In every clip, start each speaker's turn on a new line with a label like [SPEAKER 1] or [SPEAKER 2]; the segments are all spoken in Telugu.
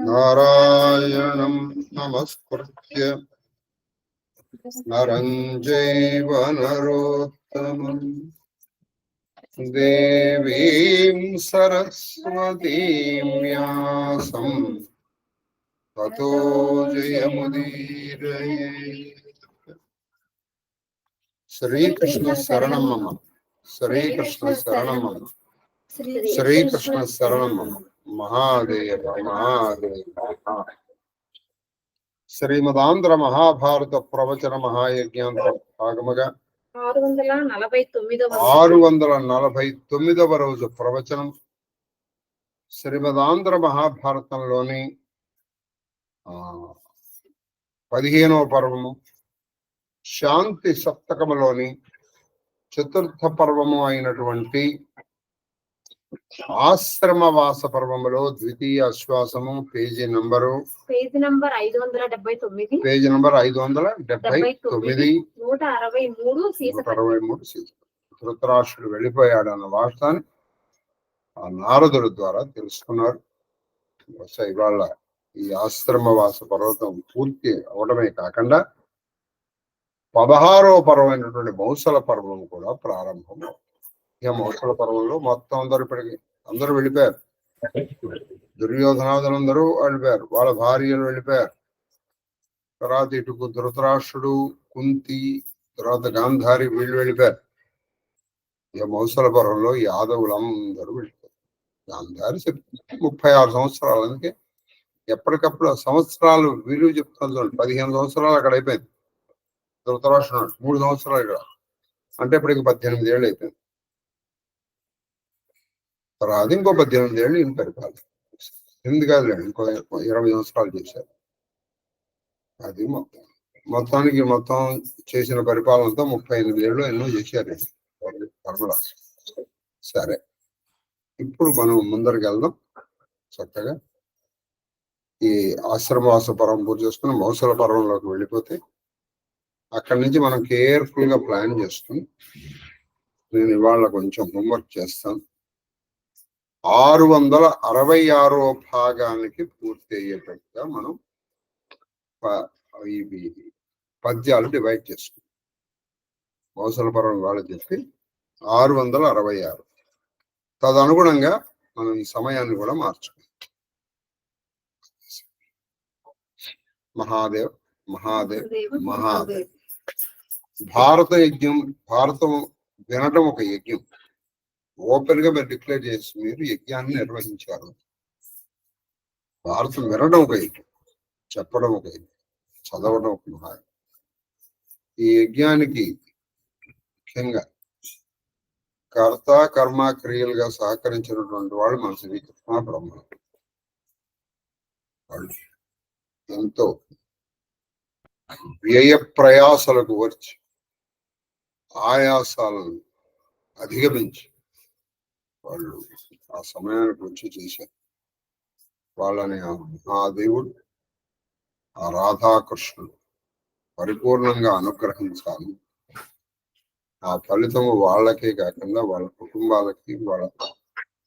[SPEAKER 1] నారాయణం నమస్కృత్య నరం చైవ నరోత్తమం దేవీం సరస్వతీం వ్యాసం తతో జయముదీరయేత్. శ్రీకృష్ణ శరణం మమ, శ్రీకృష్ణ శరణం మమ, శ్రీకృష్ణ శరణం మమ. మహాదేవ మహాదేవ. శ్రీమదాంధ్ర మహాభారత ప్రవచన మహాయజ్ఞాంత భాగముగా 649వ రోజు ప్రవచనం. శ్రీమదాంధ్ర మహాభారతంలోని 15వ పర్వము, శాంతి సప్తకములోని చతుర్థ పర్వము అయినటువంటి ఆశ్రమవాస పర్వములో ద్వితీయ ఆశ్వాసము, పేజీ నంబర్ 579, 163. ధృతరాష్ట్రుడు వెళ్ళిపోయాడు అన్న వార్తని ఆ నారదుడి ద్వారా తెలుసుకున్నారు. ఇవాళ ఈ ఆశ్రమవాస పర్వతం పూర్తి అవడమే కాకుండా 16వ పర్వమైనటువంటి మౌసల పర్వం కూడా ప్రారంభం. ఇక మౌసల పర్వంలో మొత్తం అందరూ వెళ్ళిపోయారు. దుర్యోధనాదులందరూ వెళ్ళిపోయారు, వాళ్ళ భార్యలు వెళ్ళిపోయారు. తర్వాత ఇటుకు ధృతరాష్ట్రుడు, కుంతి, తర్వాత గాంధారి వీళ్ళు వెళ్ళిపోయారు. ఇక మౌసల పర్వంలో యాదవులందరూ వెళ్ళిపోయారు. గాంధారి 36 సంవత్సరాలు, అందుకే ఎప్పటికప్పుడు సంవత్సరాలు విలువ చెప్తున్నారు. 15 సంవత్సరాలు అక్కడ అయిపోయింది. ధృతరాష్ట్రుడు 3 సంవత్సరాలు ఇక్కడ, అంటే ఇప్పటికి 18 ఏళ్ళు అయిపోయింది. తర్వాత ఇంకో 18 ఏళ్ళు ఈయన పరిపాలన. ఎందుకు కాదులేండి, ఇంకో 20 సంవత్సరాలు చేశారు. అది మొత్తానికి మొత్తం చేసిన పరిపాలనతో 38 ఏళ్ళు ఎన్నో చేశారు ధర్మరాజు. సరే, ఇప్పుడు మనం ముందరికి వెళ్దాం. చక్కగా ఈ ఆశ్రమవాస పర్వం పూర్తి చేసుకుని మౌసల పర్వంలోకి వెళ్ళిపోతే అక్కడి నుంచి మనం కేర్ఫుల్ గా ప్లాన్ చేసుకుని, నేను ఇవాళ కొంచెం హోంవర్క్ చేస్తాను. 666వ భాగానికి పూర్తి అయ్యేటట్టుగా మనం ఇవి పద్యాలు డివైడ్ చేసుకుంటాం. మౌసల పర్వం వాళ్ళు చెప్పి 666. తదనుగుణంగా మనం ఈ సమయాన్ని కూడా మార్చుకుంటాం. మహాదేవ్ మహాదేవ్ మహాదేవ్. భారత యజ్ఞం, భారతం వినడం ఒక యజ్ఞం. ఓపెన్ గా మీరు డిక్లేర్ చేసి మీరు యజ్ఞాన్ని నిర్వహించారు. భారతం వినడం ఒక యజ్ఞం, చెప్పడం ఒక యజ్ఞం, చదవడం ఒక మహాయజ్ఞం. ఈ యజ్ఞానికి ముఖ్యంగా కర్త కర్మ క్రియలుగా సహకరించినటువంటి వాళ్ళు మన శ్రీకృష్ణ బ్రహ్మ. వాళ్ళు ఎంతో వ్యయ ప్రయాసాలకు వచ్చి ఆయాసాలను అధిగమించి వాళ్ళు ఆ సమయానికి వచ్చి చేశారు. వాళ్ళని ఆ దేవుడు, ఆ రాధాకృష్ణుడు పరిపూర్ణంగా అనుగ్రహించాలి. ఆ ఫలితము వాళ్ళకే కాకుండా వాళ్ళ కుటుంబాలకి,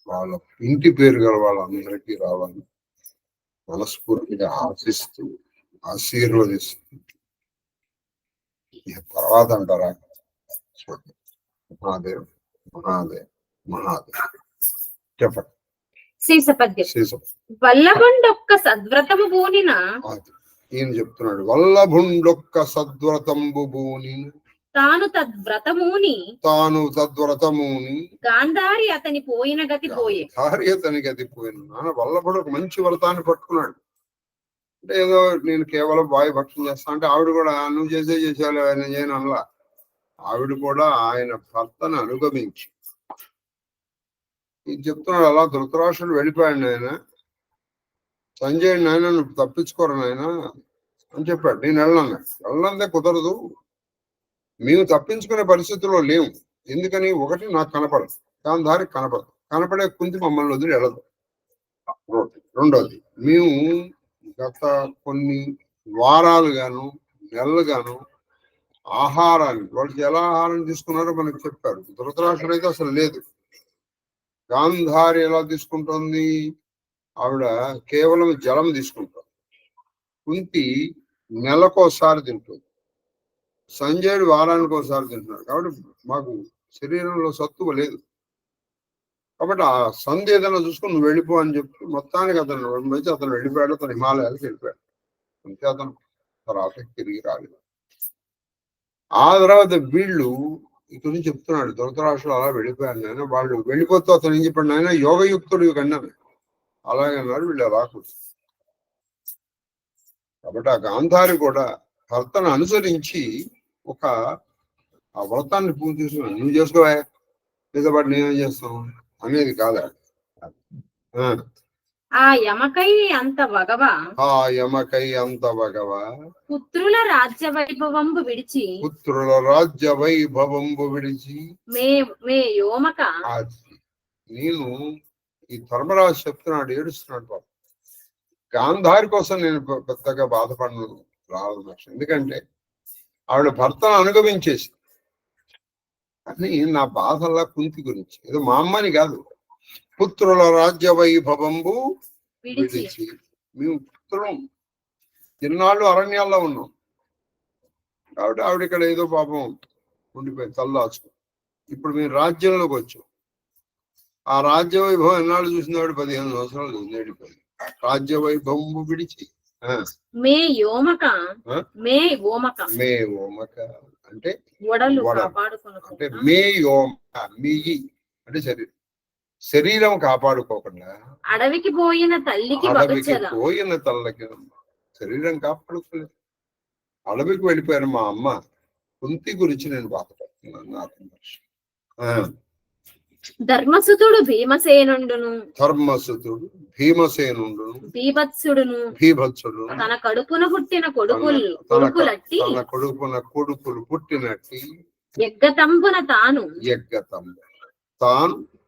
[SPEAKER 1] వాళ్ళ ఇంటి పేరు గల వాళ్ళందరికీ రావాలని మనస్ఫూర్తిగా ఆశిస్తూ ఆశీర్వదిస్తూ. తర్వాత అంటారా, మహాదేవ్ మహాదేవ్ మహాదేవ్. చెప్పండి.
[SPEAKER 2] వల్లభుండొక్క సద్వ్రతము బూనిన,
[SPEAKER 1] ఈయన చెప్తున్నాడు, వల్లభుండొక్క సద్వ్రతంబు బూనిన
[SPEAKER 2] తాను తద్వ్రతముని గాంధారి అతని పోయిన గతి పోయే.
[SPEAKER 1] అతని గతి పోయిన. వల్లభుడు ఒక మంచి వ్రతాన్ని పట్టుకున్నాడు. అంటే ఏదో నేను కేవలం వాయు భక్షణ చేస్తా అంటే ఆవిడ కూడా నువ్వు చేసేవాళ్ళు ఆయన చేయను అనలా. ఆవిడ కూడా ఆయన భర్తను అనుగమించి ఇది చెప్తున్నాడు. అలా ధృతరాష్ట్రుడు వెళ్ళిపోయాడు నాయన, సంజయుడు నాయన నువ్వు తప్పించుకోరు నాయన అని చెప్పాడు. నేను వెళ్ళందే కుదరదు, మేము తప్పించుకునే పరిస్థితుల్లో లేవు. ఎందుకని, ఒకటి నాకు కనపడదు, గాంధారి కనపడే కుంతి మమ్మల్ని వదిలి వెళ్ళదు. రెండోది, మేము గత కొన్ని వారాలుగాను నెలలుగాను ఆహారాన్ని, వాళ్ళకి ఎలా ఆహారం తీసుకున్నారో మనకు చెప్పారు. ధృతరాష్ట్రుడు అయితే అసలు లేదు. గాంధారి ఎలా తీసుకుంటోంది? ఆవిడ కేవలం జలం తీసుకుంటుంది. కుంతి నెలకోసారి తింటుంది. సంజయుడు వారానికి ఒకసారి తింటున్నాడు. కాబట్టి మాకు శరీరంలో సత్తువ లేదు. కాబట్టి ఆ సంధి ఏదైనా చూసుకుని నువ్వు వెళ్ళిపో అని చెప్పి మొత్తానికి అతను వచ్చి అతను వెళ్ళిపోయాడు. అతను హిమాలయాలకు వెళ్ళిపోయాడు. అంతే, అతను తర్వాత తిరిగి రాలేదు. ఆ తర్వాత వీళ్ళు ఇక్కడి నుంచి చెప్తున్నాడు, ధృతరాష్ట్రులు అలా వెళ్ళిపోయాను నేను. వాళ్ళు వెళ్ళిపోతూ అతను ఏం చెప్పాడు, ఆయన యోగయుక్తుడు కన్నా అలాగన్నారు. వీళ్ళు అలా కూర్చున్నారు. కాబట్టి ఆ గాంధారి కూడా భర్తను అనుసరించి ఒక ఆ వ్రతాన్ని పూర్తి చేసుకున్నాను. నువ్వు చేసుకోవా, లేదా పాటు నేనేం చేస్తాం అనేది కాదా.
[SPEAKER 2] ఆ యమకై అంత వగవా,
[SPEAKER 1] ఆ యమకై అంత వగవా,
[SPEAKER 2] పుత్రుల రాజ్య వైభవంబు విడిచి,
[SPEAKER 1] పుత్రుల రాజ్య వైభవంబు విడిచి,
[SPEAKER 2] మే మే యోమక.
[SPEAKER 1] నేను ఈ ధర్మరాజు చెప్తున్నాడు, ఏడుస్తున్నాడు బాబు. గాంధారి కోసం నేను పెద్దగా బాధపడను రాదు. ఎందుకంటే ఆవిడ భర్తను అనుగమించేసి, అని నా బాధల్లా కుంతి గురించి. ఏదో మా అమ్మని కాదు, పుత్రుల రాజ్య వైభవంబు విడిచి. మేము పుత్రులం, తిన్నాళ్ళు అరణ్యాల్లో ఉన్నాం. కాబట్టి ఆవిడ ఇక్కడ ఏదో పాపం ఉండిపోయి తల్లాచు. ఇప్పుడు మేము రాజ్యంలోకి వచ్చాం. ఆ రాజ్య వైభవం ఎన్నాళ్ళు చూసినాడు? 15 సంవత్సరాలు నేడిపోయింది. రాజ్య వైభవం విడిచి
[SPEAKER 2] మే యోమక, మే ఓమక,
[SPEAKER 1] మే ఓమక అంటే
[SPEAKER 2] వడలు
[SPEAKER 1] అంటే మే యోమక, మీయి అంటే శరీరం కాపాడుకోకుండా
[SPEAKER 2] అడవికి పోయిన తల్లికి
[SPEAKER 1] పోయిన తల్లకి శరీరం కాపాడుకోలేదు. అడవికి వెళ్ళిపోయాను మా అమ్మ కుంతి గురించి నేను బాధపడుతున్నాను. నాకు
[SPEAKER 2] ధర్మసుతుడు భీమసేనుండును,
[SPEAKER 1] ధర్మసుతుడు భీమసేనుండును, భీభత్సుడు
[SPEAKER 2] తన కడుపున పుట్టిన కొడుకులట్టి,
[SPEAKER 1] తన కడుపున కొడుకులు పుట్టినట్టి,
[SPEAKER 2] ఎగ్గతంబున తాను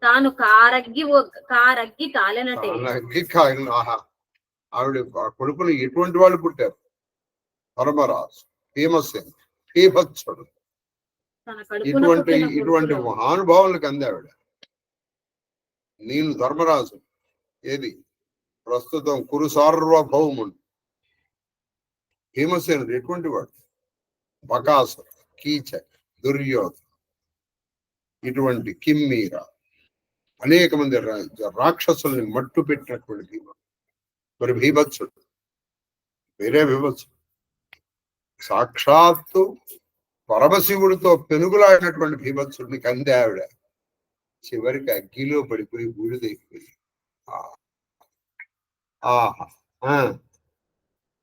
[SPEAKER 2] తాను కారగ్గి కాలినటే.
[SPEAKER 1] ఆవిడ కొడుకులు ఎటువంటి వాళ్ళు పుట్టారు? ధర్మరాజు, భీమసేను, భీభత్సుడు, ఇటువంటి మహానుభావులకు అంది ఆవిడ. నేను ధర్మరాజు, ఏది ప్రస్తుతం కురు సార్వభౌముడు. భీమసేనుడు ఎటువంటి వాడు? బకాసురు, కీచ, దుర్యోధన, ఇటువంటి కిమ్మీర, అనేక మంది రాక్షసుల్ని మట్టు పెట్టినటువంటి భీమ. మరి భీభత్సుడు వేరే భీభత్సుడు, సాక్షాత్తు పరమశివుడితో పెనుగులాడినటువంటి భీభత్సుడిని కంది ఆవిడ. చివరికి అగ్గిలో పడిపోయి బూడిదైపోయి.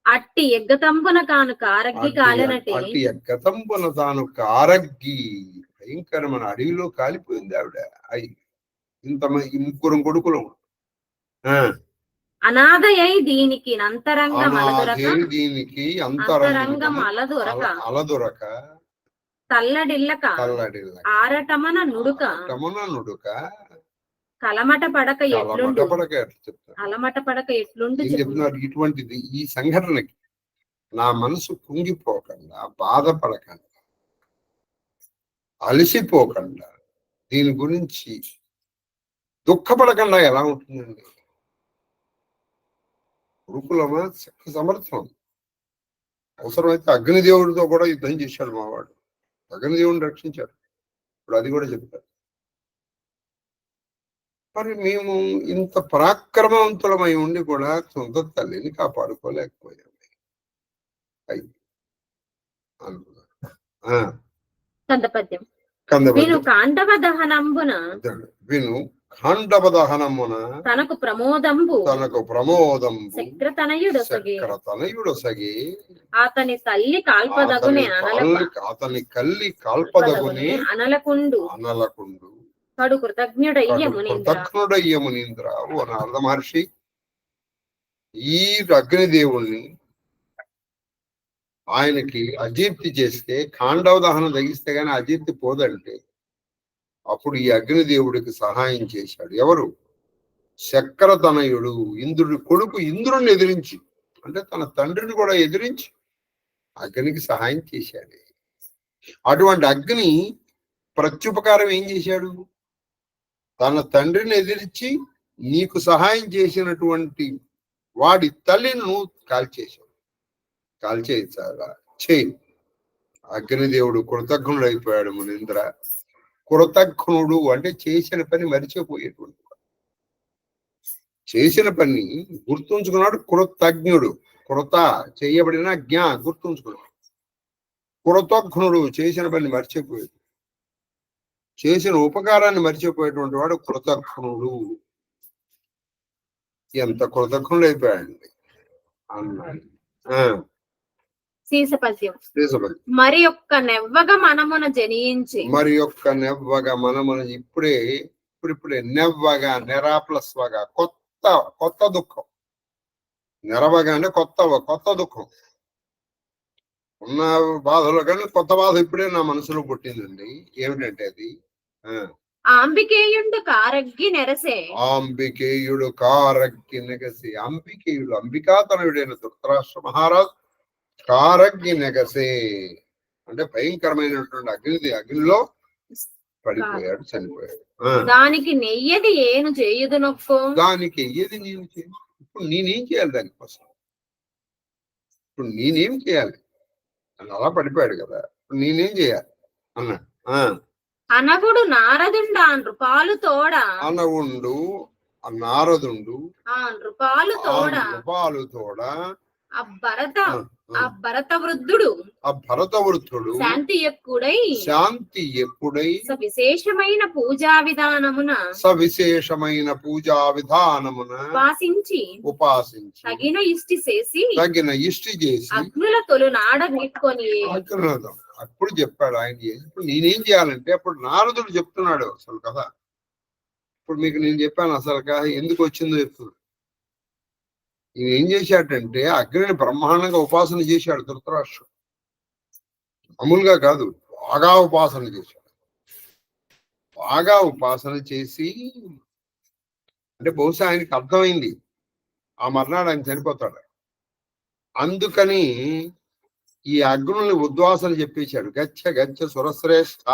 [SPEAKER 2] అట్టి ఎగ్గతంబున తాను కారగ్గి కాలినటే.
[SPEAKER 1] అట్టి ఎగ్గతంబున తాను కారగ్గి, భయంకరమైన అడవిలో కాలిపోయింది ఆవిడ. ఇంతమంది ముగ్గురు కొడుకులు.
[SPEAKER 2] అనాథయై దీనికి
[SPEAKER 1] అలదొరక
[SPEAKER 2] తల్లడిల్లక ఆరటమన నుడుక కలమట పడక ఎట్లుండి
[SPEAKER 1] చెప్తున్నారు. ఇటువంటిది ఈ సంఘటనకి నా మనసు కుంగిపోకుండా, బాధపడకుండా, అలసిపోకుండా, దీని గురించి దుఃఖపడకుండా ఎలా ఉంటుందండి? గురుకులమా సమర్థం. అవసరమైతే అగ్నిదేవుడితో కూడా యుద్ధం చేశాడు మావాడు, అగ్నిదేవుడిని రక్షించాడు. ఇప్పుడు అది కూడా చెప్తారు. మరి మేము ఇంత పరాక్రమవంతులమై ఉండి కూడా సొంత తల్లిని కాపాడుకోలేకపోయాము.
[SPEAKER 2] విను కాండవ దహనమున తనకు ప్రమోదంబు చక్రతనయుడు సగి అతని తల్లి కాల్పదగునే అనలకుండు కడు
[SPEAKER 1] కృతజ్ఞుడయ్యమునింద్ర. ఓ నారద మహర్షి, ఈ అగ్నిదేవుణ్ణి ఆయనకి అజీర్తి చేస్తే, ఖాండవ దహనం తగిస్తే గానీ అజీర్తి పోదంటే, అప్పుడు ఈ అగ్నిదేవుడికి సహాయం చేశాడు. ఎవరు? శక్రతనయుడు, ఇంద్రుడి కొడుకు. ఇంద్రుడిని ఎదిరించి, అంటే తన తండ్రిని కూడా ఎదిరించి అగ్నికి సహాయం చేశాడు. అటువంటి అగ్ని ప్రత్యుపకారం ఏం చేశాడు? తన తండ్రిని ఎదిరించి నీకు సహాయం చేసినటువంటి వాడి తల్లిని నువ్వు కాల్చేసారా చేయి. అగ్నిదేవుడు కృతజ్ఞుడు అయిపోయాడు. మునీంద్ర, కృతజ్ఞుడు అంటే చేసిన పని మరిచిపోయేటువంటి, చేసిన పని గుర్తుంచుకున్నాడు. కృతజ్ఞుడు, కృత చేయబడిన గుర్తుంచుకున్నాడు. కృతజ్ఞుడు చేసిన పని మర్చిపోయాడు, చేసిన ఉపకారాన్ని మర్చిపోయేటువంటి వాడు కృతజ్ఞుడు. ఎంత కృతజ్ఞుడు అయిపోయాడండి అన్నాడు.
[SPEAKER 2] శీసపద్యం. మరి యొక్క నెవ్వగ మనమున జనించి,
[SPEAKER 1] మరి యొక్క నెవ్వగా మనమున ఇప్పుడిప్పుడే నెవ్వగా నెరాప్లస్వగా కొత్త దుఃఖం. నెరవగా అంటే కొత్త దుఃఖం. ఉన్న బాధలో కానీ కొత్త బాధ ఇప్పుడే నా మనసులో పుట్టిందండి. ఏమిటంటే అది
[SPEAKER 2] ఆంబికేయుడు కారగ్గి నెరసే.
[SPEAKER 1] ఆంబికేయుడు కారగ్గి నెగసే. అంబికేయుడు అంబికాతనయుడైన ధృతరాష్ట్ర మహారాజు కారగ్గి నెగసే అంటే భయంకరమైనటువంటి అగ్నిలో పడిపోయాడు, చనిపోయాడు.
[SPEAKER 2] దానికి నెయ్యది ఏను చేయుదు నొక్కు.
[SPEAKER 1] దానికి ఎయ్యది నేను చేయను. ఇప్పుడు నేనేం చేయాలి దానికోసం? ఇప్పుడు నేనేం చేయాలి? అని అలా పడిపోయాడు కదా, ఇప్పుడు నేనేం చేయాలి అన్నాడు.
[SPEAKER 2] అనగుడు నారదుండు ఆ నృపాలు తోడ.
[SPEAKER 1] అనవుండు నారదుండు
[SPEAKER 2] ఆ నృపాలు
[SPEAKER 1] తోడ
[SPEAKER 2] ఆ భరత వృద్ధుడు శాంతి ఎక్కుడై సవిశేషమైన పూజా విధానమున ఉపాసించి తగిన ఇష్టి చేసి అగ్నుల తొలునాడ వీట్టుకొని.
[SPEAKER 1] అప్పుడు చెప్పాడు ఆయన. ఇప్పుడు నేనేం చేయాలంటే అప్పుడు నారదుడు చెప్తున్నాడు అసలు కదా. ఇప్పుడు మీకు నేను చెప్పాను అసలు కదా ఎందుకు వచ్చిందో చెప్తున్నాడు. ఈయన ఏం చేశాడంటే అగ్నిని బ్రహ్మాండంగా ఉపాసన చేశాడు ధృతరాష్ట్రుడు. మామూలుగా కాదు, బాగా ఉపాసన చేశాడు. బాగా ఉపాసన చేసి అంటే బహుశా ఆయనకి అర్థమైంది ఆ మర్నాడు ఆయన చనిపోతాడు. అందుకని ఈ అగ్నుల్ని ఉద్వాసన చెప్పేశాడు. గచ్చ గచ్చ సురశ్రేష్ఠ.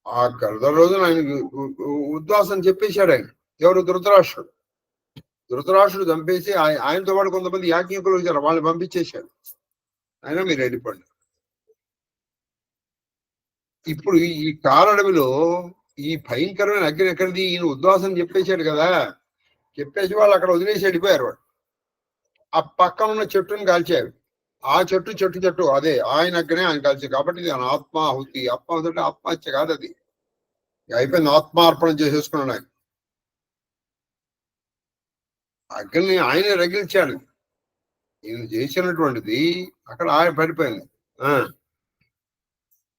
[SPEAKER 1] ఆ గర్ద రోజున ఆయన ఉద్వాసన చెప్పేశాడు ఆయన. ఎవరు? ధృతరాష్ట్రుడు చంపేసి ఆయనతో పాటు కొంతమంది యాజ్ఞికులు వచ్చారు, వాళ్ళని పంపించేశాడు. ఆయన మీరు వెళ్ళిపోండి. ఇప్పుడు ఈ కారడవిలో ఈ భయంకరమైన అగ్ని ఎక్కడిది? ఈయన ఉద్వాసన చెప్పేశాడు కదా, చెప్పేసి వాళ్ళు అక్కడ వదిలేసి వెళ్ళిపోయారు. వాడు ఆ పక్కన ఉన్న చెట్టుని కాల్చారు. ఆ చెట్టు అదే ఆయన అగ్నే ఆయన కాల్చారు. కాబట్టి ఇది ఆత్మాహుతి. ఆత్మాహుతి అంటే ఆత్మహత్య కాదు, అది అయిపోయింది. ఆత్మార్పణం చేసేసుకున్నాడు ఆయన. అగ్ని ఆయన రగిల్చాడు. ఈయన చేసినటువంటిది అక్కడ ఆయన పడిపోయింది.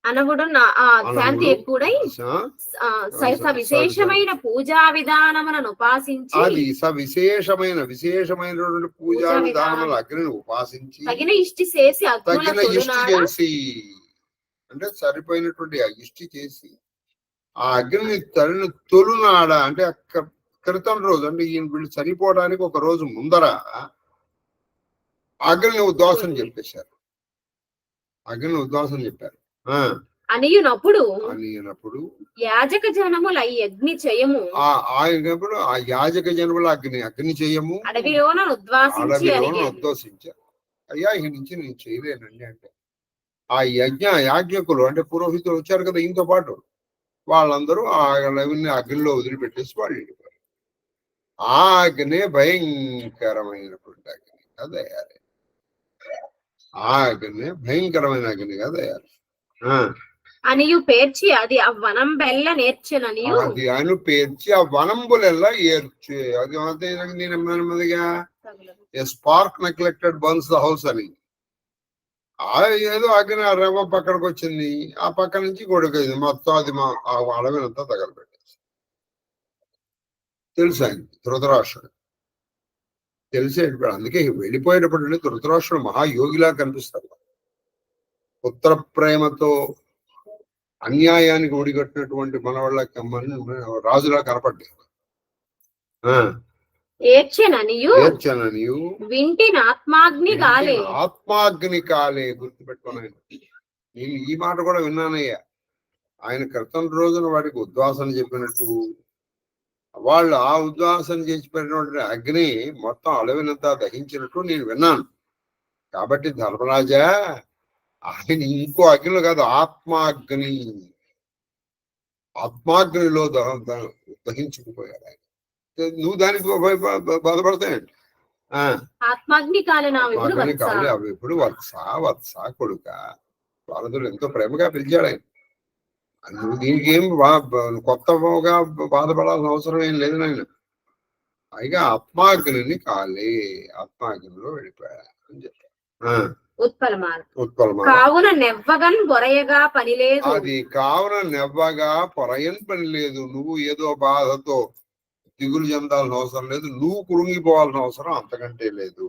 [SPEAKER 2] అనగుడు శాంతి ఎక్కువై విశేషమైన పూజా విధానములను ఉపాసించి.
[SPEAKER 1] అది విశేషమైనటువంటి పూజా విధానముల అగ్నిని ఉపాసించి తగిన ఇష్టి చేసి అంటే సరిపోయినటువంటి ఇష్టి చేసి ఆ అగ్నిని తొలునాడ అంటే క్రితం రోజు అంటే ఈయన వీళ్ళు చనిపోవడానికి ఒక రోజు ముందర అగ్నిని ఉద్వాసన చెప్పేశారు. అగ్నిని ఉద్వాసన చెప్పారు.
[SPEAKER 2] అనియునప్పుడు
[SPEAKER 1] యాజక
[SPEAKER 2] జనముల అగ్ని చేయము.
[SPEAKER 1] ఆయనప్పుడు ఆ యాజక జనముల అగ్ని చేయము
[SPEAKER 2] అడవిలోన
[SPEAKER 1] ఉద్వాసించారు. అయ్యా ఇక నుంచి నేను చేయలేనండి అంటే ఆ యాజ్ఞకులు అంటే పురోహితులు వచ్చారు కదా ఈయనతో పాటు, వాళ్ళందరూ ఆ అగ్నిలో వదిలిపెట్టేసి వాళ్ళు వెళ్ళిపోయారు. ఆ అగ్ని భయంకరమైనటువంటి అగ్ని కదా, ఆ అగ్ని భయంకరమైన అగ్నిగా తయారు.
[SPEAKER 2] అనియు పేర్చి అది ఆ వనం బెల్ల నేర్చననియు
[SPEAKER 1] అది అను పేర్చి ఆ వనంబులెల్లా ఏర్చి అది నెమ్మదిగా spark neglected burns the house అని. ఏదో అగ్ని ఆ రవ్వ పక్కడికి వచ్చింది, ఆ పక్క నుంచి గొడుకైంది, మొత్తం అది ఆ అడవినంతా తగలబెట్టేసి. తెలుసు ఆయన ధృతరాష్ట్రుడు తెలిసే వెళ్ళిపోయాడు. అందుకే వెళ్ళిపోయేటప్పుడు ధృతరాష్ట్రుడు మహాయోగిలా కనిపిస్తాడు. పుత్ర ప్రేమతో అన్యాయానికి ఒడిగట్టినటువంటి మనవాళ్ళ రాజులా కనపడ్డాడు. ఏడ్చననియు
[SPEAKER 2] వింటిన ఆత్మాగ్ని
[SPEAKER 1] కాలే గుర్తుపెట్టుకున్నాను. నేను ఈ మాట కూడా విన్నానయ్యా. ఆయన క్రితం రోజున వాడికి ఉద్వాసన చెప్పినట్టు వాళ్ళు ఆ ఉద్వాసన చేసి పెట్టినటువంటి అగ్ని మొత్తం అడవినంతా దహించినట్టు నేను విన్నాను. కాబట్టి ధర్మరాజా, ఆయన ఇంకో అగ్నిలో కాదు, ఆత్మాగ్ని, ఆత్మాగ్నిలో దహించుకుపోయాడు ఆయన. నువ్వు దానికి బాధపడతాయండి.
[SPEAKER 2] ఆత్మాగ్ని కాలి
[SPEAKER 1] అవి ఇప్పుడు వత్స వత్స కొడుక, వాళ్ళతో ఎంతో ప్రేమగా పిలిచాడు ఆయన. నువ్వు దీనికి ఏం కొత్తగా బాధపడాల్సిన అవసరం ఏం లేదు నాయన. పైగా ఆత్మాగ్ని కాలే, ఆత్మాగ్నిలో వెళ్ళిపోయా అని చెప్పాడు.
[SPEAKER 2] కావున నెవ్వగన్ బొరయగా పని లేదు.
[SPEAKER 1] అది కావున నెవ్వగా పొరయని పని లేదు. నువ్వు ఏదో బాధతో దిగులు చెందాల్సిన అవసరం లేదు, నువ్వు కురుంగిపోవాల్సిన అవసరం అంతకంటే లేదు.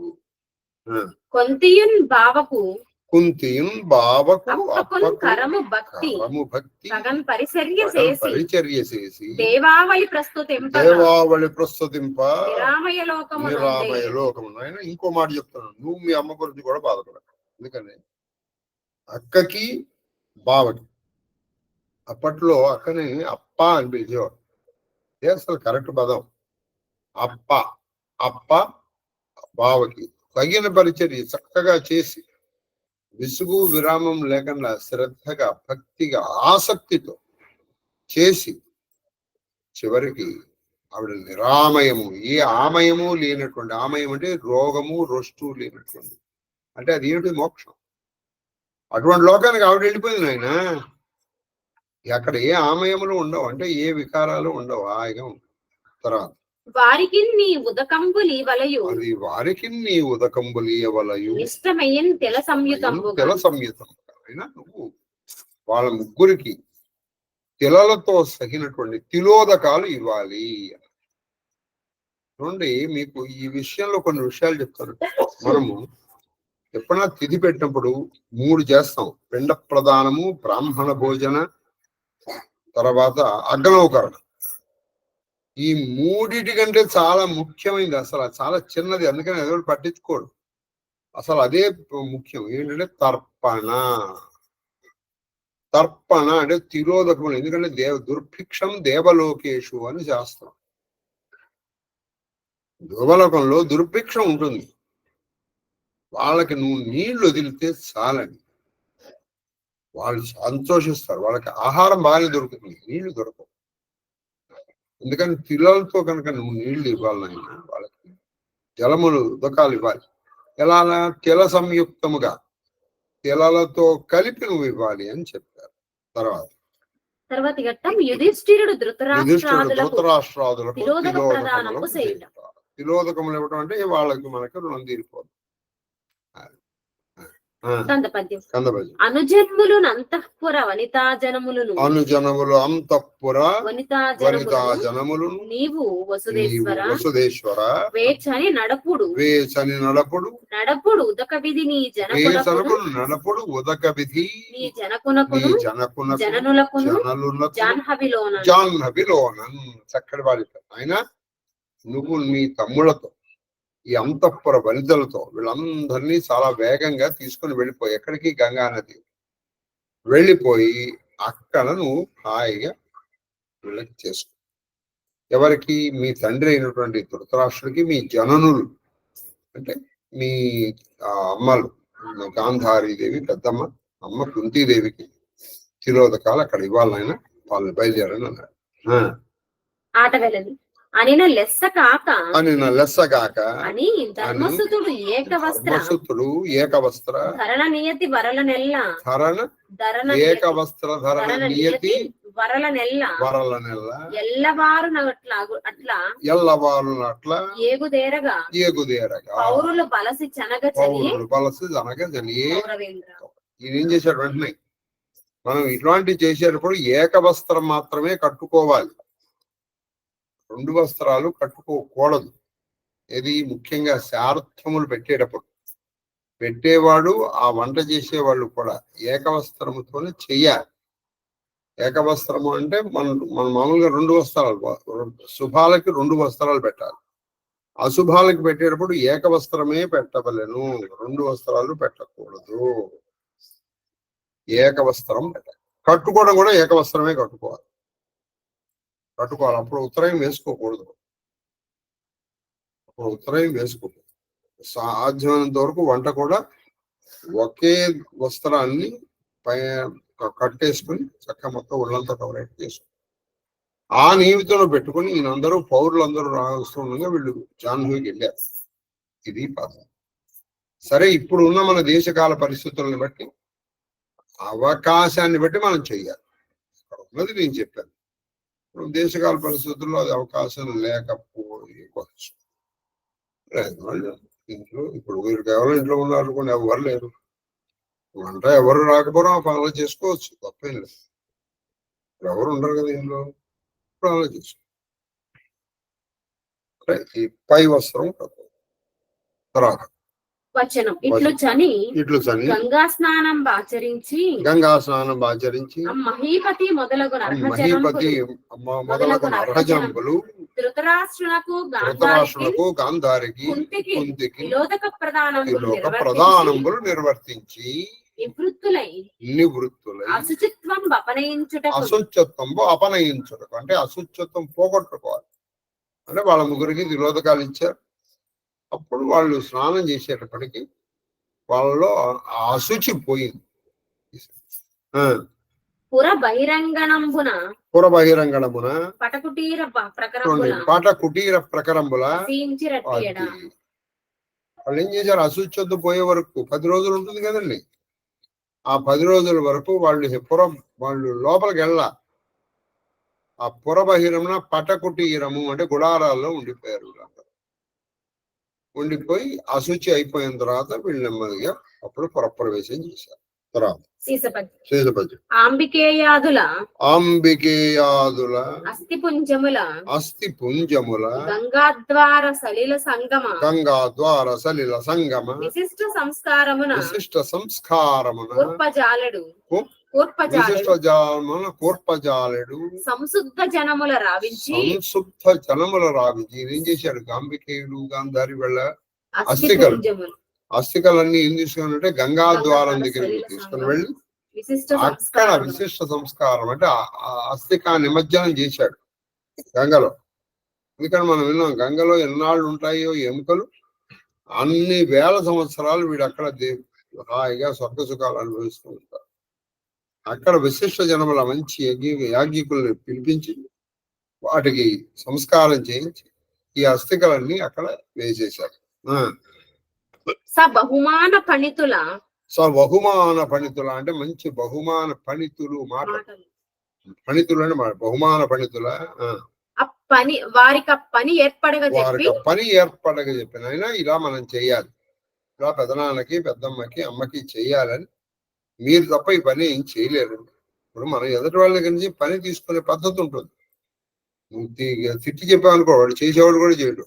[SPEAKER 2] కొంతియున్ బావకు కరము భక్తి పరిచర్య చేసి దేవావళి ప్రస్తుతింప నిరామయ
[SPEAKER 1] లోకము. ఆయన ఇంకో మాట చెప్తున్నాను, నువ్వు మీ అమ్మ గురించి కూడా బాధపడ. ఎందుకని అక్కకి బావకి అప్పట్లో అక్కని అప్ప అని పిలిచేవాడు. అసలు కరెక్ట్ పదం అప్ప. అప్ప బావకి తగిన పరిచర్య చక్కగా చేసి విసుగు విరామం లేకుండా శ్రద్ధగా భక్తిగా ఆసక్తితో చేసి చివరికి ఆవిడ నిరామయము, ఏ ఆమయము లేనటువంటి, ఆమయం అంటే రోగము రొస్టు లేనటువంటి, అంటే అది ఏమిటి? మోక్షం. అటువంటి లోకానికి ఆవిడ వెళ్ళిపోయింది ఆయన. అక్కడ ఏ ఆమయములు ఉండవు, అంటే ఏ వికారాలు ఉండవు, హాయిగా ఉంటుంది. తర్వాత
[SPEAKER 2] వారికి నీ ఉదకంబులి వలయు,
[SPEAKER 1] అది వారికి నీ ఉదకంబులి వలయు
[SPEAKER 2] ఇష్టమయ్యన్ తెల సంయుతం.
[SPEAKER 1] అయినా నువ్వు వాళ్ళ ముగ్గురికి తిలలతో సగినటువంటి తిలోదకాలు ఇవ్వాలి. చూడండి, మీకు ఈ విషయంలో కొన్ని విషయాలు చెప్తాను. మనము ఎప్పుడైనా తిథి పెట్టినప్పుడు 3 చేస్తాం: పిండ ప్రదానము, బ్రాహ్మణ భోజన, తర్వాత అగ్నౌకరణ. ఈ 3 కంటే చాలా ముఖ్యమైనది, అసలు చాలా చిన్నది, అందుకని ఎవరు పట్టించుకోడు. అసలు అదే ముఖ్యం. ఏంటంటే తర్పణ. తర్పణ అంటే తిరోధకములు. ఎందుకంటే దుర్భిక్షం దేవలోకేషు అని శాస్త్రం. దేవలోకంలో దుర్భిక్షం ఉంటుంది. వాళ్ళకి నువ్వు నీళ్లు వదిలితే చాలని వాళ్ళు సంతోషిస్తారు. వాళ్ళకి ఆహారం బాగానే దొరుకుతుంది, నీళ్లు దొరకవు. అందుకని తిలలతో కనుక నువ్వు నీళ్లు ఇవ్వాలని, వాళ్ళకి జలములు ఉదకాలు ఇవ్వాలి. ఎలా? తిల సంయుక్తముగా, తిలలతో కలిపి నువ్వు ఇవ్వాలి అని చెప్పారు. తర్వాత
[SPEAKER 2] యుధిష్ఠిరుడు
[SPEAKER 1] ధృతరాష్ట్రాదులకు తిలోదకములు ఇవ్వటం అంటే వాళ్ళకి మనకి రుణం తీరిపోదు.
[SPEAKER 2] అనుజన్ములు అంతఃపుర వనితా జనములను,
[SPEAKER 1] అనుజనములు అంతఃపుర వనితా జనములను
[SPEAKER 2] నీవు
[SPEAKER 1] వసుదేశ్వర
[SPEAKER 2] వేచని నడపుడు నడపుడు ఉదక విధి నీ
[SPEAKER 1] నడపుడు ఉదక విధి
[SPEAKER 2] నీ జనకునకును జననులకును
[SPEAKER 1] జాహ్నవిలోనన్. చక్కటి వాడి ఆయన, నువ్వు నీ తమ్ముళ్లతో, ఈ అంతఃపుర వనితలతో, వీళ్ళందరినీ చాలా వేగంగా తీసుకుని వెళ్ళిపోయి, ఎక్కడికి? గంగా నది వెళ్ళిపోయి అక్కడ నువ్వు హాయిగా వీళ్ళకి చేసుకో. ఎవరికి? మీ తండ్రి అయినటువంటి ధృతరాష్ట్రుడికి మీ జననులు, అంటే మీ అమ్మలు, గాంధారీదేవి పెద్దమ్మ, అమ్మ కుంతీదేవికి తిలోదకాలు అక్కడ ఇవ్వాలైనా వాళ్ళని బయలుదేరని అన్నాడు.
[SPEAKER 2] ఆట వెళ్ళదు అనిన లెస్స కాక అని ధర్మసుతుడు
[SPEAKER 1] ఏకవస్త్ర
[SPEAKER 2] ధరణ నియతి వరల నెల్ల
[SPEAKER 1] ఏకవస్త్ర ధరణ నియతి
[SPEAKER 2] వరల నెల్ల ఎల్లవారు అట్లా ఏగుదేరగా పౌరులు బలసి జనగజని.
[SPEAKER 1] ఈయన ఏం చేశాడు? వెంటనే మనం ఇట్లాంటివి చేసేటప్పుడు ఏకవస్త్రం మాత్రమే కట్టుకోవాలి, 2 వస్త్రాలు కట్టుకోకూడదు. ఇది ముఖ్యంగా శార్థములు పెట్టేవాడు, ఆ వంట చేసేవాళ్ళు కూడా ఏకవస్త్రముతోనే చెయ్యాలి. ఏకవస్త్రము అంటే మన మామూలుగా 2 వస్త్రాలు, శుభాలకి 2 వస్త్రాలు పెట్టాలి. అశుభాలకి పెట్టేటప్పుడు ఏకవస్త్రమే పెట్టవలెను, 2 వస్త్రాలు పెట్టకూడదు. ఏకవస్త్రం పెట్టాలి. కట్టుకోవడం కూడా ఏకవస్త్రమే కట్టుకోవాలి. అప్పుడు ఉత్తరాయం వేసుకోకూడదు. సాధ్యమైనంత వరకు వంట కూడా ఒకే వస్త్రాన్ని కట్టేసుకుని చక్కగా మొత్తం ఒళ్ళంతా కవర్ చేసుకుని ఆ నియమితంలో పెట్టుకుని ఈయనందరూ పౌరులందరూ రాస్తుండగా వీళ్ళు జాహ్నవికి వెళ్ళారు. ఇది పదం. సరే, ఇప్పుడు ఉన్న మన దేశకాల పరిస్థితులను బట్టి అవకాశాన్ని బట్టి మనం చెయ్యాలి. ఉన్నది నేను చెప్పాను. ఇప్పుడు దేశకాల పరిస్థితుల్లో అది అవకాశం లేకపోవచ్చు. ఇంట్లో ఇప్పుడు మీరు కేవలం ఇంట్లో ఉన్నారు కూడా ఎవరు లేరు, వంట ఎవరు రాకపోవడం ఆ పనులు చేసుకోవచ్చు, తప్పేం లేదు. ఎవరు ఉండరు కదా ఇంట్లో, పనులు చేసుకో. ఈ పై వస్త్రం తర్వాత
[SPEAKER 2] వచనం ఇట్లు చని గంగా స్నానం ఆచరించి మహీపతి మొదలగు నరహజనంబులు ధృతరాష్ట్రునకు గాంధారికి కుంతికి విలోక ప్రదానములు నిర్వర్తించి నివృత్తులై అశుచిత్వం అపనయించుటకు అంటే అశుచిత్వం పోగొట్టుకోవాలి. అంటే వాళ్ళ ముగ్గురికి విలోదకాలు ఇచ్చారు. అప్పుడు వాళ్ళు స్నానం చేసేటప్పటికి వాళ్ళలో అశుచి పోయింది. పుర బహిరంగణమున పటకుటీర ప్రకరంబుల వాళ్ళు ఏం చేశారు? అశుచిత్వం పోయే వరకు 10 రోజులు ఉంటుంది కదండి. ఆ 10 రోజుల వరకు వాళ్ళు లోపలికి వెళ్ళ ఆ పుర బహిరమున పటకుటీరము అంటే గుడారాల్లో ఉండిపోయారు. ఉండిపోయి అశుచి అయిపోయిన తర్వాత వీళ్ళు నెమ్మదిగా అప్పుడు పురప్రవేశం చేశారు. తర్వాత అంబికేయాదుల అస్థి పుంజముల గంగాద్వార సలిల సంగమ విశిష్ట సంస్కారమున కూర్పజాలడు సంశుద్ధ జనముల రావించి ఏం చేశాడు? అంబికేయుడు గాంధారి వెళ్ళ అస్థికలన్నీ ఏం తీసుకున్నారంటే గంగా ద్వారం దగ్గరికి తీసుకుని వెళ్ళి అక్కడ విశిష్ట సంస్కారం అంటే అస్థికా నిమజ్జనం చేశాడు గంగలో. ఎందుకంటే మనం విన్నాం గంగలో ఎన్నాళ్ళు ఉంటాయో ఎముకలు అన్ని వేల సంవత్సరాలు వీడు అక్కడ హాయిగా స్వర్గ సుఖాలు అనుభవిస్తూ ఉంటారు. అక్కడ విశిష్ట జనముల మంచి యాజ్ఞికుల్ని పిలిపించి వాటికి సంస్కారం చేయించి ఈ అస్థికలన్నీ అక్కడ వేసేశారు. బహుమాన పండితుల అంటే మంచి బహుమాన పండితులు పండితులు అంటే బహుమాన పండితుల వారికి పని ఏర్పడగా చెప్పిన అయినా ఇలా మనం చెయ్యాలి, ఇలా పెదనాన్నకి పెద్దమ్మకి అమ్మకి చెయ్యాలని మీరు తప్ప ఈ పని ఏం చేయలేరు. ఇప్పుడు మనం ఎదుటి వాళ్ళ దగ్గర నుంచి పని తీసుకునే పద్ధతి ఉంటుంది. తిట్టి చెప్పామనుకో వాడు చేసేవాడు కూడా చేయడు.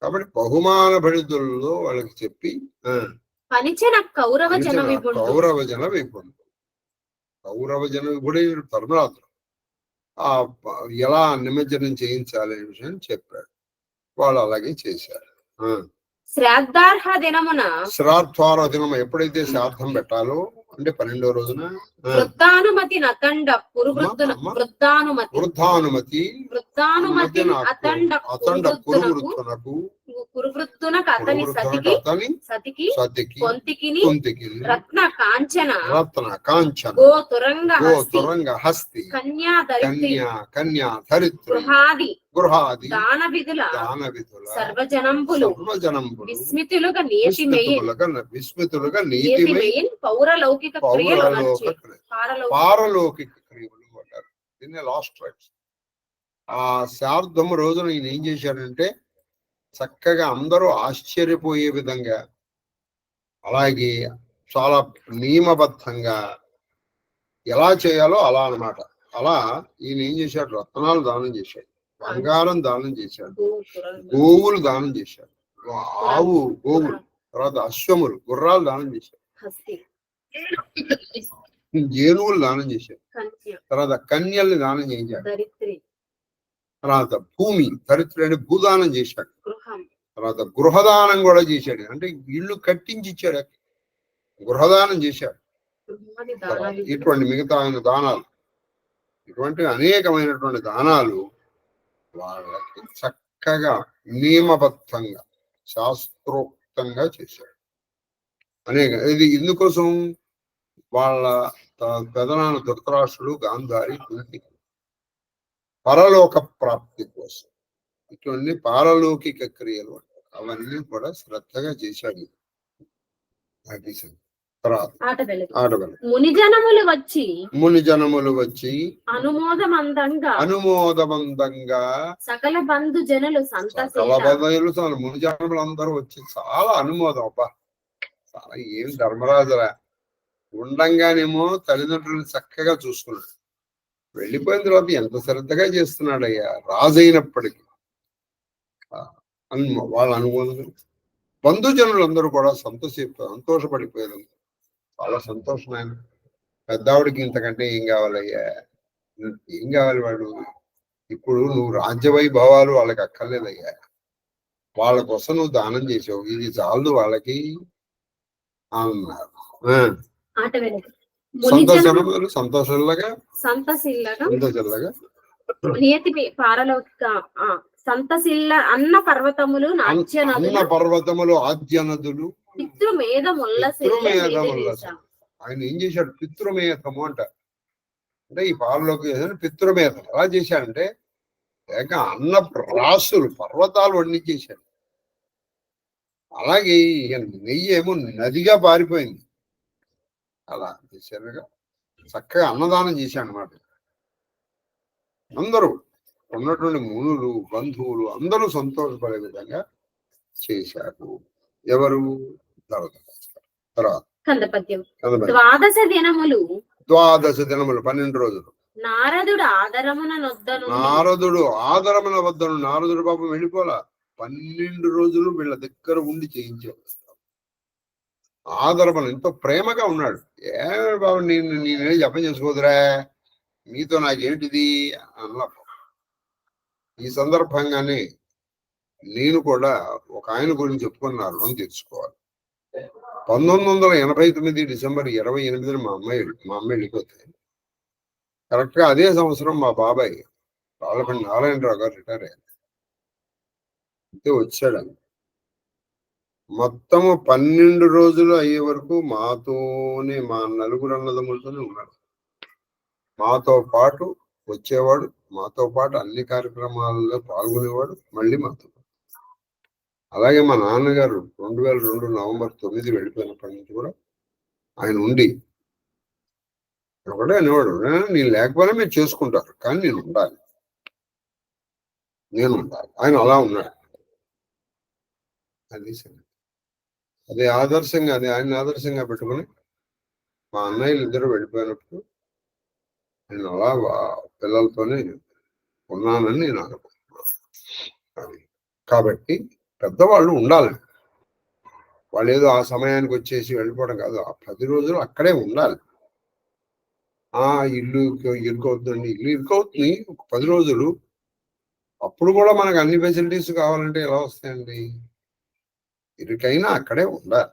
[SPEAKER 2] కాబట్టి బహుమాన పండితుల్లో వాళ్ళకి చెప్పి కౌరవ జన విపుడు ధర్మరాజు ఎలా నిమజ్జనం చేయించాలి అనే విషయం చెప్పాడు. వాళ్ళు అలాగే చేశారు. శ్రాద్ధార్హ దినం ఎప్పుడైతే శ్రాద్ధం పెట్టాలో అంటే 12వ రోజున వృద్ధానుమతి అతండ అతని సతికి రత్న కాంచన గోతురంగ హస్తి కన్యా ధరిత్రి గృహాది దాన విధుల సర్వజనంబులు విస్మితులుగా నీతిమయి పౌరలౌకిక పారలౌకిక క్రియలు అంటారు. దీన్ని లాస్ట్ రైట్స్. ఆ శార్ధం రోజున ఈయన ఏం చేశాడంటే చక్కగా అందరూ ఆశ్చర్యపోయే విధంగా అలాగే చాలా నియమబద్ధంగా ఎలా చేయాలో అలా అన్నమాట. అలా ఈయన ఏం చేశాడు? రత్నాలు దానం చేశాడు, బంగారం దానం చేశాడు, గోవులు దానం చేశాడు, గోవులు తర్వాత అశ్వములు గుర్రాలు దానం చేశాడు, ఏనుగులు దానం చేశాడు, తర్వాత కన్యల్ని దానం చేశాడు, తర్వాత భూమి ధరిత్రి అంటే భూదానం చేశాడు, తర్వాత గృహదానం కూడా చేశాడు. అంటే ఇల్లు కట్టించి ఇచ్చాడు, గృహదానం చేశాడు.
[SPEAKER 1] ఇటువంటి మిగతా దానాలు, ఇటువంటి అనేకమైనటువంటి దానాలు వాళ్ళకి చక్కగా నియమబద్ధంగా శాస్త్రోక్తంగా చేశాడు. ఇది ఇందుకోసం వాళ్ళ పెదనాన్న ధృతరాష్ట్రుడు, గాంధారి, కుంతి పరలోక ప్రాప్తి కోసం ఇటువంటి పారలౌకిక క్రియలు అవన్నీ కూడా శ్రద్ధగా చేశాడు.
[SPEAKER 2] మునిజనములు వచ్చి
[SPEAKER 1] అనుమోదమందంగా
[SPEAKER 2] సకల బంధు జనులు
[SPEAKER 1] మునిజనములు అందరూ వచ్చి చాలా అనుమోదం. అబ్బా చాలా ఏం ధర్మరాజురా, ఉండంగానేమో తల్లిదండ్రులను చక్కగా చూసుకున్నాడు, వెళ్ళిపోయిన తర్వాత ఎంత శ్రద్ధగా చేస్తున్నాడయ్యా రాజు అయినప్పటికీ. వాళ్ళ అనుమోదం బంధుజనులందరూ కూడా సంతోషపడిపోయారు. చాలా సంతోషం ఆయన. పెద్దావిడికి ఇంతకంటే ఏం కావాలయ్యా, ఏం కావాలి వాడు, ఇప్పుడు నువ్వు రాజ్యవైభవాలు వాళ్ళకి అక్కర్లేదయ్యా, వాళ్ళ కోసం నువ్వు దానం చేసావు, ఇది చాలు వాళ్ళకి అన్నారు. సంతోషంలాగా
[SPEAKER 2] అన్న పర్వతములు
[SPEAKER 1] ఆద్య నదులు ఆయన ఏం చేశాడు, పితృమేధము అంటారు. అంటే ఈ పాలలోకి పితృమేధం ఎలా చేశాడంటే ఏక అన్న రాసులు పర్వతాలు వండించేశాడు. అలాగే నెయ్యి ఏమో నదిగా పారిపోయింది. అలా చేశారుగా చక్కగా అన్నదానం చేశాడు అన్నమాట. అందరూ ఉన్నటువంటి మునులు, బంధువులు అందరూ సంతోషపడే విధంగా చేశారు. ఎవరు? తర్వాత
[SPEAKER 2] ద్వాదశ దినములు
[SPEAKER 1] 12 రోజులు
[SPEAKER 2] నారదుడు
[SPEAKER 1] ఆదరమున వద్దను. నారదుడు పాపం వెళ్ళిపోలా, 12 రోజులు వీళ్ళ దగ్గర ఉండి చేయించాడు. ఆదరమున ఎంతో ప్రేమగా ఉన్నాడు. ఏ బాబు నేనే జపం చేసుకోదురా, మీతో నాకేంటిది అన్నా. ఈ సందర్భంగానే నేను కూడా ఒక ఆయన గురించి చెప్పుకున్నారు, రుణం తీర్చుకోవాలి. 1989 డిసెంబర్ 28న మా అమ్మ వెళ్ళిపోతే కరెక్ట్ గా అదే సంవత్సరం మా బాబాయ్ రాళ్ళపల్లి నారాయణరావు గారు రిటైర్ అయ్యారు. అయితే వచ్చాడు. మొత్తము 12 రోజులు అయ్యే వరకు మాతోనే, మా నలుగురు అన్నదమ్ములతోనే ఉన్నాడు. మాతో పాటు వచ్చేవాడు, మాతో పాటు అన్ని కార్యక్రమాల్లో పాల్గొనేవాడు, మళ్ళీ మాతో. అలాగే మా నాన్నగారు 2002 నవంబర్ 9 వెళ్ళిపోయినప్పటి నుంచి కూడా ఆయన ఉండి ఒకటే అనేవాడు, నేను లేకపోయినా మీరు చేసుకుంటారు కానీ నేను ఉండాలి. ఆయన అలా ఉన్నాడు. అదే ఆదర్శంగా, ఆయన ఆదర్శంగా పెట్టుకుని మా అన్నయ్యలు ఇద్దరు వెళ్ళిపోయినప్పుడు నేను అలా పిల్లలతోనే ఉన్నానని నేను అనుకుంటున్నాను. కాబట్టి పెద్దవాళ్ళు ఉండాలి. వాళ్ళు ఏదో ఆ సమయానికి వచ్చేసి వెళ్ళిపోవడం కాదు, ఆ 10 రోజులు అక్కడే ఉండాలి. ఇల్లు ఇరుకవుతుంది, ఇల్లు ఇరుకవుతుంది ఒక 10 రోజులు. అప్పుడు కూడా మనకు అన్ని ఫెసిలిటీస్ కావాలంటే ఎలా వస్తాయండి? ఇరుకైనా అక్కడే ఉండాలి.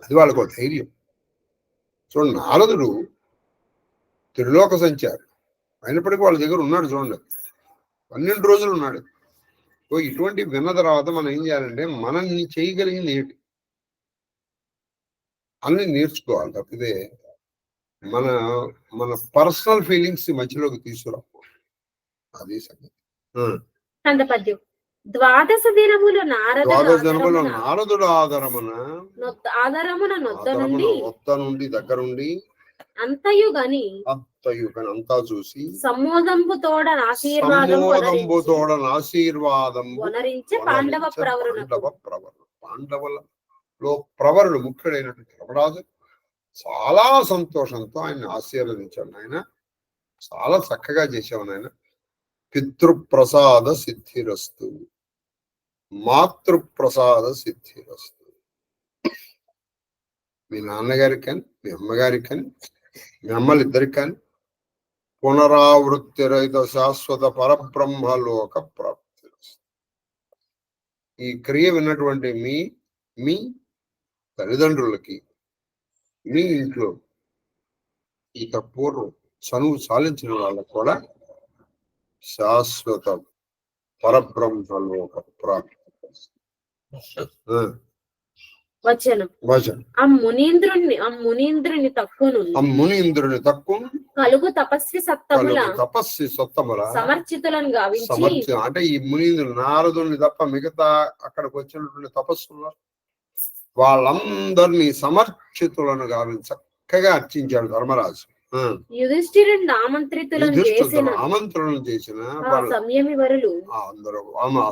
[SPEAKER 1] అది వాళ్ళకు ధైర్యం. చూడండి, నారదుడు త్రిలోక సంచారి అయినప్పటికీ వాళ్ళ దగ్గర ఉన్నాడు. చూడండి, 12 రోజులు ఉన్నాడు. ఇటువంటి విన్న తర్వాత మనం ఏం చేయాలంటే మనం చేయగలిగింది ఏంటి అన్ని నేర్చుకోవాలి. తప్పితే మన పర్సనల్ ఫీలింగ్స్ మధ్యలోకి తీసుకురాకూడదు. అది
[SPEAKER 2] సంగతి. ద్వాదశ దినములు
[SPEAKER 1] నారదుడు ఆదరమున నుండి దగ్గరుండి అంతయు గని అంతా చూసి
[SPEAKER 2] సమ్మోదంబు తోడన
[SPEAKER 1] ఆశీర్వాదం పాండవులలో ప్రవరుడు ముఖ్యుడైనటువంటి ధర్మరాజు చాలా సంతోషంతో ఆయన ఆశీర్వదించాడు. ఆయన చాలా చక్కగా చేసావు నాయన. పితృప్రసాద సిద్ధిరస్తు, మాతృప్రసాద సిద్ధిరస్తు. మీ నాన్నగారికి కానీ, మీ అమ్మగారికి కానీ, మీ అమ్మలిద్దరికి కానీ పునరావృత్తి రహిత శాశ్వత పరబ్రహ్మలోక ప్రాప్తి. ఈ క్రియ విన్నటువంటి మీ తల్లిదండ్రులకి, మీ ఇంట్లో ఇక పూర్వం చనువు సాధించిన వాళ్ళకు కూడా శాశ్వత పరబ్రహ్మలో ఒక ప్రాప్తి.
[SPEAKER 2] వచనం
[SPEAKER 1] వచనం
[SPEAKER 2] ఆ మునీంద్రుని తక్కువ కలుగు తపస్వి
[SPEAKER 1] సత్తముల
[SPEAKER 2] సమర్చితులను గావించి
[SPEAKER 1] అంటే ఈ మునీంద్రుడు నారదుని తప్ప మిగతా అక్కడికి వచ్చినటువంటి తపస్సులు వాళ్ళందరినీ సమర్చితులను గావించి చక్కగా అర్చించాడు ధర్మరాజు.
[SPEAKER 2] యుధిష్ఠిరుని ఆమంత్రణం చేసిన సంయమివరులు
[SPEAKER 1] అందరూ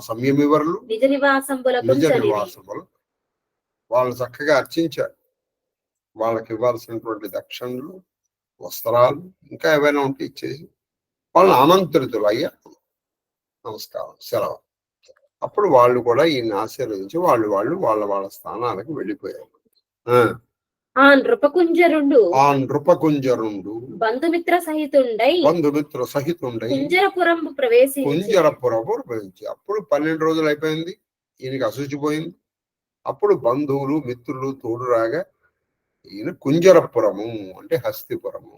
[SPEAKER 1] సంయమివరులు
[SPEAKER 2] నిజ నివాసంబులు
[SPEAKER 1] వాళ్ళు చక్కగా అర్చించారు. వాళ్ళకి ఇవ్వాల్సినటువంటి దక్షిణలు, వస్త్రాలు, ఇంకా ఏవైనా ఉంటే ఇచ్చేసి వాళ్ళని ఆమంత్రితులు, అయ్యా నమస్కారం, సెలవు. అప్పుడు వాళ్ళు కూడా ఈయన్ని ఆశీర్వదించి వాళ్ళ స్థానాలకు వెళ్ళిపోయారు.
[SPEAKER 2] ఆ నృపకుంజరుండు
[SPEAKER 1] బంధుమిత్ర సహితుండై
[SPEAKER 2] కుంజరపురము
[SPEAKER 1] ప్రవేశించి అప్పుడు 12 రోజులు అయిపోయింది, ఈయనకి అశుచిపోయింది. అప్పుడు బంధువులు మిత్రులు తోడు రాగా ఈయన కుంజరపురము అంటే హస్తిపురము.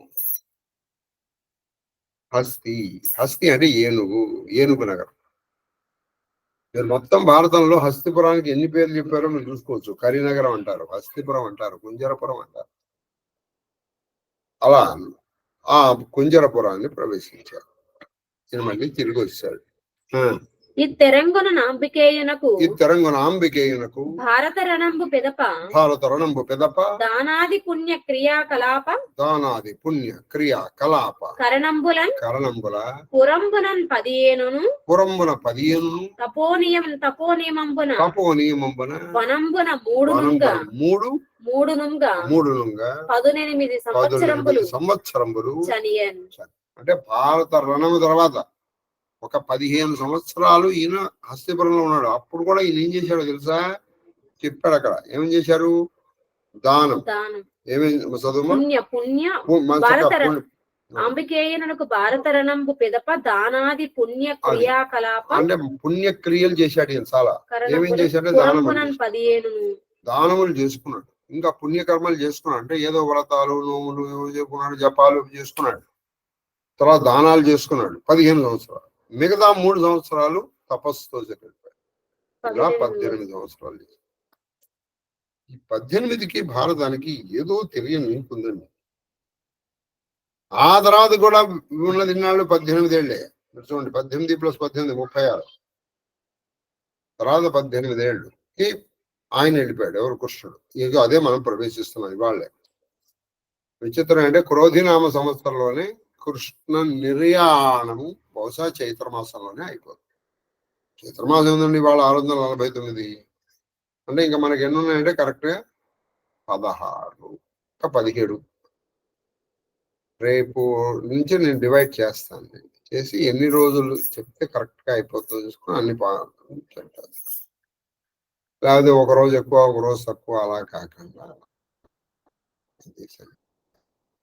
[SPEAKER 1] హస్తి అంటే ఏనుగు నగరం. మీరు మొత్తం భారతంలో హస్తిపురానికి ఎన్ని పేర్లు చెప్పారో మీరు చూసుకోవచ్చు. కరీనగరం అంటారు, హస్తిపురం అంటారు, కుంజరపురం అంటారు. అలా ఆ కుంజరపురాన్ని ప్రవేశించారు. ఈయన మళ్ళీ తిరిగి వచ్చాడు.
[SPEAKER 2] ఈ తెరంగున
[SPEAKER 1] అంబికేయునకు
[SPEAKER 2] భారత రణంబు పెదప దానాది పుణ్య క్రియాకలాప కరణంబుల పురంబునన్ 15 తపోనియమంబున వనంబున మూడునుంగా 18 సంవత్సరంబులు చనియన్.
[SPEAKER 1] అంటే భారత రణము తర్వాత ఒక 15 సంవత్సరాలు ఈయన హస్తిపురంలో ఉన్నాడు. అప్పుడు కూడా ఈయన ఏం చేశాడో తెలుసా? చెప్పాడు అక్కడ. ఏమేం చేశారు? దానం. ఏమేమి చదువు?
[SPEAKER 2] అంబికేయునకు భారతరణంబు పెదప దానాది పుణ్య క్రియాకలాప
[SPEAKER 1] అంటే పుణ్యక్రియలు చేశాడు ఈయన చాలా. ఏమేం చేశాడు? దానములు చేసుకున్నాడు, ఇంకా పుణ్యకర్మలు చేసుకున్నాడు. అంటే ఏదో వ్రతాలు, నోములు చేసుకున్నాడు, జపాలు చేసుకున్నాడు, తర్వాత దానాలు చేసుకున్నాడు. 15 సంవత్సరాలు. మిగతా 3 సంవత్సరాలు తపస్సుతో జరిపాడు. ఇలా 18 సంవత్సరాలు. ఈ 18కి భారతానికి ఏదో తెలియని లింక్ ఉందండి. ఆ తర్వాత కూడా ఉన్నది ఇన్నాళ్ళు 18 ఏళ్లే. చూడండి, 18 + 18 36. తర్వాత 18 ఏళ్ళకి ఆయన వెళ్ళిపోయాడు. ఎవరు? కృష్ణుడు. ఇక అదే మనం ప్రవేశిస్తున్నాం వాళ్ళే. విచిత్రం అంటే క్రోధినామ సంవత్సరంలోనే కృష్ణ నిర్యాణము బహుశా చైత్రమాసంలోనే అయిపోతుంది. చైత్రమాసం ఉందండి వాళ్ళ 649. అంటే ఇంకా మనకి ఎన్ని ఉన్నాయంటే కరెక్ట్గా 16 ఇంకా 17. రేపు నుంచి నేను డివైడ్ చేస్తాను. చేసి ఎన్ని రోజులు చెప్తే కరెక్ట్గా అయిపోతుందో చూసుకుని అన్ని చెప్తాను. లేకపోతే ఒక రోజు ఎక్కువ, ఒక రోజు తక్కువ అలా కాకుండా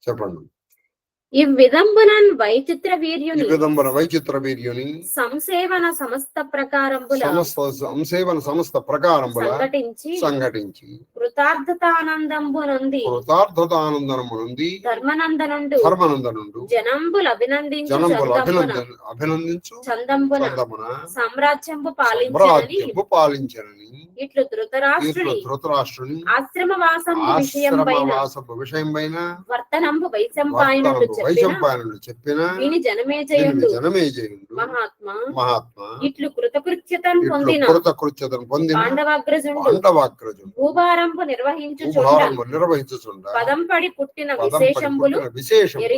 [SPEAKER 1] చెప్పండి.
[SPEAKER 2] ఈ విదంబునన్ వైచిత్ర
[SPEAKER 1] వీర్యుని
[SPEAKER 2] సంసేవన సమస్త ప్రకారంబుల
[SPEAKER 1] సంఘటించి
[SPEAKER 2] కృతార్థతానందంబునంది ధర్మనందనుండు జనంబులు అభినందించు చందంబున సామ్రాజ్యంబు పాలించనని ఇట్లు ధృతరాష్ట్రుని ఆశ్రమవాసంబు విషయంపైన వర్తనంబు వైశంపాయనుడు చెప్పిన జనమేజయుడు మహాత్మా ఇట్లు కృతకృత్యతను పొందిన పాండవాగ్రజుడు భూభారంబు నిర్వహించుచుండ పదంపడి పుట్టిన విశేషంబులు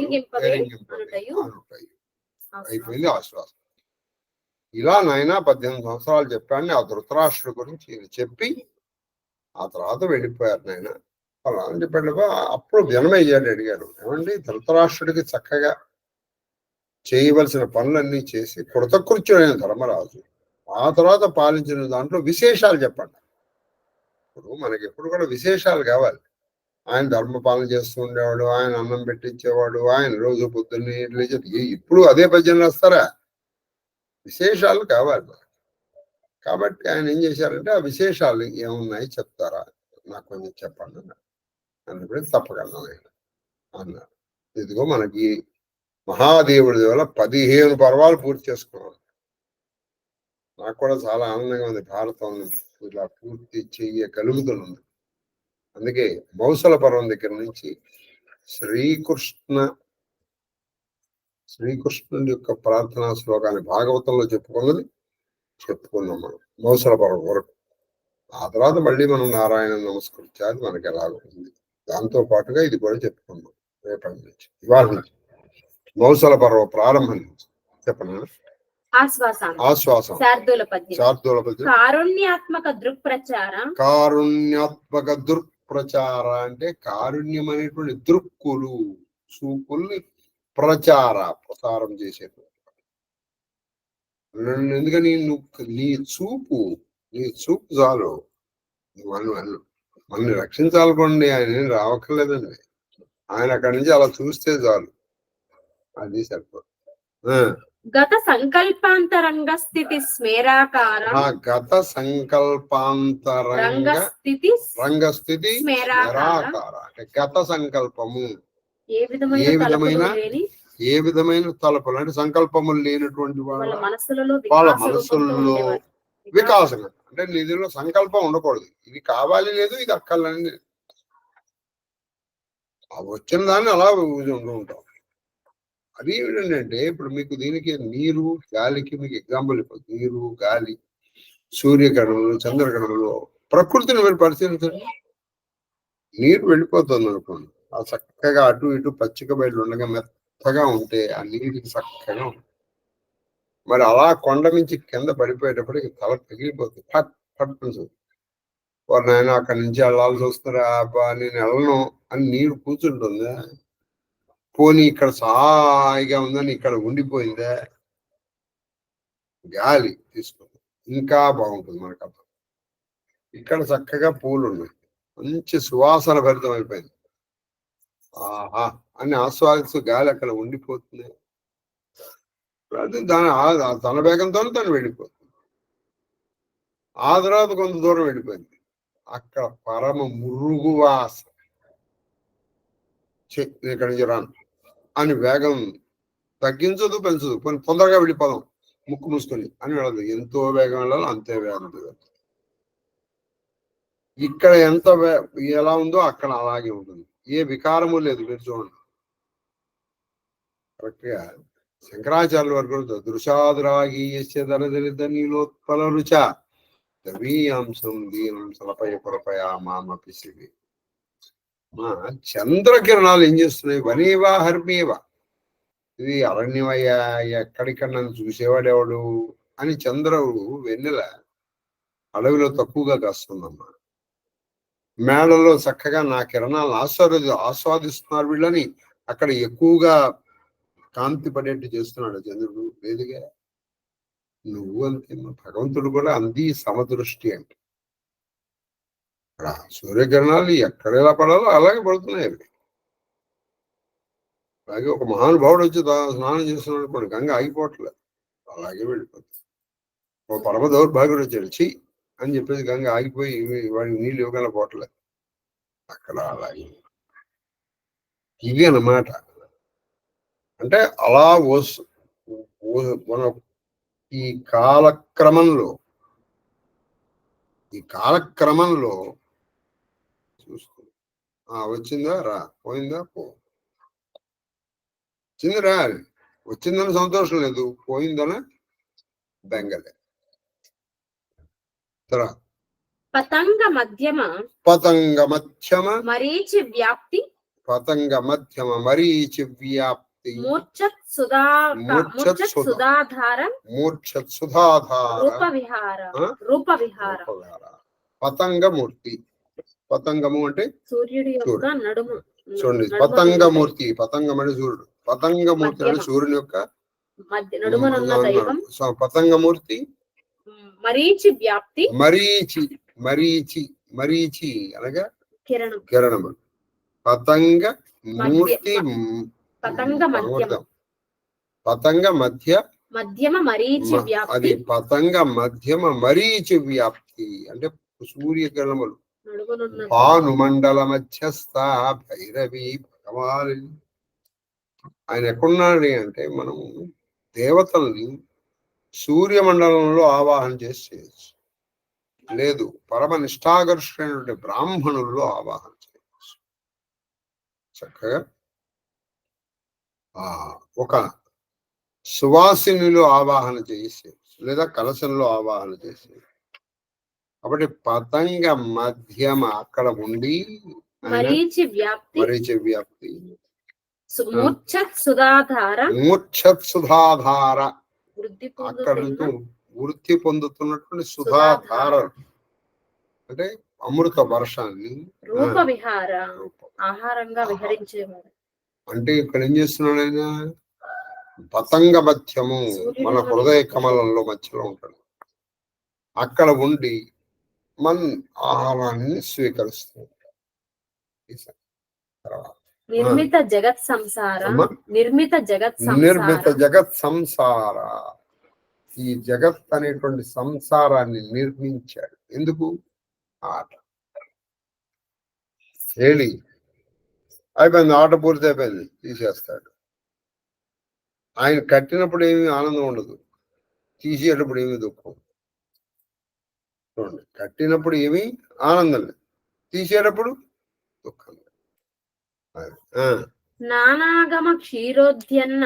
[SPEAKER 1] అయిపోయింది ఆశ్వాసం. ఇలా నాయన 18 సంవత్సరాలు చెప్పాను. ఆ ధృతరాష్ట్రుడి గురించి చెప్పి ఆ తర్వాత వెళ్ళిపోయారు నాయన అలా అని చెప్పాడు. అప్పుడు జనమేజయుడు అడిగాడు, ఏమండి ధృతరాష్ట్రుడికి చక్కగా చేయవలసిన పనులన్నీ చేసి కృతకృత్యుడైన ధర్మరాజు ఆ తర్వాత పాలించిన దాంట్లో విశేషాలు చెప్పండి. ఇప్పుడు మనకి ఎప్పుడు కూడా విశేషాలు కావాలి. ఆయన ధర్మపాలన చేస్తూ ఉండేవాడు, ఆయన అన్నం పెట్టించేవాడు, ఆయన రోజు పొద్దున్నే ఇప్పుడు అదే భజనలు వస్తారా? విశేషాలు కావాలి. కాబట్టి ఆయన ఏం చేశారంటే ఆ విశేషాలు ఏమున్నాయి చెప్తారా, నాకు కొంచెం చెప్పండి అన్నాడు. అన్నప్పుడు తప్పగలను అన్నారు. ఇదిగో మనకి మహాదేవుడి వల్ల 15 పర్వాలు పూర్తి చేసుకున్నాం. నాకు కూడా చాలా ఆనందంగా ఉంది భారతం ఇలా పూర్తి చెయ్యగలుగుతున్నాను. అందుకే మౌసల పర్వం దగ్గర నుంచి శ్రీకృష్ణుడి యొక్క ప్రార్థనా శ్లోకాన్ని భాగవతంలో చెప్పుకున్నాం మనం మౌసల పర్వం వరకు. ఆ తర్వాత మళ్ళీ మనం నారాయణ నమస్కరించాలి మనకి ఎలాగో ఉంది. దాంతో పాటుగా ఇది కూడా చెప్పుకున్నాం రేపటి నుంచి, ఇవాళ నుంచి, మౌసల పర్వ ప్రారంభం నుంచి. చెప్పండి. ఆశ్వాసం శార్దూల పద్యం.
[SPEAKER 2] కారుణ్యాత్మక
[SPEAKER 1] దృక్ప్రచార అంటే కారుణ్యం అనేటువంటి దృక్కులు, చూపుల్ని ప్రసారం చేసేటువంటి. ఎందుకని నీ చూపు చాలు మనల్ని రక్షించాలనుకోండి. ఆయన ఏం రావక్కర్లేదండి. ఆయన అక్కడి నుంచి అలా చూస్తే చాలు, అది సరిపోదు.
[SPEAKER 2] గత సంకల్పాంతరంగ స్థితి స్మేరాకార
[SPEAKER 1] రంగస్థితి స్మేరాకార అంటే గత సంకల్పము ఏ విధమైన తలుపులు అంటే సంకల్పములు లేనటువంటి వాళ్ళ మనసులలో వికాసం. అంటే నిధిలో సంకల్పం ఉండకూడదు, ఇది కావాలి లేదు ఇది అక్కర్లని. వచ్చిన దాన్ని అలా ఉంటూ ఉంటాం. అది ఏమిటంటే ఇప్పుడు మీకు దీనికి నీరు గాలికి మీకు ఎగ్జాంపుల్ ఇవ్వదు. నీరు గాలి సూర్యకిరణములు చంద్రకిరణములు ప్రకృతిని మీరు పరిశీలించండి. నీరు వెళ్ళిపోతుంది అనుకోండి, ఆ చక్కగా అటు ఇటు పచ్చిక బయలు ఉండగా మెత్తగా ఉంటే ఆ నీటికి చక్కగా ఉంటుంది. మరి అలా కొండ నుంచి కింద పడిపోయేటప్పటికి తల పగిలిపోతుంది, ఫట్ పట్టుకుంటుంది. వారు నాయన అక్కడి నుంచి వెళ్ళాల్సి వస్తారా, నేను వెళ్ళను అని నీరు కూర్చుంటుందా? పోనీ ఇక్కడ సాయిగా ఉందని ఇక్కడ ఉండిపోయిందా? గాలి తీసుకుంది ఇంకా బాగుంటుంది మనకు. అప్పుడు ఇక్కడ చక్కగా పూలు ఉన్నాయి, మంచి సువాసన భరితం అయిపోయింది. ఆహా అని ఆస్వాదిస్తూ గాలి అక్కడ ఉండిపోతుంది. తన వేగంతో తను వెళ్ళిపోతుంది. ఆ తర్వాత కొంత దూరం వెళ్ళిపోయింది, అక్కడ పరమ మురుగు వాసన. ఇక్కడి నుంచి రాను అని వేగం తగ్గించదు పెంచదు, కొన్ని తొందరగా వెళ్ళిపోదాం ముక్కు మూసుకొని అని వెళ్ళదు. ఎంతో వేగం వెళ్ళాలి అంతే వేగం. ఇక్కడ ఎలా ఉందో అక్కడ అలాగే ఉంటుంది, ఏ వికారము లేదు. మీరు చూడండి కరెక్ట్ గా శంకరాచార్యుల వరకు దృశాదురాగీయస్య దరదలిత నీలోత్పల రుచ దవీయాంశం దీనం సలపయ పొరపయ మామపి శివి. చంద్రకిరణాలు ఏం చేస్తున్నాయి? వనేవా హర్మేవా, ఇది అరణ్యమయ్యా, ఎక్కడిక్కడ నన్ను చూసేవాడెవడు అని చంద్రుడు వెన్నెల అడవిలో తక్కువగా కాస్తుందమ్మా. మేడలో చక్కగా నా కిరణాలను ఆస్వాదిస్తున్నారు వీళ్ళని అక్కడ ఎక్కువగా కాంతి పడేట్టు చేస్తున్నాడు చంద్రుడు. లేదుగా నువ్వు అంతే, భగవంతుడు కూడా అంది సమదృష్టి అంటే. సూర్యకిరణాలు ఎక్కడ ఎలా పడాలో అలాగే పడుతున్నాయి అవి. అలాగే ఒక మహానుభావుడు వచ్చి స్నానం చేస్తున్నాడు అనుకోండి, గంగ ఆగిపోవట్లేదు, అలాగే వెళ్ళిపోతుంది. ఒక పరమ దౌర్భాగ్యుడు వచ్చాడు, చి అని చెప్పేసి గంగ ఆగిపోయి వాడికి నీళ్ళు ఇవ్వగల పోవట్లేదు, అక్కడ అలాగే. ఇది అన్నమాట. అంటే అలా మన ఈ కాలక్రమంలో చూసుకో, వచ్చిందా రా, పోయిందా పో. వచ్చిందిరా, వచ్చిందని సంతోషం లేదు, పోయిందన బెంగలే.
[SPEAKER 2] పతంగ మధ్యమ మరీచి వ్యాప్తి మూర్ఛత్ సుధాధారం రూప విహార.
[SPEAKER 1] పతంగమూర్తి, పతంగము అంటే
[SPEAKER 2] సూర్యుడి యొక్క నడుము.
[SPEAKER 1] చూడండి, పతంగమూర్తి, పతంగం అంటే సూర్యుడు, పతంగమూర్తి అంటే సూర్యుని యొక్క
[SPEAKER 2] నడుమనున్న దైవం.
[SPEAKER 1] పతంగమూర్తి
[SPEAKER 2] మరీచి వ్యాప్తి,
[SPEAKER 1] మరీచి అనగా కిరణము. పతంగ మూర్తి, పతంగ మధ్యమ మరీచి వ్యాప్తి. అది పతంగ మధ్యమ మరీచి వ్యాప్తి అంటే సూర్యకిరణములు
[SPEAKER 2] భానుమండల మధ్యస్థ భైరవి భగవాని. ఆయన ఎక్కడున్నాడు అంటే మనము దేవతల్ని సూర్యమండలంలో ఆవాహన చేసి చేయొచ్చు, లేదు పరమ నిష్ఠాగర్షుడైనటువంటి బ్రాహ్మణుల్లో ఆవాహన చేయవచ్చు. చక్కగా ఒక సువాసినిలో ఆవాహన చేసి లేదా కలశంలో ఆవాహన చేసి, కాబట్టి పతంగ మధ్యమ అక్కడ ఉండి
[SPEAKER 3] మరీచి
[SPEAKER 2] వ్యాప్తి
[SPEAKER 3] మూర్ఛత్ సుధాధార
[SPEAKER 2] అక్కడ వృత్తి పొందుతున్నటువంటి సుధాధార అంటే అమృత వర్షాన్ని
[SPEAKER 3] రూప విహార ఆహారంగా విహరించేవాడు.
[SPEAKER 2] అంటే ఇక్కడ ఏం చేస్తున్నాడు ఆయన? పతంగ మధ్యము మన హృదయ కమలంలో మధ్యలో ఉంటాడు. అక్కడ ఉండి మన ఆహారాన్ని స్వీకరిస్తుంది.
[SPEAKER 3] నిర్మిత జగత్ సంసార
[SPEAKER 2] ఈ జగత్ అనేటువంటి సంసారాన్ని నిర్మించాడు. ఎందుకు? ఆట హేళి అయిపోయింది, ఆట పూర్తి అయిపోయింది, తీసేస్తాడు. ఆయన కట్టినప్పుడు ఏమి ఆనందం ఉండదు, తీసేటప్పుడు ఏమి దుఃఖం. చూడండి, కట్టినప్పుడు ఏమి ఆనందం లేదు, తీసేటప్పుడు దుఃఖం.
[SPEAKER 3] నానాగమ క్షీరోద్యన్న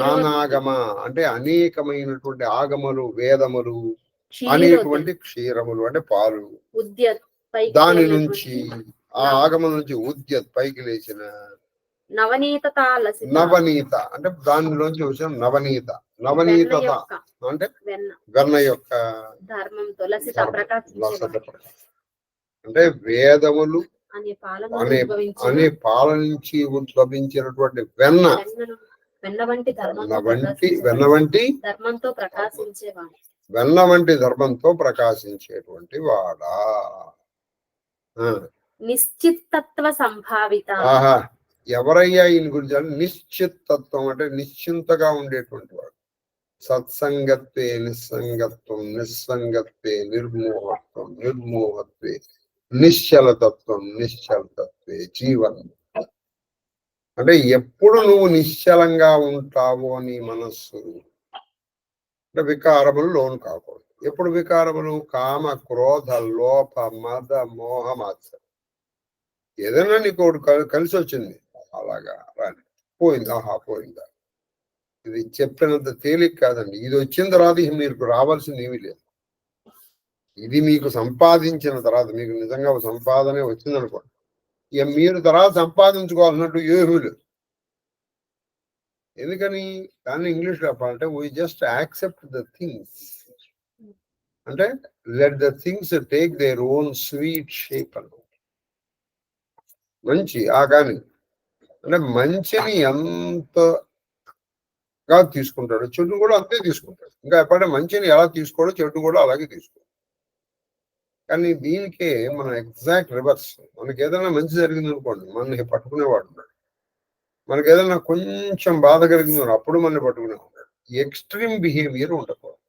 [SPEAKER 2] నానాగమ అంటే అనేకమైనటువంటి ఆగమలు, వేదములు, అనేటువంటి క్షీరములు అంటే పాలు, దాని నుంచి ఆ ఆగమం నుంచి ఉద్యత్ పైకి లేచిన నవనీత అంటే దానిలోంచి వచ్చిన నవనీత అంటే వెన్న యొక్క అంటే వేదములు అనే పాల నుంచి ఉద్భవించినటువంటి వెన్న వంటి ధర్మంతో ప్రకాశించేటువంటి వాడా.
[SPEAKER 3] నిశ్చిత్తత్వ సంభావిత.
[SPEAKER 2] ఎవరయ్యా ఈయన గురించి? నిశ్చిత్తత్వం అంటే నిశ్చింతగా ఉండేటువంటి వాడు. సత్సంగత్వే నిస్సంగత్వం, నిస్సంగత్వే నిర్మోహత్వే నిశ్చలతత్వే జీవనం. అంటే ఎప్పుడు నువ్వు నిశ్చలంగా ఉంటావో నీ మనస్సు అంటే వికారములు లోను కాకూడదు. ఎప్పుడు వికారములు? కామ, క్రోధ, లోప, మద, మోహమాత్స. ఏదైనా నీకు కలిసి వచ్చింది, అలాగా రాని పోయింది, పోయిందా. ఇది చెప్పినంత తేలిక కాదండి. ఇది వచ్చిన తర్వాత మీకు రావాల్సింది ఏమీ లేదు. ఇది మీకు సంపాదించిన తర్వాత, మీకు నిజంగా సంపాదనే వచ్చిందనుకోండి, ఇక మీరు తర్వాత సంపాదించుకోవాల్సినట్టు ఏమీ లేదు. ఎందుకని? దాన్ని ఇంగ్లీష్లో చెప్పాలంటే we just accept the things, అంటే let the things take their own sweet shape అన్నమాట. మంచి కానీ అంటే మంచిని ఎంతగా తీసుకుంటాడు, చెడు కూడా అంతే తీసుకుంటాడు. ఇంకా ఎప్పుడైనా మంచిని ఎలా తీసుకోవడం, చెడు కూడా అలాగే తీసుకోవడం. కానీ దీనికే మనం ఎగ్జాక్ట్ రివర్స్. మనకి ఏదైనా మంచి జరిగింది అనుకోండి, మనకి పట్టుకునేవాడు ఉన్నాడు. మనకి ఏదైనా కొంచెం బాధ కలిగింది అప్పుడు మనల్ని పట్టుకునేవాడు. ఎక్స్ట్రీమ్ బిహేవియర్ ఉండకూడదు.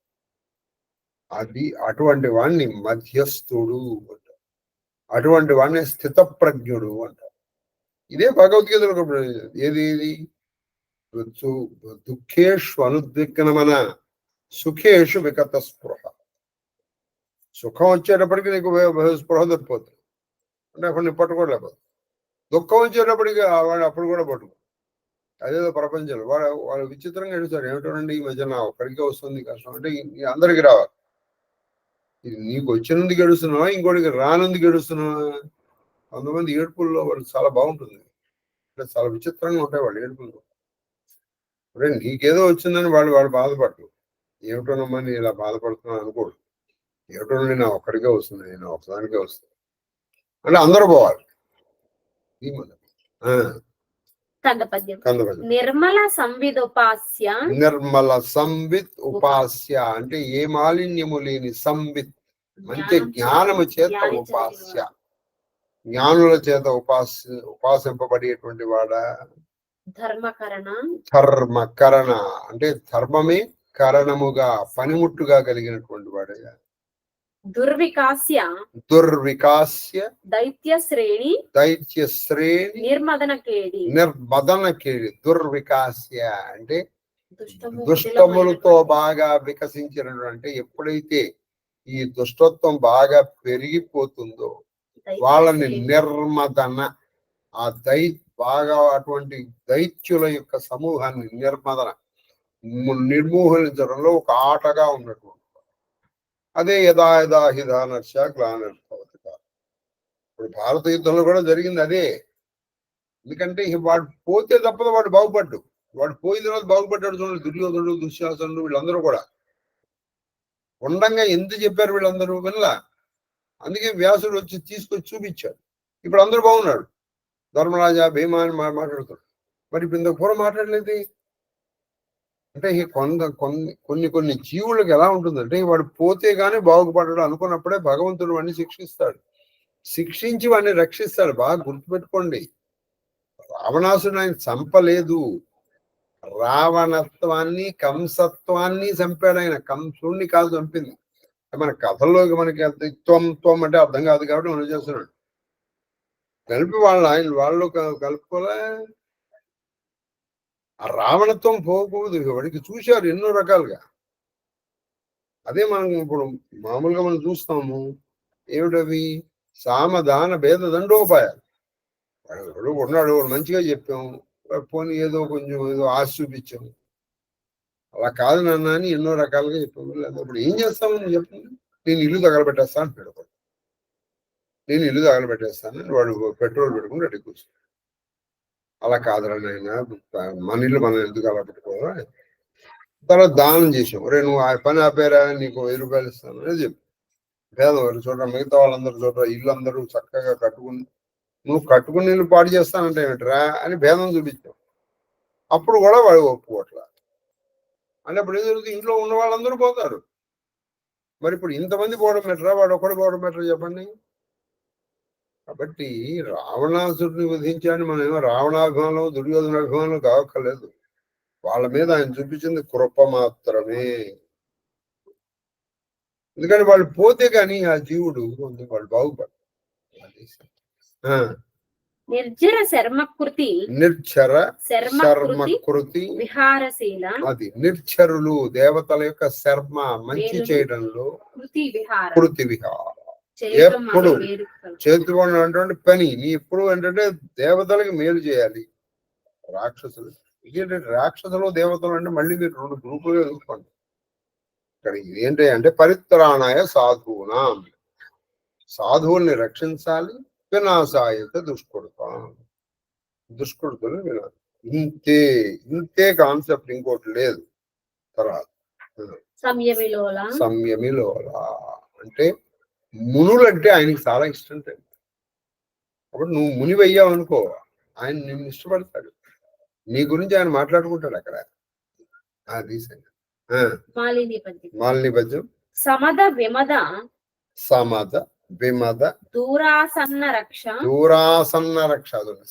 [SPEAKER 2] అది అటువంటి వాడిని మధ్యస్థుడు అంటారు, అటువంటి వాడిని స్థితప్రజ్ఞుడు అంటారు. ఇదే భగవద్గీతలో ఏది దుఃఖేషు అనుద్విగ్నమన సుఖేషు వికత స్పృహ. సుఖం వచ్చేటప్పటికి నీకు స్పృహ తప్పిపోతుంది, అంటే అప్పుడు నీ పట్టుకోలేకపోతుంది. దుఃఖం వచ్చేటప్పటికి వాడు అప్పుడు కూడా పట్టుకో. అదేదో ప్రపంచంలో వాళ్ళు విచిత్రంగా ఎడుస్తారు. ఏమిటోనండి ఈ మధ్య నా ఒక్కడికే వస్తుంది కష్టం అంటే అందరికి రావాలి. ఇది నీకు వచ్చినందుకు గడుస్తున్నావా, ఇంకోటికి రానందుకు గడుస్తున్నావా? కొంతమంది ఏడుపుల్లో వాళ్ళు చాలా బాగుంటుంది, అంటే చాలా విచిత్రంగా ఉంటాయి వాళ్ళు ఏడుపుల్లో. అంటే నీకేదో వచ్చిందని వాడు బాధపడదు. ఏమిటోనమ్మా నేను ఇలా బాధపడుతున్నాను అనుకోడు. ఏమిటోనండి నా ఒక్కడికే వస్తుంది, నేను ఒక్కదానికే వస్తుంది అంటే అందరూ పోవాలి.
[SPEAKER 3] నిర్మల
[SPEAKER 2] సంవిత్ ఉపాస్య అంటే ఏ మాలిన్యము లేని సంవిత్, మంచి జ్ఞానము చేత ఉపాస్య జ్ఞానుల చేత ఉపాసింపబడేటువంటి వాడ.
[SPEAKER 3] ధర్మకరణ
[SPEAKER 2] ధర్మకరణ అంటే ధర్మమే కరణముగా పనిముట్టుగా కలిగినటువంటి వాడయ్యా.
[SPEAKER 3] దుర్వికాస్య
[SPEAKER 2] దుర్వికాస్య
[SPEAKER 3] దైత్య శ్రేణి నిర్మదన కేడి.
[SPEAKER 2] దుర్వికాస్య అంటే దుష్టములతో బాగా వికసించినటువంటి, ఎప్పుడైతే ఈ దుష్టత్వం బాగా పెరిగిపోతుందో వాళ్ళని నిర్మదన, ఆ బాగా అటువంటి దైత్యుల యొక్క సమూహాన్ని నిర్మూలించడంలో ఒక ఆటగా ఉన్నటువంటి అదే యదా యదా హి ధానర్ష గ్లానిర్భవతి. ఇప్పుడు భారత యుద్ధంలో కూడా జరిగింది అదే. ఎందుకంటే వాడు పోతే తప్పదు, వాడు బాగుపడ్డు. వాడు పోయిన తర్వాత బాగుపడ్డాడు. చూడండి, దుర్యోధనుడు, దుశ్శాసనుడు వీళ్ళందరూ కూడా ఉండంగా ఎందుకు చెప్పారు వీళ్ళందరూ వినలా. అందుకే వ్యాసుడు వచ్చి తీసుకొచ్చి చూపించాడు. ఇప్పుడు అందరూ బాగున్నాడు. ధర్మరాజా భీమా అని మాట్లాడుతాడు. మరి ఇప్పుడు ఇంతకు పూర్వం మాట్లాడలేదు. అంటే కొన్ని జీవులకు ఎలా ఉంటుందంటే వాడు పోతే గానీ బాగుపడ్డాడు అనుకున్నప్పుడే భగవంతుడు వాడిని శిక్షిస్తాడు. శిక్షించి వాడిని రక్షిస్తాడు. బాగా గుర్తుపెట్టుకోండి, రావణాసుడు ఆయన చంపలేదు. రావణత్వాన్ని కంసత్వాన్ని చంపాడు ఆయన. కంసుడిని కాదు చంపింది. మన కథల్లోకి మనకి త్వం అంటే అర్థం కాదు కాబట్టి మనం చేస్తున్నాడు. కలిపి వాళ్ళు కలుపుకోలే. ఆ రావణత్వం పోకూడదు. వాడికి చూశారు ఎన్నో రకాలుగా. అదే మనం ఇప్పుడు మామూలుగా మనం చూస్తాము. ఏమిటవి? సామధాన భేద దండోపాయాలు. వాడు ఉన్నాడు, మంచిగా చెప్పాము, పోనీ ఏదో కొంచెం ఏదో ఆశ చూపించాము. అలా కాదు నాన్న అని ఎన్నో రకాలుగా చెప్పాము. లేదా ఇప్పుడు ఏం చేస్తామని చెప్పండి. నేను ఇల్లు తగలబెట్టేస్తాను అంటాడు. నేను ఇల్లు తగలబెట్టేస్తానని వాడు పెట్రోల్ పెట్టుకుని రెడీ కూర్చున్నాడు. అలా కాదురా నాయన, మన ఇల్లు మనం ఎందుకు అలా పెట్టుకోవాలి. తర్వాత దానం చేసాం. నువ్వు ఆ పని ఆపేరా, నీకు 1000 రూపాయలు ఇస్తాను అని చెప్పి పేదవాళ్ళు చూడరా, మిగతా వాళ్ళందరూ చూడరా, ఇల్లు అందరూ చక్కగా కట్టుకుని, నువ్వు కట్టుకుని ఇల్లు పాడు చేస్తానంటే ఏమిట్రా అని భేదం చూపించాం. అప్పుడు కూడా వాడు ఒప్పుకోవట్లా. అంటే ఇప్పుడు ఏం జరుగుతుంది? ఇంట్లో ఉన్న వాళ్ళందరూ పోతారు. మరి ఇప్పుడు ఇంతమంది పోవడం బెటరా, వాడు ఒకటి పోవడం బెటరా చెప్పండి. కాబట్టి రావణాసుడిని వధించాలని మనం ఏమో రావణాభిమానం, దుర్యోధనాభిమానం కావక్కర్లేదు. వాళ్ళ మీద ఆయన చూపించింది కృప మాత్రమే. ఎందుకంటే వాళ్ళు పోతే కానీ ఆ జీవుడు వాళ్ళు బాగుపడతారు.
[SPEAKER 3] నిర్జర శర్మకృతి విహారశీల.
[SPEAKER 2] అది నిర్చరులు, దేవతల యొక్క శర్మ మంచి చేయడంలో కృతి విహార. ఎప్పుడు చేతిలో ఉన్నటువంటి పని నీ ఎప్పుడు ఏంటంటే దేవతలకి మేలు చేయాలి. రాక్షసులు ఇదేంటంటే రాక్షసులు దేవతలు అంటే మళ్ళీ మీరు 2 గ్రూపులుగా చూసుకోండి. ఇక్కడ ఏంటి అంటే పరిత్రాణాయ సాధువునాం, సాధువుల్ని రక్షించాలి. వినాశాయత దుష్కృతులు వినాలి. ఇంతే కాన్సెప్ట్, ఇంకోటి లేదు. తర్వాత సంయమిలోల అంటే మునులు అంటే ఆయనకి చాలా ఇష్టం. కాబట్టి నువ్వు మునివి అయ్యావు అనుకో, ఆయన నిన్ను ఇష్టపడతాడు. నీ గురించి ఆయన మాట్లాడుకుంటాడు అక్కడ. అది మాలిని పద్యం. సమద విమద
[SPEAKER 3] దూరాసన్న రక్ష.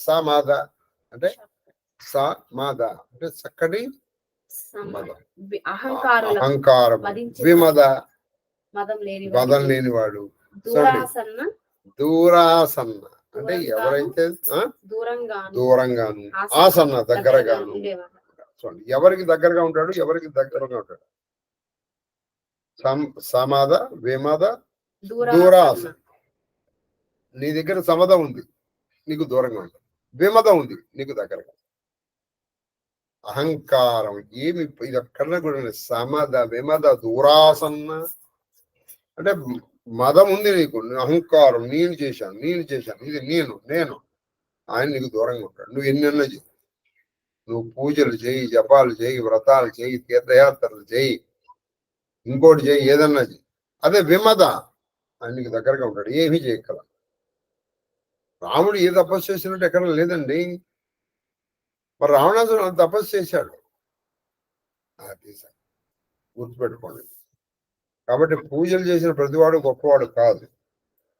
[SPEAKER 2] సమద అంటే సమాద అంటే చక్కటి అహంకారం. విమద మదం లేనివాడు. దూరాసన్న అంటే ఎవరైతే దూరంగాను, ఆసన్న దగ్గరగాను. చూడండి, ఎవరికి దగ్గరగా ఉంటాడు, ఎవరికి దగ్గరగా ఉంటాడు. సమద విమద దూరాసన. నీ దగ్గర సమద ఉంది, నీకు దూరంగా ఉంటుంది. విమద ఉంది, నీకు దగ్గరగా. అహంకారం ఏమి ఇది ఎక్కడ కూడా సమద విమద దూరాసన్న అంటే మదం ఉంది నీకు, అహంకారం. నేను చేశాను, ఇది నేను ఆయన నీకు దూరంగా ఉంటాడు. నువ్వు ఎన్నెన్నో చేయి, నువ్వు పూజలు చేయి, జపాలు చేయి, వ్రతాలు చేయి, తీర్థయాత్రలు చేయి, ఇంకోటి చేయి, ఏదన్నా చేయి. అదే విమద ఆయన నీకు దగ్గరగా ఉంటాడు. ఏమీ చేయగల. రాముడు ఏ తపస్సు చేసినట్టు ఎక్కడ లేదండి. మరి రావణాసుడు అంత తపస్సు చేశాడు. అది గుర్తుపెట్టుకోండి. కాబట్టి పూజలు చేసిన ప్రతివాడు గొప్పవాడు కాదు.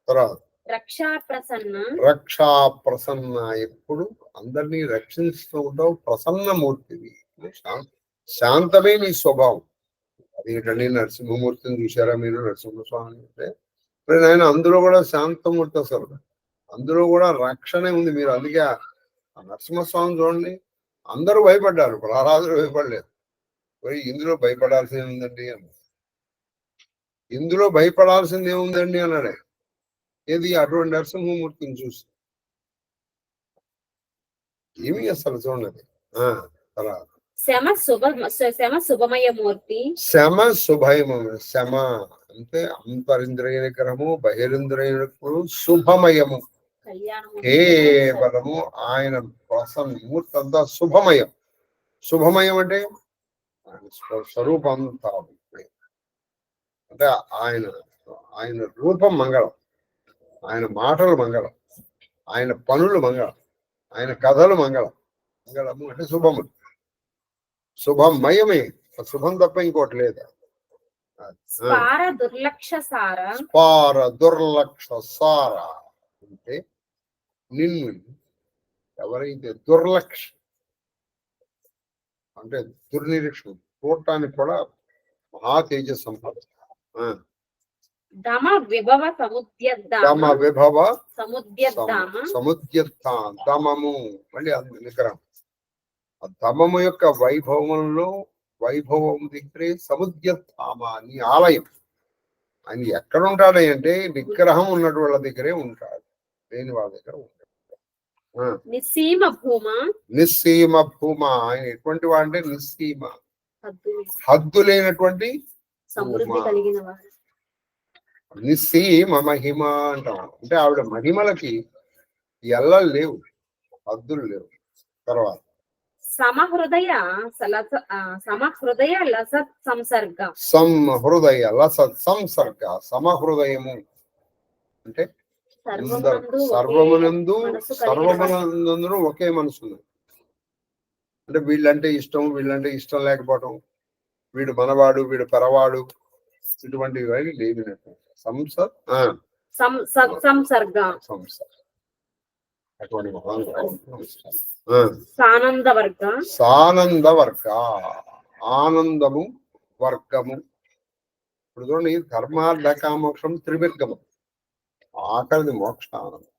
[SPEAKER 2] తర్వాత
[SPEAKER 3] రక్షా ప్రసన్న
[SPEAKER 2] రక్షా ప్రసన్న, ఎప్పుడు అందరినీ రక్షిస్తూ ఉంటావు, ప్రసన్నమూర్తివి, శాంతమే నీ స్వభావం. అదేంటండి నరసింహమూర్తిని చూసారా మీరు? నరసింహస్వామి అంటే ఆయన అందులో కూడా శాంతమూర్తి, అసలు అందులో కూడా రక్షణే ఉంది. మీరు అందుకే ఆ నరసింహస్వామి చూడండి, అందరూ భయపడ్డారు, ప్రహ్లాదుడు భయపడలేదు. ఇందులో భయపడాల్సింది ఉందండి అన్నాడు. ఇందులో భయపడాల్సింది ఏముందండి అన్నాడే. ఏది అటువంటి నరసింహమూర్తిని చూసి ఏమి అసలు చూడండి. తర్వాత
[SPEAKER 3] శమ శుభమయమూర్తి,
[SPEAKER 2] శమ శుభయము. శమ అంటే అంతరింద్రియ నిగ్రహము, బహిరింద్రియ నిగ్రహము, శుభమయము, కేవలము ఆయన ప్రసన్న మూర్తి అంతా శుభమయం. శుభమయం అంటే స్వరూపం అంతా అంటే ఆయన రూపం మంగళం, ఆయన మాటలు మంగళం, ఆయన పనులు మంగళం, ఆయన కథలు మంగళం. మంగళము అంటే శుభము, శుభమయమే, శుభం తప్ప ఇంకోటి లేదు.
[SPEAKER 3] స్పార దుర్లక్ష సార,
[SPEAKER 2] స్పార దుర్లక్ష సార అంటే నిన్ను ఎవరైతే దుర్లక్ష అంటే దుర్నిరీక్షణ చూడటానికి కూడా మహా తేజస్ సంపద.
[SPEAKER 3] దమ విభవ
[SPEAKER 2] దమ విభవ
[SPEAKER 3] సముద్యద్దామ
[SPEAKER 2] దమము, మళ్ళీ నిగ్రహం. ఆ దమము యొక్క వైభవం దగ్గరే సముద్యధామ అని ఆలయం. ఆయన ఎక్కడ ఉంటాడు అంటే నిగ్రహం ఉన్నటు వాళ్ళ దగ్గరే ఉంటాడు, లేని వాళ్ళ దగ్గర ఉంటాడు.
[SPEAKER 3] నిస్సీమ భూమ,
[SPEAKER 2] నిస్సీమ భూమ, ఆయన ఎటువంటి వాడు అంటే నిస్సీమ, హద్దు లేనటువంటి
[SPEAKER 3] సమృద్ధి కలిగిన వాడు.
[SPEAKER 2] నిస్సీమ మహిమ అంటాం, అంటే ఆవిడ మహిమలకి ఎల్లలు లేవు, హద్దులు లేవు. తర్వాత
[SPEAKER 3] సమహృదయ లసత్ సంసర్గ,
[SPEAKER 2] సంహృదయ లసత్ సంసర్గ. సమహృదయము అంటే సర్వమునందు ఒకే మనసు ఉంది. అంటే వీళ్ళంటే ఇష్టం, వీళ్ళంటే ఇష్టం లేకపోవడం, వీడు మనవాడు, వీడు పరవాడు, ఇటువంటివి లేవినట్టు
[SPEAKER 3] సంసర్గ.
[SPEAKER 2] అటువంటి
[SPEAKER 3] సానంద వర్గ,
[SPEAKER 2] ఆనందము వర్గము. ఇప్పుడు చూడండి, ధర్మార్థ కామోక్షం త్రివర్గము, ఆఖరిది మోక్ష ఆనందం.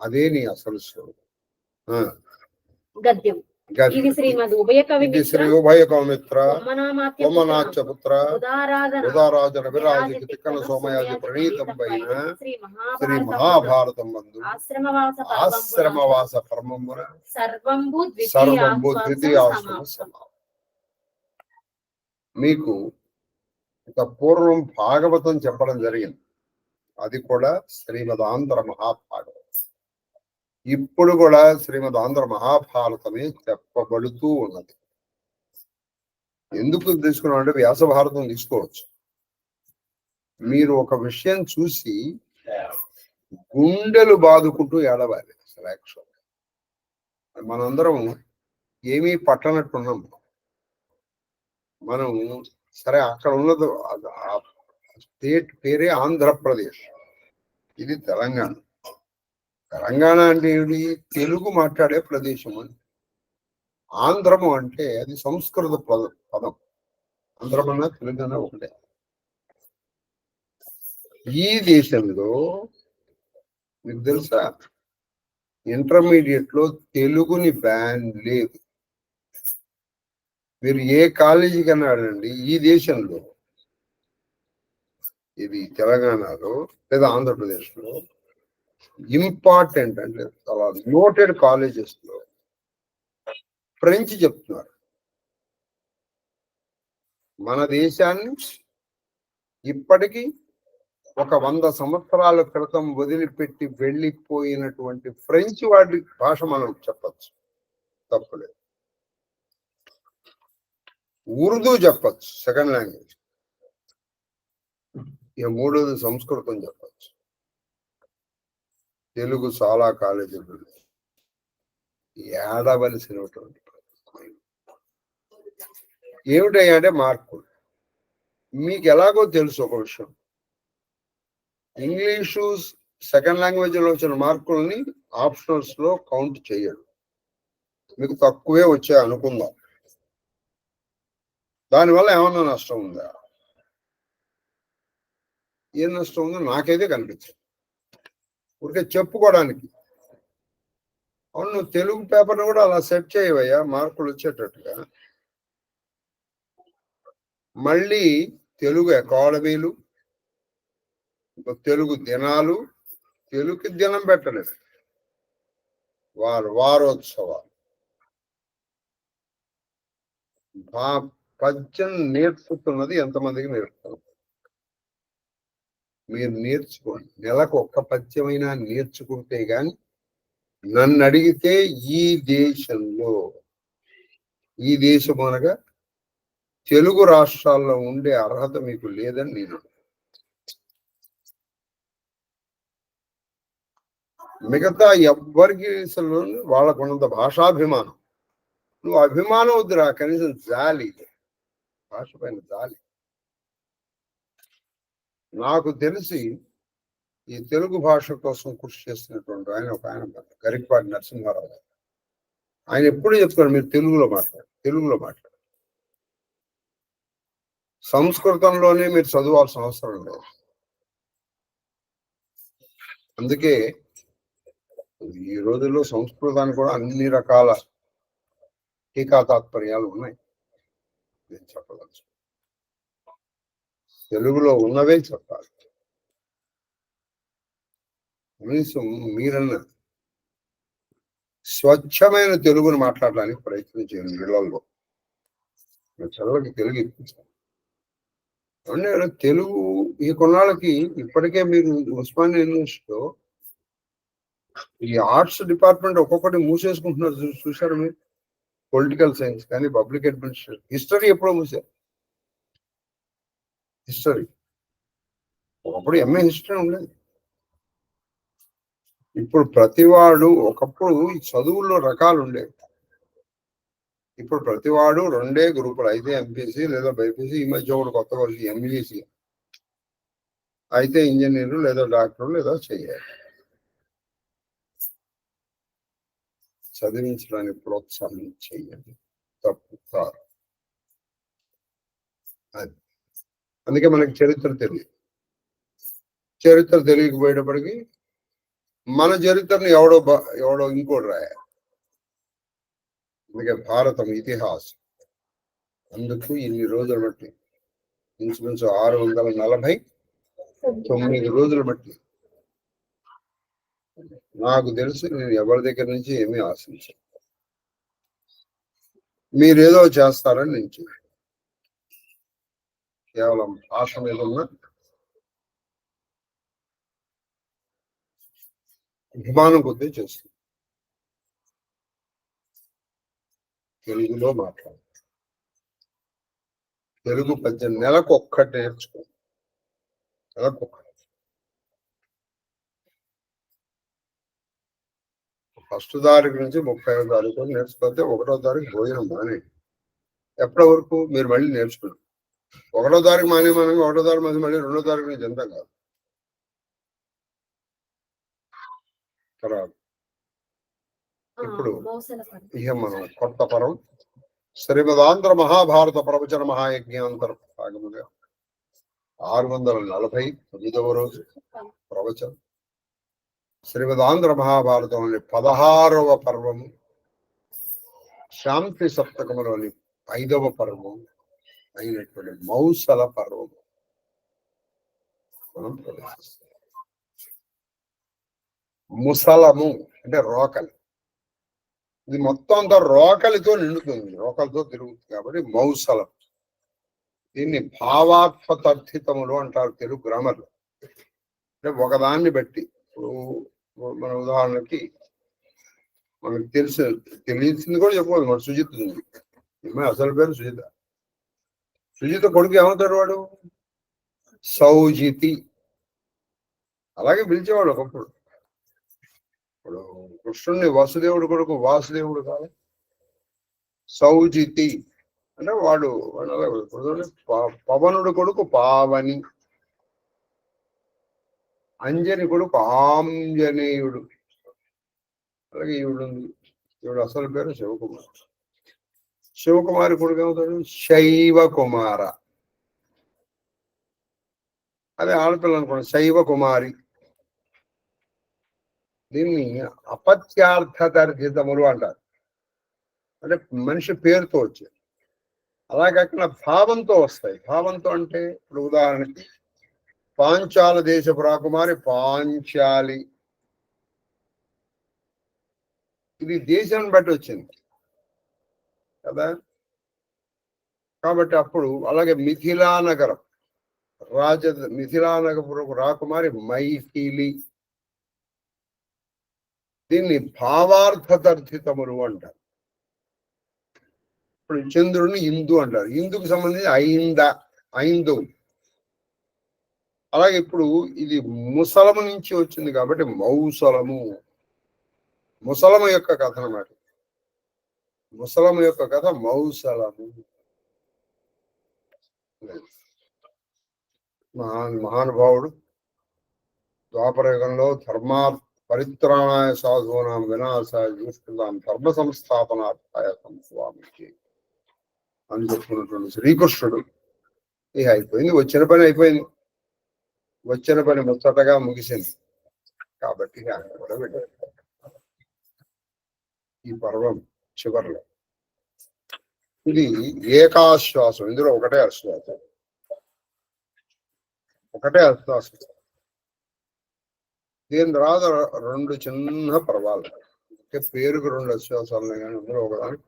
[SPEAKER 2] అదే నీ అసలు స్వరూపం.
[SPEAKER 3] గద్యం. ఇది శ్రీమద్ ఉభయ
[SPEAKER 2] కవిమిత్ర పుత్ర ఉదారాజన విరాజికి తిక్కన సోమయాజి ప్రణీతం పైన శ్రీ మహాభారతం బంధు ఆశ్రమవాస పరమమున సర్వంబు ద్వితీయాశ్రమ సమాప్తం. మీకు ఇక పూర్వం భాగవతం చెప్పడం జరిగింది, అది కూడా శ్రీమదాంధ్ర మహాభాగవతం. ఇప్పుడు కూడా శ్రీమద్ ఆంధ్ర మహాభారతమే చెప్పబడుతూ ఉన్నది. ఎందుకు తీసుకున్నాం అంటే వ్యాస భారతం తీసుకోవచ్చు. మీరు ఒక విషయం చూసి గుండెలు బాదుకుంటూ ఏడవాలి. అసలు యాక్చువల్ మనందరం ఏమీ పట్టనట్టున్నాం. మనం సరే, అక్కడ ఉన్నది స్టేట్ పేరే ఆంధ్రప్రదేశ్, ఇది తెలంగాణ. తెలంగాణ అంటే ఏమిటి? తెలుగు మాట్లాడే ప్రదేశం అని. ఆంధ్రము అంటే అది సంస్కృత పదం. ఆంధ్రం అన్న తెలుగు అన్న ఒకటే. ఈ దేశంలో మీకు తెలుసా, ఇంటర్మీడియట్ లో తెలుగుని బ్యాన్ లేదు. మీరు ఏ కాలేజీ కన్నా అడగండి, ఈ దేశంలో, ఇది తెలంగాణలో లేదా ఆంధ్రప్రదేశ్ లో ఇంపార్టెంట్ అంటే చాలా నోటెడ్ కాలేజెస్ లో ఫ్రెంచ్ చెప్తున్నారు. మన దేశాన్ని ఇప్పటికీ ఒక 100 సంవత్సరాల క్రితం వదిలిపెట్టి వెళ్ళిపోయినటువంటి ఫ్రెంచ్ వాడి భాష మనం చెప్పచ్చు, తప్పులేదు. ఉర్దూ చెప్పచ్చు, సెకండ్ లాంగ్వేజ్. ఇక మూడోది సంస్కృతం చెప్పచ్చు. తెలుగు చాలా కాలేజీలు ఏడవలసినటువంటి ఏమిటంటే మార్కులు. మీకు ఎలాగో తెలుసు ఒక విషయం, ఇంగ్లీషు
[SPEAKER 1] సెకండ్ లాంగ్వేజ్ లో వచ్చిన మార్కుల్ని ఆప్షనల్స్ లో కౌంట్ చేయడు. మీకు తక్కువే వచ్చాయి అనుకుందాం, దానివల్ల ఏమన్నా నష్టం ఉందా? ఏం నష్టం ఉందో నాకైతే కనిపించదు. ఊరికే చెప్పుకోవడానికి. అవును, నువ్వు తెలుగు పేపర్ని కూడా అలా సెట్ చేయవయ్యా మార్కులు వచ్చేటట్టుగా. మళ్ళీ తెలుగు అకాడమీలు, తెలుగు దినాలు, తెలుగు దినం పెట్టలేదు, వారోత్సవాలు. పద్యం నేర్చుకున్నది ఎంతమందికి నేర్పుతారు? మీరు నేర్చుకోండి. నెలకు ఒక్క పద్యమైనా నేర్చుకుంటే గాని, నన్ను అడిగితే ఈ దేశం అనగా తెలుగు రాష్ట్రాల్లో ఉండే అర్హత మీకు లేదని నేను. మిగతా ఎవ్వరికి అసలు వాళ్ళకున్నంత భాషాభిమానం. నువ్వు అభిమానం వద్దురా, కనీసం జాలి, భాష పైన జాలి. నాకు తెలిసి ఈ తెలుగు భాష కోసం కృషి చేస్తున్నటువంటి ఒక ఆయన గరికపాటి నరసింహారావు గారు. ఆయన ఎప్పుడు చెప్తారు, మీరు తెలుగులో మాట్లాడు. సంస్కృతంలోనే మీరు చదవాల్సిన అవసరం లేదు. అందుకే ఈ రోజుల్లో సంస్కృతానికి కూడా అన్ని రకాల టీకా తాత్పర్యాలు ఉన్నాయి. నేను చెప్పదలుచు తెలుగులో ఉన్నవే చెప్పాలి. కనీసం మీరన్న స్వచ్ఛమైన తెలుగును మాట్లాడడానికి ప్రయత్నం చేయండి. ఇళ్లలో చల్లకి తెలుగు ఇప్పించాలి. తెలుగు ఈ కొన్నాళ్ళకి ఇప్పటికే మీరు ఉస్మానియా యూనివర్సిటీలో ఈ ఆర్ట్స్ డిపార్ట్మెంట్ ఒక్కొక్కటి మూసేసుకుంటున్నారు. చూశారు మీరు? పొలిటికల్ సైన్స్ కానీ, పబ్లిక్ అడ్మినిస్ట్రేషన్, హిస్టరీ ఎప్పుడో మూసారు. హిస్టరీ ఒకప్పుడు ఎంఏ హిస్టరీ ఉండేది. ఇప్పుడు ప్రతివాడు, ఒకప్పుడు ఈ చదువుల్లో రకాలు ఉండేవి, ఇప్పుడు ప్రతివాడు 2 గ్రూపులు, అయితే ఎంపీసీ లేదా బైపీసీ, ఈ మధ్య ఒకటి కొత్తగా వచ్చి ఎంఈసీ, అయితే ఇంజనీర్లు లేదా డాక్టర్లు లేదా చేయాలి. చదివించడానికి ప్రోత్సాహం చేయండి, తప్పు కాదు. అది అందుకే మనకి చరిత్ర తెలియకపోయేటప్పటికి మన చరిత్రను ఎవడో ఇంకోటి రాయాలి. అందుకే భారతం ఇతిహాసం. అందుకు ఇన్ని రోజులు బట్టి, ఇంచుమించు 649 రోజులు బట్టి, నాకు తెలిసి నేను ఎవరి దగ్గర నుంచి ఏమీ ఆశించాను. మీరేదో చేస్తారని నేను కేవలం భాష మీద ఉన్న అభిమానం కొద్దీ చేస్తుంది. తెలుగులో మాట్లాడు, తెలుగు పద్యం నెలకు ఒక్కటి నేర్చుకో. ఫస్ట్ తారీఖు నుంచి 30వ తారీఖు నేర్చుకుంటే 1వ తారీఖు భోజనం మానే. ఎప్పటి వరకు మీరు మళ్ళీ నేర్చుకున్నారు? 1వ తారీఖు మానేమనగా 1వ తారీఖు మళ్ళీ 2వ తారీఖు నుంచి ఎంత కాదు. తర్వాత ఇప్పుడు ఇక మనం కొత్త పరం శ్రీమదాంధ్ర మహాభారత ప్రవచన మహాయజ్ఞాంతర భాగముగా 649వ రోజు ప్రవచనం. శ్రీమదాంధ్ర మహాభారతంలోని 16వ పర్వము, శాంతి సప్తకములోని 5వ పర్వము అయినటువంటి మౌసల పర్వము మనం ప్రవేశిస్తాం. ముసలము అంటే రోకలి. ఇది మొత్తం అంతా రోకలితో నిండుతుంది, రోకలితో తిరుగుతుంది కాబట్టి మౌసలం. దీన్ని భావాత్మతర్థితములు అంటారు తెలుగు గ్రామర్లో. అంటే ఒకదాన్ని బట్టి, ఇప్పుడు మన ఉదాహరణకి మనకు తెలిసింది కూడా చెప్పకూడదు. మన సుజిత్ ఉంది, అసలు పేరు సుజిత కొడుకు ఏమవుతాడు? వాడు సౌజితి. అలాగే పిలిచేవాడు ఒకప్పుడు. ఇప్పుడు కృష్ణుడిని వసుదేవుడు కొడుకు వాసుదేవుడు కాదు, సౌజితి అంటే వాడు. పవనుడు కొడుకు పావని. అంజని కొడుకు ఆంజనేయుడు. అలాగే ఈవిడు అసలు పేరు శివకుమార్. శివకుమారి కొడుకు ఏమవుతాడు? శైవ కుమార. అదే ఆడపిల్ల అనుకోండి, శైవ కుమారి. దీన్ని అపత్యార్థతర్జితములు అంటారు. అంటే మనిషి పేరుతో వచ్చాయి. అలా కాకుండా భావంతో వస్తాయి. భావంతో అంటే ఇప్పుడు ఉదాహరణకి పాంచాల దేశపు రాకుమారి పాంచాలి. ఇది దేశాన్ని బట్టి వచ్చింది కదా. కాబట్టి అప్పుడు అలాగే మిథిలానగరం మిథిలానగరపు రాకుమారి మైథిలి. దీన్ని భావార్థతర్జితములు అంటారు. ఇప్పుడు చంద్రుడిని ఇందు అంటారు. ఇందుకు సంబంధించి ఐందు. అలాగే ఇప్పుడు ఇది ముసలము నుంచి వచ్చింది కాబట్టి మౌసలము. ముసలము యొక్క కథ అన్నమాట. ముసలము యొక్క కథ మౌసలము. మహానుభావుడు ద్వాపర యుగంలో పరిత్రాణాయ సాధూనాం వినాశాయ దుష్కృతాం ధర్మ సంస్థాపనార్థాయ స్వామికి అని చెప్పుకున్నటువంటి శ్రీకృష్ణుడు ఇక అయిపోయింది. వచ్చిన పని అయిపోయింది. వచ్చిన పని ముచ్చటగా ముగిసింది. కాబట్టి కూడా వెళ్ళారు ఈ పర్వం చివరిలో. ఇది ఏకాశ్వాసం. ఇందులో ఒకటే ఆశ్వాసం. దీని తర్వాత 2 చిన్న పర్వాలు. పేరుకు 2 అశ్వాసాలు కానీ అందులో ఒకదాని.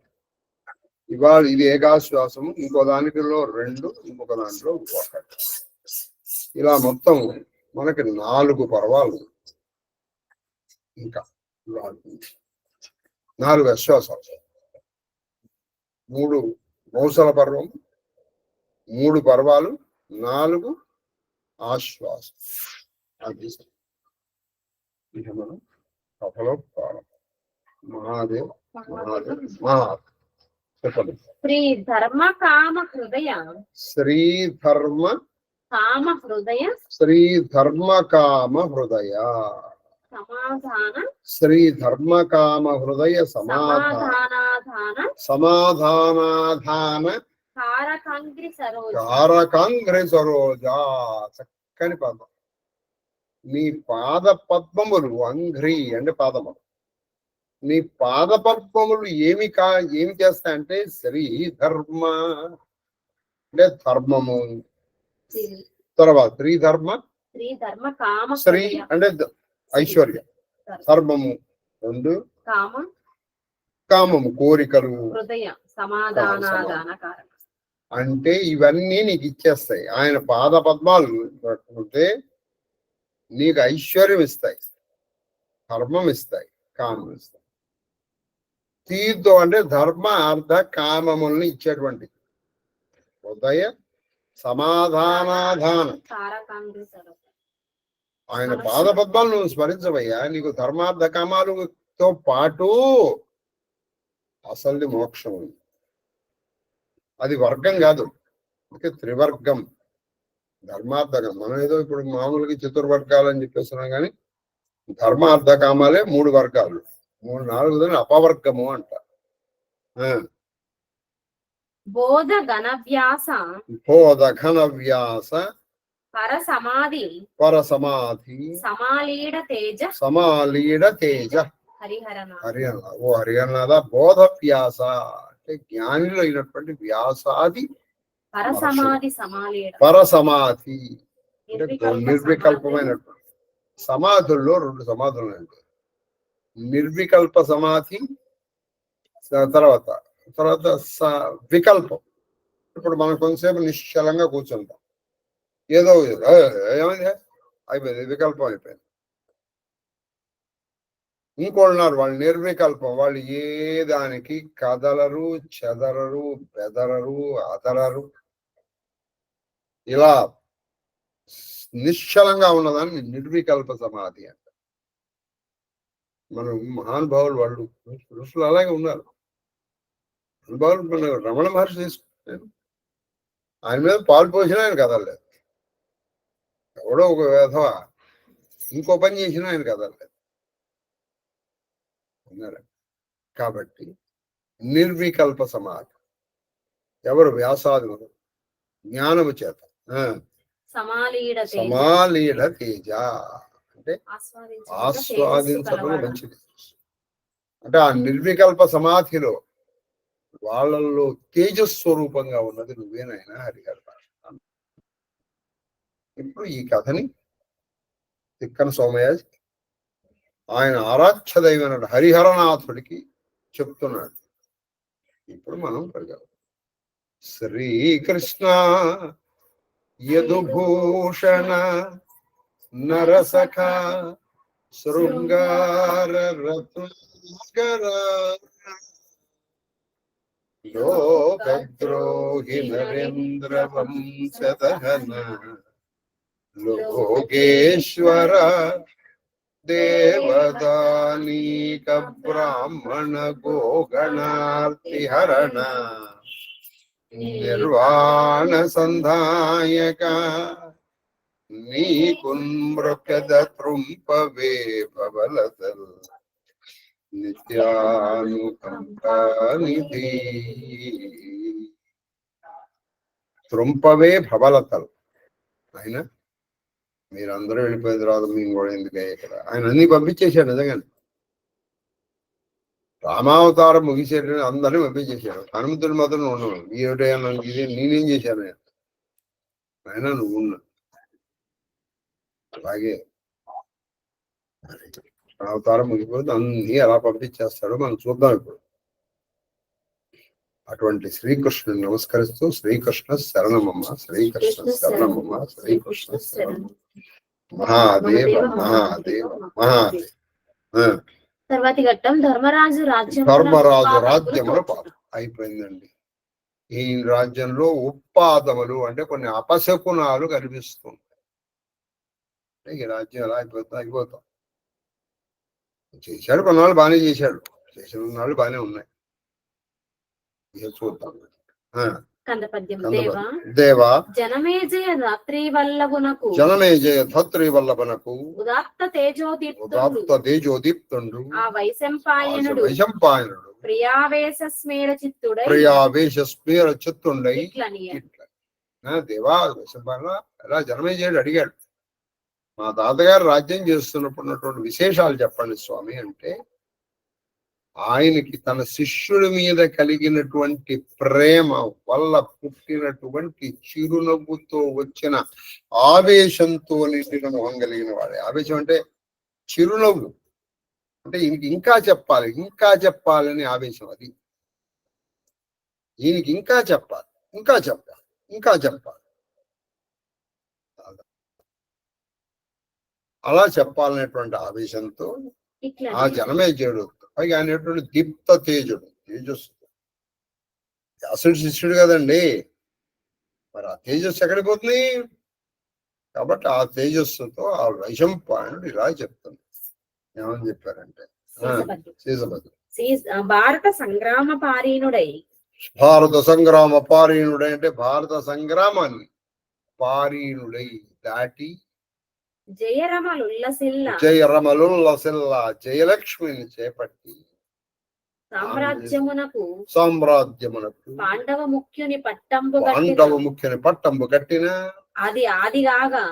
[SPEAKER 1] ఇవాళ ఇది ఏకాశ్వాసము, ఇంకో దానిలో 2, ఇంకొక దాంట్లో 1. ఇలా మొత్తం మనకి 4 పర్వాలు. ఇంకా 4 అశ్వాసాలు. 3 మౌసల పర్వం, 3 పర్వాలు, 4 ఆశ్వాసం. అది ఇక మనం కథలో మహాదేవ్ చెప్పండి.
[SPEAKER 3] శ్రీ ధర్మ కామ హృదయ
[SPEAKER 1] సమాధానాధాన కారకాంగ్రి సరోజా. చక్కని పదం. నీ పాద పద్మములు, అంఘ్రి అంటే పాదములు, నీ పాద పద్మములు ఏమి చేస్తాయంటే శ్రీ ధర్మ అంటే ధర్మము. తర్వాత శ్రీ అంటే ఐశ్వర్యం, ధర్మము 2, కామము కోరికలు, అంటే ఇవన్నీ నీకు ఇచ్చేస్తాయి. ఆయన పాద పద్మాలు పట్టుకుంటే నీకు ఐశ్వర్యం ఇస్తాయి, ధర్మం ఇస్తాయి, కామం ఇస్తాయి. తీర్థం అంటే ధర్మ అర్థ కామముల్ని ఇచ్చేటువంటి హృదయ సమాధానాధానం. ఆయన పాద పద్మాలు నువ్వు స్మరించవయ్యా, నీకు ధర్మార్థ కామాలతో పాటు అసలు మోక్షం ఉంది. అది వర్గం కాదు, త్రివర్గం. ధర్మార్థకం మనం ఏదో ఇప్పుడు మామూలుగా చతుర్వర్గాలు అని చెప్పేస్తున్నాం కానీ ధర్మార్థ కామాలే 3 వర్గాలు. 4 అపవర్గము అంట.
[SPEAKER 3] బోధఘన వ్యాస పరసమాధి సమాలీడ తేజ హరిహర. ఓ హరిహరనాథ, బోధ వ్యాస అంటే జ్ఞానిలో అయినటువంటి వ్యాసాది పరసమాధి అంటే నిర్వికల్పమైనటువంటి సమాధుల్లో 2 సమాధులు అంటే నిర్వికల్ప సమాధి, తర్వాత వికల్పం. ఇప్పుడు మనం కొంతసేపు నిశ్చలంగా కూర్చుంటాం, ఏదో ఏమైంది అయిపోయింది, వికల్పం అయిపోయింది. ఇంకోళ్ళున్నారు వాళ్ళు నిర్వికల్పం. వాళ్ళు ఏ దానికి కదలరు, చెదరరు, బెదరరు, అదలరు. ఇలా నిశ్చలంగా ఉన్నదాన్ని నిర్వికల్ప సమాధి అంట. మనం మహానుభావులు వాళ్ళు ఋషులు అలాగే ఉన్నారు. అనుభవాలు మన రమణ మహర్షి తీసుకుంటాను, ఆయన మీద పాలు పోసిన ఆయన కదలలేదు. ఎవడో ఒక వేధవ
[SPEAKER 1] ఇంకో పని చేసినా ఆయన కదలలేదు. అన్నారా? కాబట్టి నిర్వికల్ప సమాధి ఎవరు? వ్యాసాదులు జ్ఞానము చేత సమాలీడ తేజ అంటే ఆస్వాదించడం మంచిది. అంటే ఆ నిర్వికల్ప సమాధిలో వాళ్ళల్లో తేజస్వరూపంగా ఉన్నది నువ్వేనైనా హరిహర. ఇప్పుడు ఈ కథని తిక్కన సోమయ్య ఆయన ఆరాధ్య దైవమైన హరిహరనాథుడికి చెప్తున్నాడు. ఇప్పుడు మనం ప్రజలు శ్రీకృష్ణ యదుభూషణ నరసఖ శృంగార రత్నాకర లోకద్రోహి నరేంద్ర వంశదహన లోకేశ్వర దేవదానీక బ్రాహ్మణ గోగణార్తిహరణ నిర్వాణ సంధాయక నీకున్మృకద త్రుంపవే భవలతల్ నిత్యానుకంపానిధి. త్రుంపవే భవలతల్. ఆయన మీరందరూ వెళ్ళిపోయిన తర్వాత మేము కూడా ఎందుకు ఇక్కడ ఆయన అన్ని పంపించేశాడు. నిజంగానే రామావతారం ముగిసేట అందరినీ పంపించేశాడు. హనుమంతుడి మాత్రం ఉన్నాడు. ఏమిటైనా ఇది నేనేం చేశాను ఆయన నువ్వు ఉన్నా. అలాగే అవతారం ముగిపోతే అన్ని ఎలా పంపించేస్తాడో మనం చూద్దాం. ఇప్పుడు అటువంటి శ్రీకృష్ణుని నమస్కరిస్తూ శ్రీకృష్ణ శరణమమ్మ, శ్రీకృష్ణ శరణమమ్మ, శ్రీకృష్ణ శరణం. మహాదేవ మహాదేవ మహాదేవ.
[SPEAKER 2] తర్వాతి ఘట్టం ధర్మరాజు
[SPEAKER 1] రాజ్యములు అయిపోయిందండి. ఈ రాజ్యంలో ఉత్పాదములు అంటే కొన్ని అపశకునాలు కనిపిస్తుంది. ఈ రాజ్యం ఎలా అయిపోతాం. చేశాడు కొన్నాళ్ళు బాగానే చేశాడు, చేసిన నాళ్ళు బాగానే ఉన్నాయి. చూద్దాం. దేవా జనమేజయ ధాత్రీ వల్లభునకు ఉదాత్త తేజోదీప్తుండు ఆ వైశంపాయనుడు ప్రియావేశ స్మేర చిత్తుండై దేవా వైశంపాయన ఎలా జనమేజయుడు అడిగాడు, మా తాతగారు రాజ్యం చేస్తున్నప్పుడు ఉన్నటువంటి విశేషాలు చెప్పండి స్వామి అంటే, ఆయనకి తన శిష్యుడి మీద కలిగినటువంటి ప్రేమ వల్ల పుట్టినటువంటి చిరునవ్వుతో వచ్చిన ఆవేశంతో నిండిన మొహం కలిగిన వాడే. ఆవేశం అంటే చిరునవ్వు అంటే ఈయనకి ఇంకా చెప్పాలని ఆవేశం. అది ఈయనకి ఇంకా చెప్పాలి అలా చెప్పాలనేటువంటి ఆవేశంతో ఆ జనమేజయుడు పైగా అనేటువంటి దీప్త తేజస్సు. వ్యాసుడి శిష్యుడు కదండి, మరి ఆ తేజస్సు ఎక్కడికి పోతుంది? కాబట్టి ఆ తేజస్సుతో ఆ వైశంపాయనుడు ఇలా చెప్తుంది. ఏమని చెప్పారంటే, భారత సంగ్రామ పారీణుడై అంటే భారత సంగ్రామాన్ని పారీణుడై దాటి జయరమలుల్లసిల్ల జయలక్ష్మిని చేపట్టి సామ్రాజ్యమునకు పాండవ ముఖ్యుని పట్టంబు కట్టిన అది ఆదిగాగా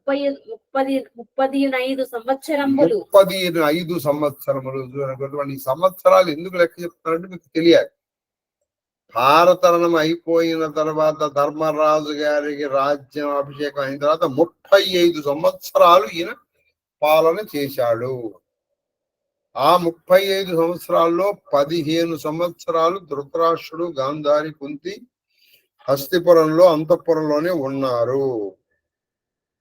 [SPEAKER 1] 35 సంవత్సరములు. 35 సంవత్సరములు. సంవత్సరాలు ఎందుకు లెక్క చెప్తారంటే మీకు తెలియాలి. భారతరణం అయిపోయిన తర్వాత ధర్మరాజు గారికి రాజ్యం అభిషేకం అయిన తర్వాత 35 సంవత్సరాలు ఈయన పాలన చేశాడు. ఆ 35 సంవత్సరాల్లో 15 సంవత్సరాలు ధృతరాష్ట్రుడు, గాంధారి, కుంతి హస్తిపురంలో అంతఃపురంలోనే ఉన్నారు.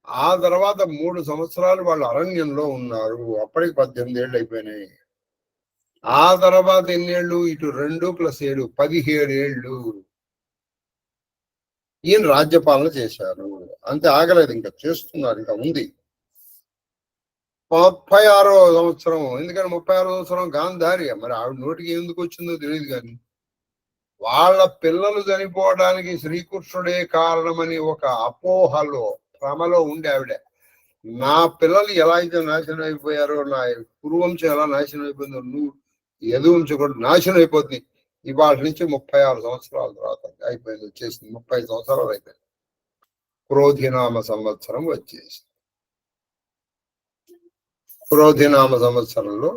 [SPEAKER 1] ఆ తర్వాత 3 సంవత్సరాలు వాళ్ళు అరణ్యంలో ఉన్నారు. అప్పటికి 18 ఏళ్ళు అయిపోయినాయి. ఆ తర్వాత ఎన్నేళ్ళు? ఇటు 2 + 7 17 ఏళ్ళు ఈయన రాజ్యపాలన చేశారు. అంతే, ఆగలేదు, ఇంకా చేస్తున్నారు, ఇంకా ఉంది. 36వ సంవత్సరం. ఎందుకంటే 36వ సంవత్సరం గాంధారి, మరి ఆవిడ నోటికి ఎందుకు వచ్చిందో తెలియదు, కానీ వాళ్ళ పిల్లలు చనిపోవడానికి శ్రీకృష్ణుడే కారణమని ఒక అపోహలో, భ్రమలో ఉండే ఆవిడ నా పిల్లలు ఎలా అయితే నాశనం అయిపోయారో, నా కురువంశం ఎలా నాశనం అయిపోయిందో, నువ్వు యదువంశం కూడా నాశనం అయిపోతుంది. ఇవాళ నుంచి 36 సంవత్సరాల తర్వాత అయిపోయింది, వచ్చేసింది. 35 సంవత్సరాలు అయిపోయింది. క్రోధినామ సంవత్సరం వచ్చేసి క్రోధినామ సంవత్సరంలో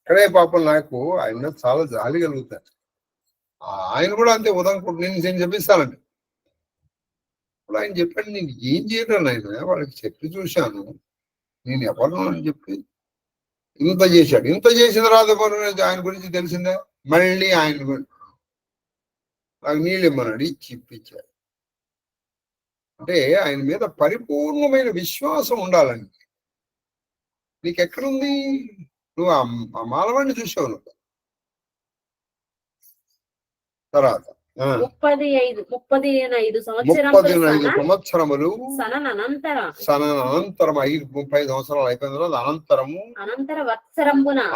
[SPEAKER 1] ఇక్కడే పాపం నాకు ఆయన చాలా జాలి కలుగుతాను. ఆయన కూడా అంతే ఉదాహరణ నేను చెప్పిస్తానండి. ఇప్పుడు ఆయన చెప్పాడు, నేను ఏం చేయను ఆయన వాళ్ళకి చెప్పి చూశాను, నేను ఎవరు అని చెప్పి ఇంత చేశాడు. ఇంత చేసిన తర్వాత ఆయన గురించి తెలిసిందే, మళ్ళీ ఆయన నాకు నీళ్ళు ఇమ్మన్నాడు, ఇచ్చి ఇప్పించాడు. అంటే ఆయన మీద పరిపూర్ణమైన విశ్వాసం ఉండాలండి. నీకు ఎక్కడుంది? నువ్వు ఆ మాలవాడిని చూసావు నువ్వు. తర్వాత
[SPEAKER 2] 35
[SPEAKER 1] సంవత్సరములు
[SPEAKER 2] సననంతరం
[SPEAKER 1] 30 సంవత్సరాలు అయిపోయిన తర్వాత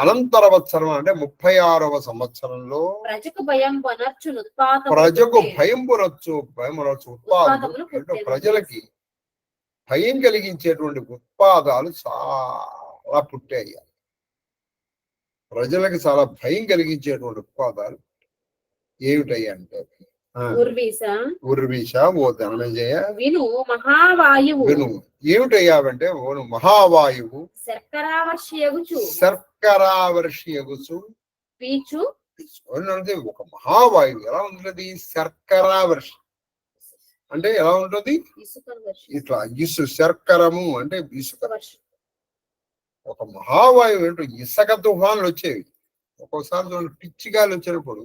[SPEAKER 2] అనంతర వత్సరం
[SPEAKER 1] అంటే 36వ సంవత్సరంలో
[SPEAKER 2] ప్రజకు భయం
[SPEAKER 1] ఉత్పాదములు అంటే ప్రజలకి భయం కలిగించేటువంటి ఉత్పాదాలు చాలా పుట్టాయి. ప్రజలకి చాలా భయం కలిగించేటువంటి ఉత్పాదాలు ఏమిటయ్యంటే ఉర్వీష, ఓ ధనజయ
[SPEAKER 2] విను మహావాయువు.
[SPEAKER 1] విను ఏమిటయ్యావంటే ఓను మహావాయువు శర్కరావర్షి ఎగుచు
[SPEAKER 2] పీచు.
[SPEAKER 1] ఒక మహావాయువు ఎలా ఉంటుంది? శర్కరావర్షి అంటే ఎలా ఉంటుంది? ఇట్లా శర్కరము అంటే ఇసుక. ఒక మహావాయువు ఏంటో ఇసుక తుఫాన్లు వచ్చేవి. ఒక్కోసారి పిచ్చిగాలు వచ్చినప్పుడు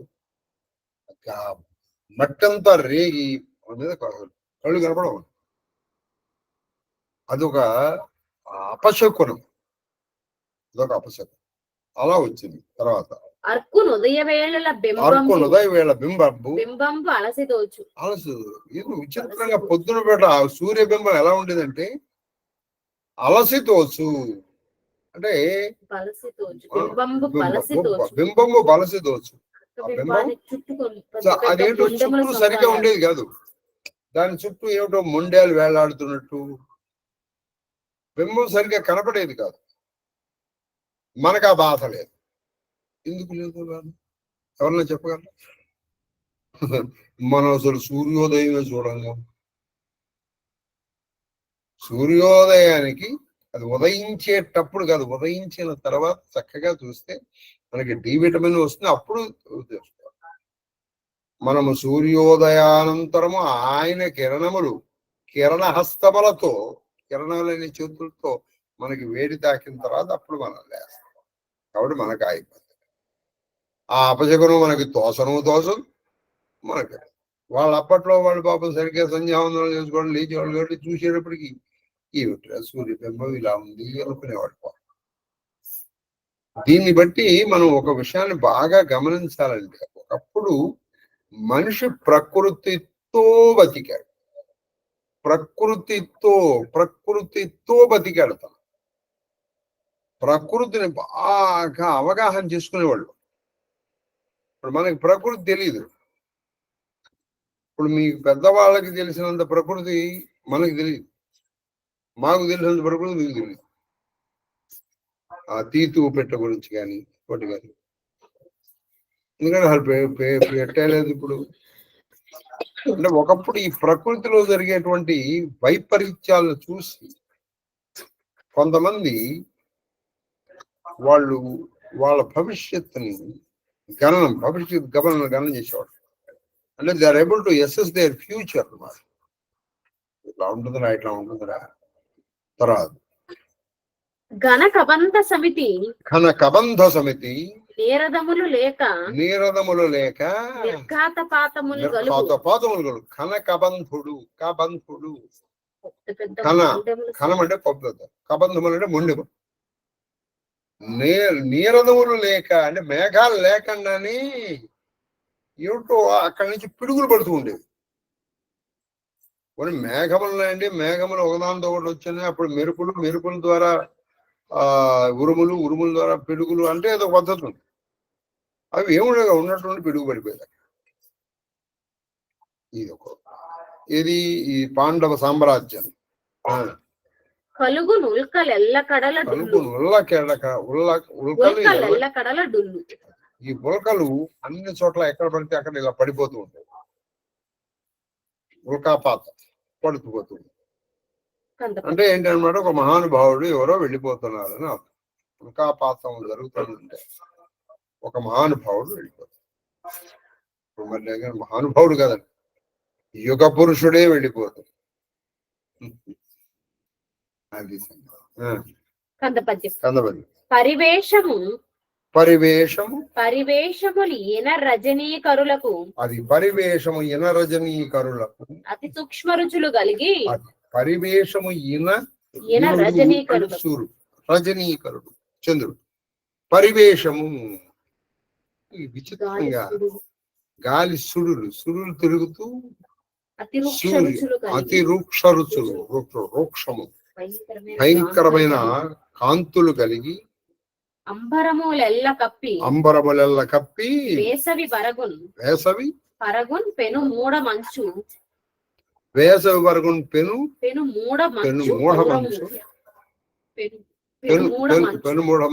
[SPEAKER 1] మట్టంతా రేగి మీద కళ్ళు కనపడవు. అదొక అపశకునం, అలా వచ్చింది. తర్వాత
[SPEAKER 2] అర్కును ఉదయ వేళ బింబంబు అలసిదోచు.
[SPEAKER 1] ఇది విచిత్రంగా పొద్దున పూట సూర్యబింబం ఎలా ఉండేదంటే అలసితోచు, అంటే బింబము బలసిదోచు. అదేంటో చుట్టూ సరిగ్గా ఉండేది కాదు, దాని చుట్టూ ఏమిటో మొండేలు వేలాడుతున్నట్టు బింబం సరిగ్గా కనపడేది కాదు. మనకు ఆ బాధ లేదు. ఎందుకు లేదు? ఎవరన్నా చెప్పగలరు? మనం అసలు సూర్యోదయమే చూడంగా, సూర్యోదయానికి అది ఉదయించేటప్పుడు కాదు, ఉదయించిన తర్వాత చక్కగా చూస్తే మనకి డి విటమిన్ వస్తుంది. అప్పుడు మనము సూర్యోదయానంతరము ఆయన కిరణ హస్తములతో, కిరణాలనే చేతులతో మనకి వేడి తాకిన తర్వాత అప్పుడు మనం లేస్తాం. కాబట్టి మనకు అయిపోతుంది. ఆ అపశకునం మనకి తోచదు. మనకి వాళ్ళు అప్పట్లో వాళ్ళు పాపం సరిగ్గా సంధ్యావందనం చేసుకోవడం లేచేవాళ్ళు కాబట్టి చూసేటప్పటికి ఏమిట్రా సూర్యబింబం ఇలా ఉంది అనుకునేవాడు. దీన్ని బట్టి మనం ఒక విషయాన్ని బాగా గమనించాలంటే, ఒకప్పుడు మనిషి ప్రకృతితో బతికాడు, ప్రకృతితో బతికాడు. తను ప్రకృతిని బాగా అవగాహన చేసుకునేవాళ్ళు. ఇప్పుడు మనకి ప్రకృతి తెలియదు. ఇప్పుడు మీకు పెద్దవాళ్ళకి తెలిసినంత ప్రకృతి మనకి తెలియదు, మాకు తెలిసినంత ప్రకృతి మీకు తెలియదు. ఆ తీతు పెట్ట గురించి కానీ ఒకటి కానీ, ఎందుకంటే అసలు పెట్టలేదు. ఇప్పుడు అంటే ఒకప్పుడు ఈ ప్రకృతిలో జరిగేటువంటి వైపరీత్యాలను చూసి కొంతమంది వాళ్ళ భవిష్యత్తుని గమనం చేసేవాడు. అంటే they are able to assess their future. ఇట్లా ఉంటుందిరా, ఇట్లా ఉంటుందిరా. తర్వాత
[SPEAKER 2] కబంధ సమితి నీరదములు లేక నిర్ఘాతపాతములు
[SPEAKER 1] కబంధుడు. కనం అంటే కబంధములు అంటే మొండెము. నీరదములు లేక అంటే మేఘాలు లేకుండానే ఏమిటో అక్కడి నుంచి పిడుగులు పడుతూ ఉండేవి. కొన్ని మేఘములు ఒకదానితో ఒకటి వచ్చినాయి. అప్పుడు మెరుపుల ద్వారా ఉరుముల ద్వారా పిడుగులు, అంటే ఏదో పద్ధతి ఉంది. అవి ఏముండగా ఉన్నటువంటి పిడుగు పడిపోయాయి. ఇది ఒక ఇది ఈ పాండవ సామ్రాజ్యం.
[SPEAKER 2] కలుగు నుల్కలెల్ల కడల
[SPEAKER 1] కలుగు
[SPEAKER 2] ఉల్కలెల్ల కడల డుల్లు.
[SPEAKER 1] ఈ ఉల్కలు అన్ని చోట్ల ఎక్కడ పడితే అక్కడ ఇలా పడిపోతూ ఉంటాయి. ఉల్కాపాతం పడుతుపోతుంది. అంటే ఏంటన్నమాట, ఒక మహానుభావుడు ఎవరో వెళ్ళిపోతున్నారు అని అర్థం. ఉల్కాపాతం జరుగుతుందంటే ఒక మహానుభావుడు వెళ్ళిపోతాడు. మరి మహానుభావుడు కదండి, యుగ పురుషుడే వెళ్ళిపోతాడు. అది కందపద్యం.
[SPEAKER 2] పరివేషములు ఈన రజనీకరులకు,
[SPEAKER 1] అది పరివేషము ఈన రజనీకరులకు,
[SPEAKER 2] అతి సూక్ష్మ రుచులు కలిగి.
[SPEAKER 1] పరివేషము ఈన రజనీకరుడు చంద్రుడు. పరివేషము విచిత్రంగా గాలి సుడులు తిరుగుతూ అతి రూక్ష రుచులు, రూక్షము భయంకరమైన కాంతులు కలిగి,
[SPEAKER 2] అంబరములెల్ల కప్పి వేసవి పరగున్ పెను మూడ మంచు,
[SPEAKER 1] వేసవి వరగున్ పెను మూఢ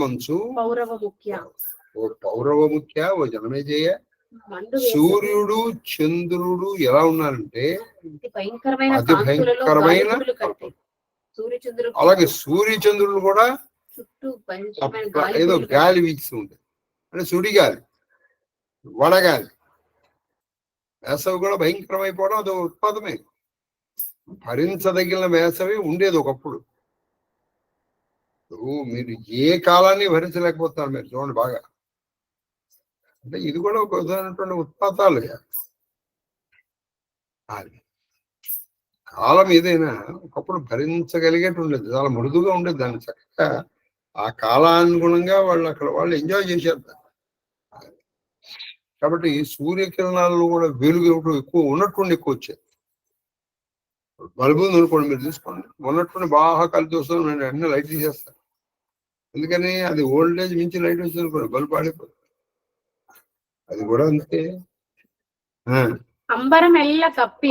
[SPEAKER 1] మంచు, పౌరవ ముఖ్య ఓ జనమేజయ. సూర్యుడు చంద్రుడు ఎలా ఉన్నారంటే అతి భయంకరమైన, అలాగే సూర్యచంద్రుడు కూడా ఏదో గాలి వీస్తూ ఉంటుంది. అంటే సుడిగాలి, వడగాలి. వేసవి కూడా భయంకరమైపోవడం అది ఉత్పాదమే. భరించదగిన వేసవి ఉండేది ఒకప్పుడు. మీరు ఏ కాలాన్ని భరించలేకపోతున్నారు. మీరు చూడండి బాగా. అంటే ఇది కూడా ఒక విధమైనటువంటి ఉత్పాతాలు. కాలం ఏదైనా ఒకప్పుడు భరించగలిగేట్టు ఉండేది, చాలా మృదుగా ఉండేది. దాన్ని చక్కగా ఆ కాలానుగుణంగా వాళ్ళు ఎంజాయ్ చేశారు. కాబట్టి సూర్యకిరణాలు కూడా వెలుగు ఎక్కువ ఉన్నట్టుండి ఎక్కువ వచ్చాయి. బల్బు అనుకోండి, మీరు తీసుకోండి, ఉన్నట్టుండి బాగా కలిసి వస్తుంది, నేను అన్ని లైట్ తీసేస్తాను. ఎందుకని అది ఓల్డేజ్ మించి లైట్ వచ్చింది అనుకోండి, బల్బు ఆడిపోతుంది. అది కూడా అంతే.
[SPEAKER 2] అంబరమెల్ల
[SPEAKER 1] కప్పి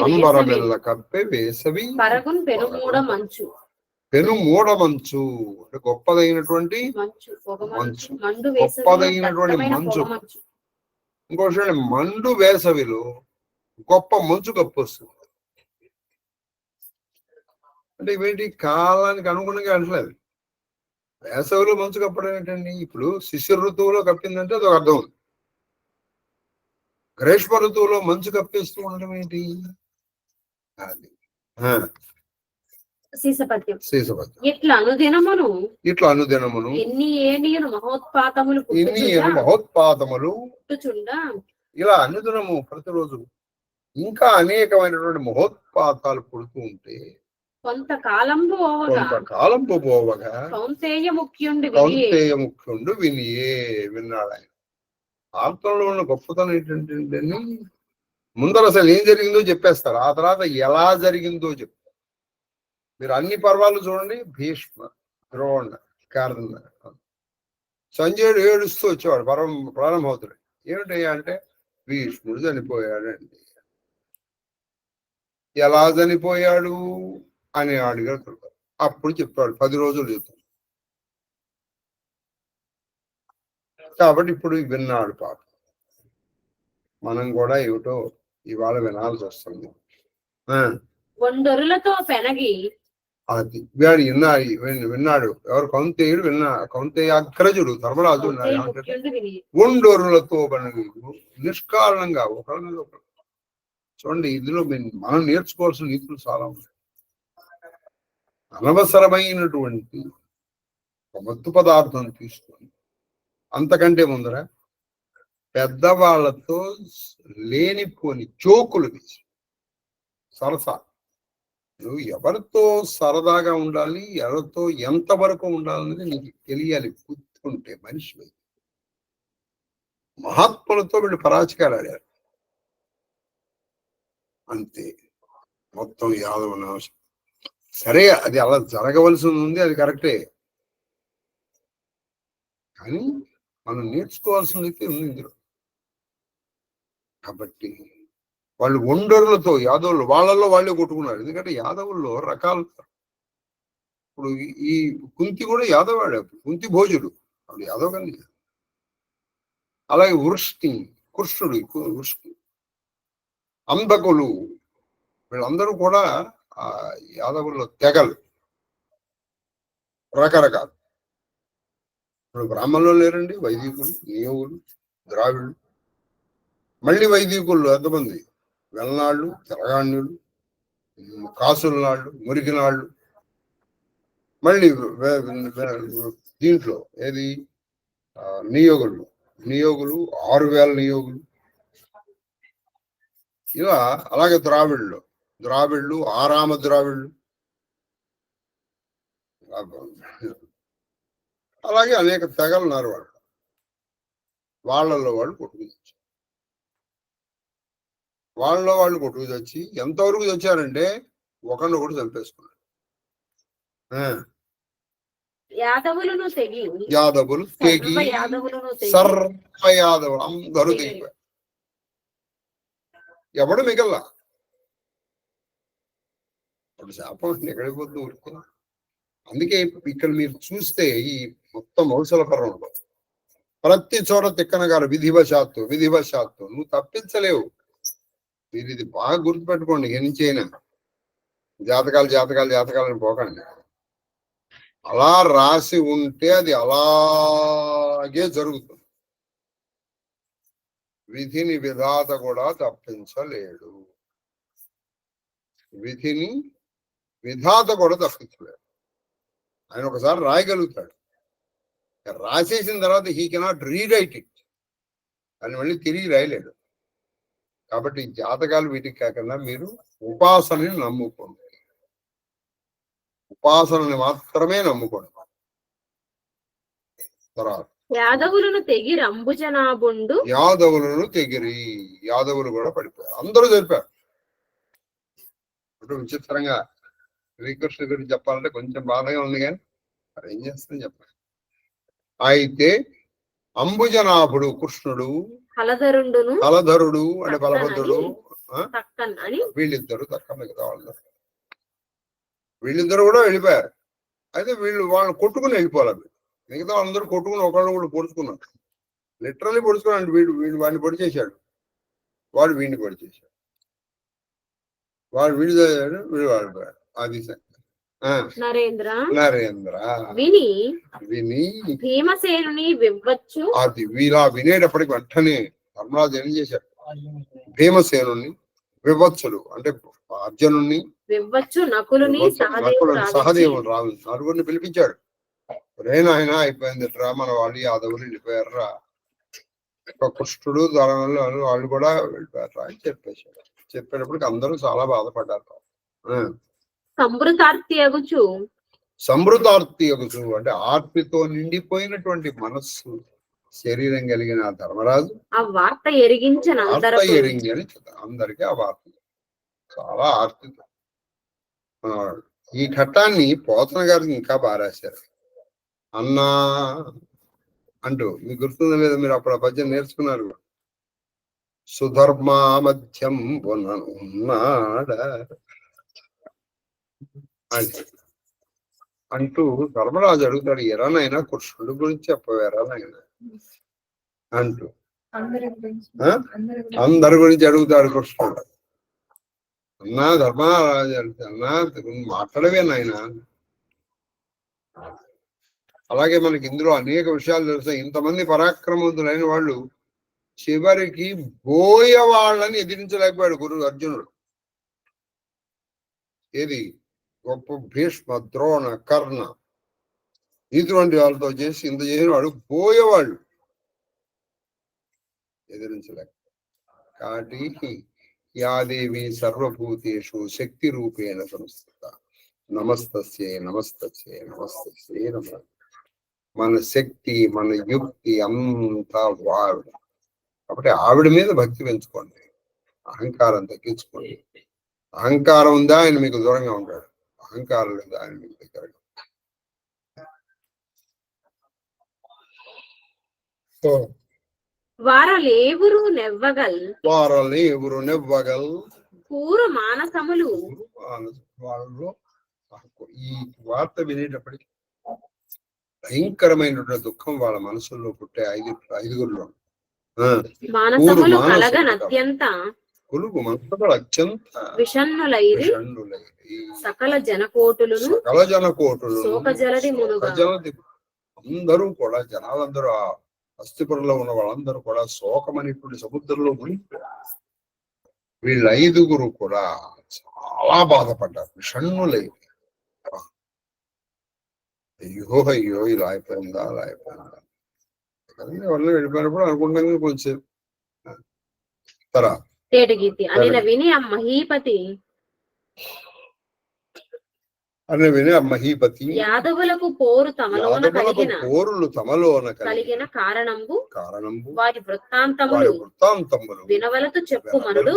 [SPEAKER 1] వేసవి
[SPEAKER 2] పెను మూడ మంచు,
[SPEAKER 1] అంటే గొప్పదైనటువంటి మంచు, గొప్పదైనటువంటి మంచు. ఇంకోటి మండు వేసవిలో గొప్ప మంచు కప్పొస్తుంది. అంటే ఇవేంటి కాలానికి అనుగుణంగా అంటలేదు. వేసవిలో మంచు కప్పడం ఏంటండి? ఇప్పుడు శిశిర ఋతువులో కప్పిందంటే అదొక అర్థం ఉంది. గ్రీష్మ ఋతువులో మంచు కప్పేస్తూ ఉండడం ఏంటి? అది
[SPEAKER 2] సీసపద్యం. ఇట్లా అనుదినమును ఎన్ని ఏనియను
[SPEAKER 1] మహోత్పాతములు ఇలా అనుదినము ప్రతిరోజు ఇంకా అనేకమైనటువంటి మహోత్పాతాలు పుడుతూ ఉంటే కొంతకాలంపు పోవగా కౌంతేయ ముఖ్యుండు విన్నాడు ఆయన. ఆత్మలో ఉన్న గొప్పతనం ఏంటంటే ముందర అసలు ఏం జరిగిందో చెప్పేస్తారు, ఆ తర్వాత ఎలా జరిగిందో చెప్తారు. మీరు అన్ని పర్వాలు చూడండి, భీష్మ, ద్రోణ, కర్ణ, సంజయుడు ఏడుస్తూ వచ్చేవాడు ప్రారంభమవుతాడు. ఏమిటయ్యా అంటే భీష్ముడు చనిపోయాడండి. ఎలా చనిపోయాడు అని అడిగాడు. అప్పుడు చెప్పాడు, 10 రోజులు చెప్తాడు. కాబట్టి ఇప్పుడు విన్నాడు పాప. మనం కూడా ఏమిటో ఇవాళ వినాల్సి వస్తుంది. అది విన్నాడు ఎవరు? కౌంతేయుడు కౌంతేయ అగ్రజుడు ధర్మరాజు ఒండొరులతో నిష్కారణంగా ఒకరి మీద ఒకరు. చూడండి, ఇందులో మనం నేర్చుకోవాల్సిన నీతులు చాలా ఉన్నాయి. అనవసరమైనటువంటి మత్తు పదార్థం తీసుకొని అంతకంటే ముందర పెద్దవాళ్లతో లేనిపోని జోకులు తీసి సరసా. నువ్వు ఎవరితో సరదాగా ఉండాలి, ఎవరితో ఎంతవరకు ఉండాలనేది నీకు తెలియాలి. గుర్తుంటే మనిషి మహాత్ములతో వీళ్ళు పరాచికాలు ఆడారు అంతే. మొత్తం యాదవ అవసరం. సరే, అది అలా జరగవలసి ఉంది, అది కరెక్టే. కానీ మనం నేర్చుకోవాల్సింది అయితే ఉంది ఇందులో. కాబట్టి వాళ్ళు ఒండరులతో యాదవులు వాళ్ళల్లో వాళ్ళే కొట్టుకున్నారు. ఎందుకంటే యాదవుల్లో రకాలు. ఇప్పుడు ఈ కుంతి కూడా యాదవాడే, కుంతి భోజుడు, అప్పుడు యాదవ్ కానీ. అలాగే వృష్టి, కృష్ణుడు, వృష్టి, అంధకులు, వీళ్ళందరూ కూడా ఆ యాదవుల్లో తెగలు రకరకాలు. ఇప్పుడు బ్రాహ్మణులు లేరండి, వైదికులు, నియోగులు, ద్రావిడులు, మళ్ళీ వైదికులు ఎంతమంది, వెలనాళ్ళు, తెలగాణ్యులు, కాసులనాళ్ళు, మురికినాళ్ళు, మళ్ళీ దీంట్లో ఏది నియోగులు 6000 నియోగులు, ఇలా. అలాగే ద్రావిళ్ళు ఆరామ ద్రావిళ్ళు, అలాగే అనేక తెగలు ఉన్నారు. వాళ్ళలో వాళ్ళు కొట్టుకు తెచ్చారు. వాళ్ళలో వాళ్ళు కొట్టుకు తెచ్చి ఎంతవరకు తెచ్చారంటే ఒకరిని ఒకటి చంపేసుకున్నారు.
[SPEAKER 2] యాదవులు తెగి
[SPEAKER 1] సర్వ యాదవులు అందరూ తెగిపోయారు. ఎవడు మిగల్లా. అప్పుడు శాపం ఎక్కడికి పోతుంది ఊరుకో. అందుకే ఇక్కడ మీరు చూస్తే ఈ మొత్తం హౌసల పర్వంలో ప్రతి చోట తిక్కనగారు విధివశాత్తు నువ్వు తప్పించలేవు. మీరు ఇది బాగా గుర్తుపెట్టుకోండి. ఏం చేయనా జాతకాలని పోకండి. అలా రాసి ఉంటే అది అలాగే జరుగుతుంది. విధిని విధాత కూడా తప్పించలేడు. విధిని విధాత కూడా తప్పించలేడు. ఆయన ఒకసారి రాయగలుగుతాడు, రాసేసిన తర్వాత హీ కెనాట్ రీరైట్ ఇట్, అని మళ్ళీ తిరిగి రాయలేడు. కాబట్టి జాతకాలు వీటికి కాకుండా మీరు ఉపాసనని నమ్ముకోండి, ఉపాసనని మాత్రమే నమ్ముకోండి. తర్వాత
[SPEAKER 2] యాదవులను
[SPEAKER 1] తెగిరి యాదవులు కూడా పడిపోయారు, అందరూ జరిపారు. ఇప్పుడు విచిత్రంగా శ్రీకృష్ణుడి గురించి చెప్పాలంటే కొంచెం బాధగా ఉంది, కానీ మరి ఏం చేస్తాం చెప్పాలి. అయితే అంబుజనాభుడు కృష్ణుడు, హలధరుడు అంటే బలభద్రుడు, వీళ్ళిద్దరు తక్క మిగతా వీళ్ళిద్దరు కూడా వెళ్ళిపోయారు. అయితే వాళ్ళు కొట్టుకుని వెళ్ళిపోవాలి. మిగతా వాళ్ళందరూ కొట్టుకుని ఒకళ్ళు కూడా పొడుచుకున్నారు, లిటరల్లీ పొడుచుకున్నాడు. వీడు వాడిని పొడి చేశాడు, వాడు వీడిని పొడి చేశాడు, వాడు వీడు చదివాడు, వీడు వాడిపోయాడు. అది
[SPEAKER 2] నరేంద్ర
[SPEAKER 1] విని
[SPEAKER 2] భీమసేనుని వివ్వచ్చు.
[SPEAKER 1] అది వీలా వినేటప్పటికి వెంటనే ధర్మరాజు ఏం చేశాడు, భీమసేనుని వివత్సుడు అంటే అర్జునుని
[SPEAKER 2] వివ్వచ్చు, నకులుని
[SPEAKER 1] సహదేవుడు రావు నలుగురిని పిలిపించాడు. రేనాయన అయిపోయింది రా, మన వాళ్ళు యాదవులు వెళ్ళిపోయారు రా, కృష్ణుడు వాళ్ళు కూడా వెళ్ళిపోయారు రా అని చెప్పేశాడు. చెప్పేటప్పటికి అందరూ చాలా బాధపడ్డారు.
[SPEAKER 2] సంభృతార్తి
[SPEAKER 1] అగుచు అంటే ఆర్తితో నిండిపోయినటువంటి మనస్సు శరీరం కలిగిన ధర్మరాజు
[SPEAKER 2] ఆ వార్త ఎరిగించి
[SPEAKER 1] అందరికీ ఆ వార్త చాలా ఆర్తితో. ఈ ఘట్టాన్ని పోతన గారికి ఇంకా బాగా రాశారు. అన్నా అంటూ మీకు గుర్తుందో లేదో, మీరు అప్పుడు ఆ పద్యం నేర్చుకున్నారు. సుధర్మా మధ్యం ఉన్నాడ అంటూ ధర్మరాజు అడుగుతాడు, ఎరానైనా కృష్ణుడి గురించి చెప్పవేరానైనా అంటూ అందరి గురించి అడుగుతాడు కృష్ణుడు. అన్నా ధర్మరాజు అడుగుతా, అన్నా మాట్లాడవే నాయన. అలాగే మనకి ఇందులో అనేక విషయాలు తెలుస్తాయి. ఇంతమంది పరాక్రమవంతులైన వాళ్ళు చివరికి బోయ వాళ్ళని ఎదిరించలేకపోయాడు గురువు అర్జునుడు. ఏది గొప్ప భీష్మ, ద్రోణ, కర్ణ ఇటువంటి వాళ్ళతో చేసి ఇంత చేసిన వాడు బోయేవాళ్ళు ఎదిరించలేక. కాబట్టి యాదేవి సర్వభూతేషు శక్తి రూపేణ సంస్థిత నమస్తస్యే నమస్తస్యే నమస్తస్యే నమ. మన శక్తి మన యుక్తి అంతా ఆవిడ. కాబట్టి ఆవిడ మీద భక్తి పెంచుకోండి, అహంకారం తగ్గించుకోండి. అహంకారం ఉందా ఆయన మీకు దూరంగా ఉంటాడు, అహంకారం లేదా ఆయన మీకు దగ్గరగా.
[SPEAKER 2] వారలేవురు నెవ్వగల్ కూరు మానసములు.
[SPEAKER 3] వాళ్ళు ఈ వార్త వినేటప్పటికి భయంకరమైనటువంటి దుఃఖం వాళ్ళ మనసుల్లో పుట్టే ఐదుగురిలో
[SPEAKER 2] మానసములు కలగనత్యంత
[SPEAKER 3] కొలుగు మనసులు అత్యంత
[SPEAKER 2] విషన్నులైరి సకల జనకోటులు శోక జలది మునుగా.
[SPEAKER 3] అందరూ కూడా జనాలందరూ ఆ అస్థిపురంలో ఉన్న వాళ్ళందరూ కూడా శోకమనేటువంటి సముద్రంలో మునిగిపోయారు. వీళ్ళ ఐదుగురు కూడా చాలా బాధపడ్డారు, విషణ్ణులై. అయ్యో అయ్యో ఇలా అయిపోయిందా అలా అయిపోయిందా ఎవరిని వెళ్ళిపోయినప్పుడు అనుకుంటాను కొంచెం
[SPEAKER 2] తేటగీతి అని విని ఆ మహీపతి
[SPEAKER 3] అని విని ఆ మహీపతి
[SPEAKER 2] యాదవులకు పోరులు
[SPEAKER 3] తమలోన
[SPEAKER 2] కలిగిన కారణంబు వారి వృత్తాంతములు వినవలతు చెప్పుమనుడు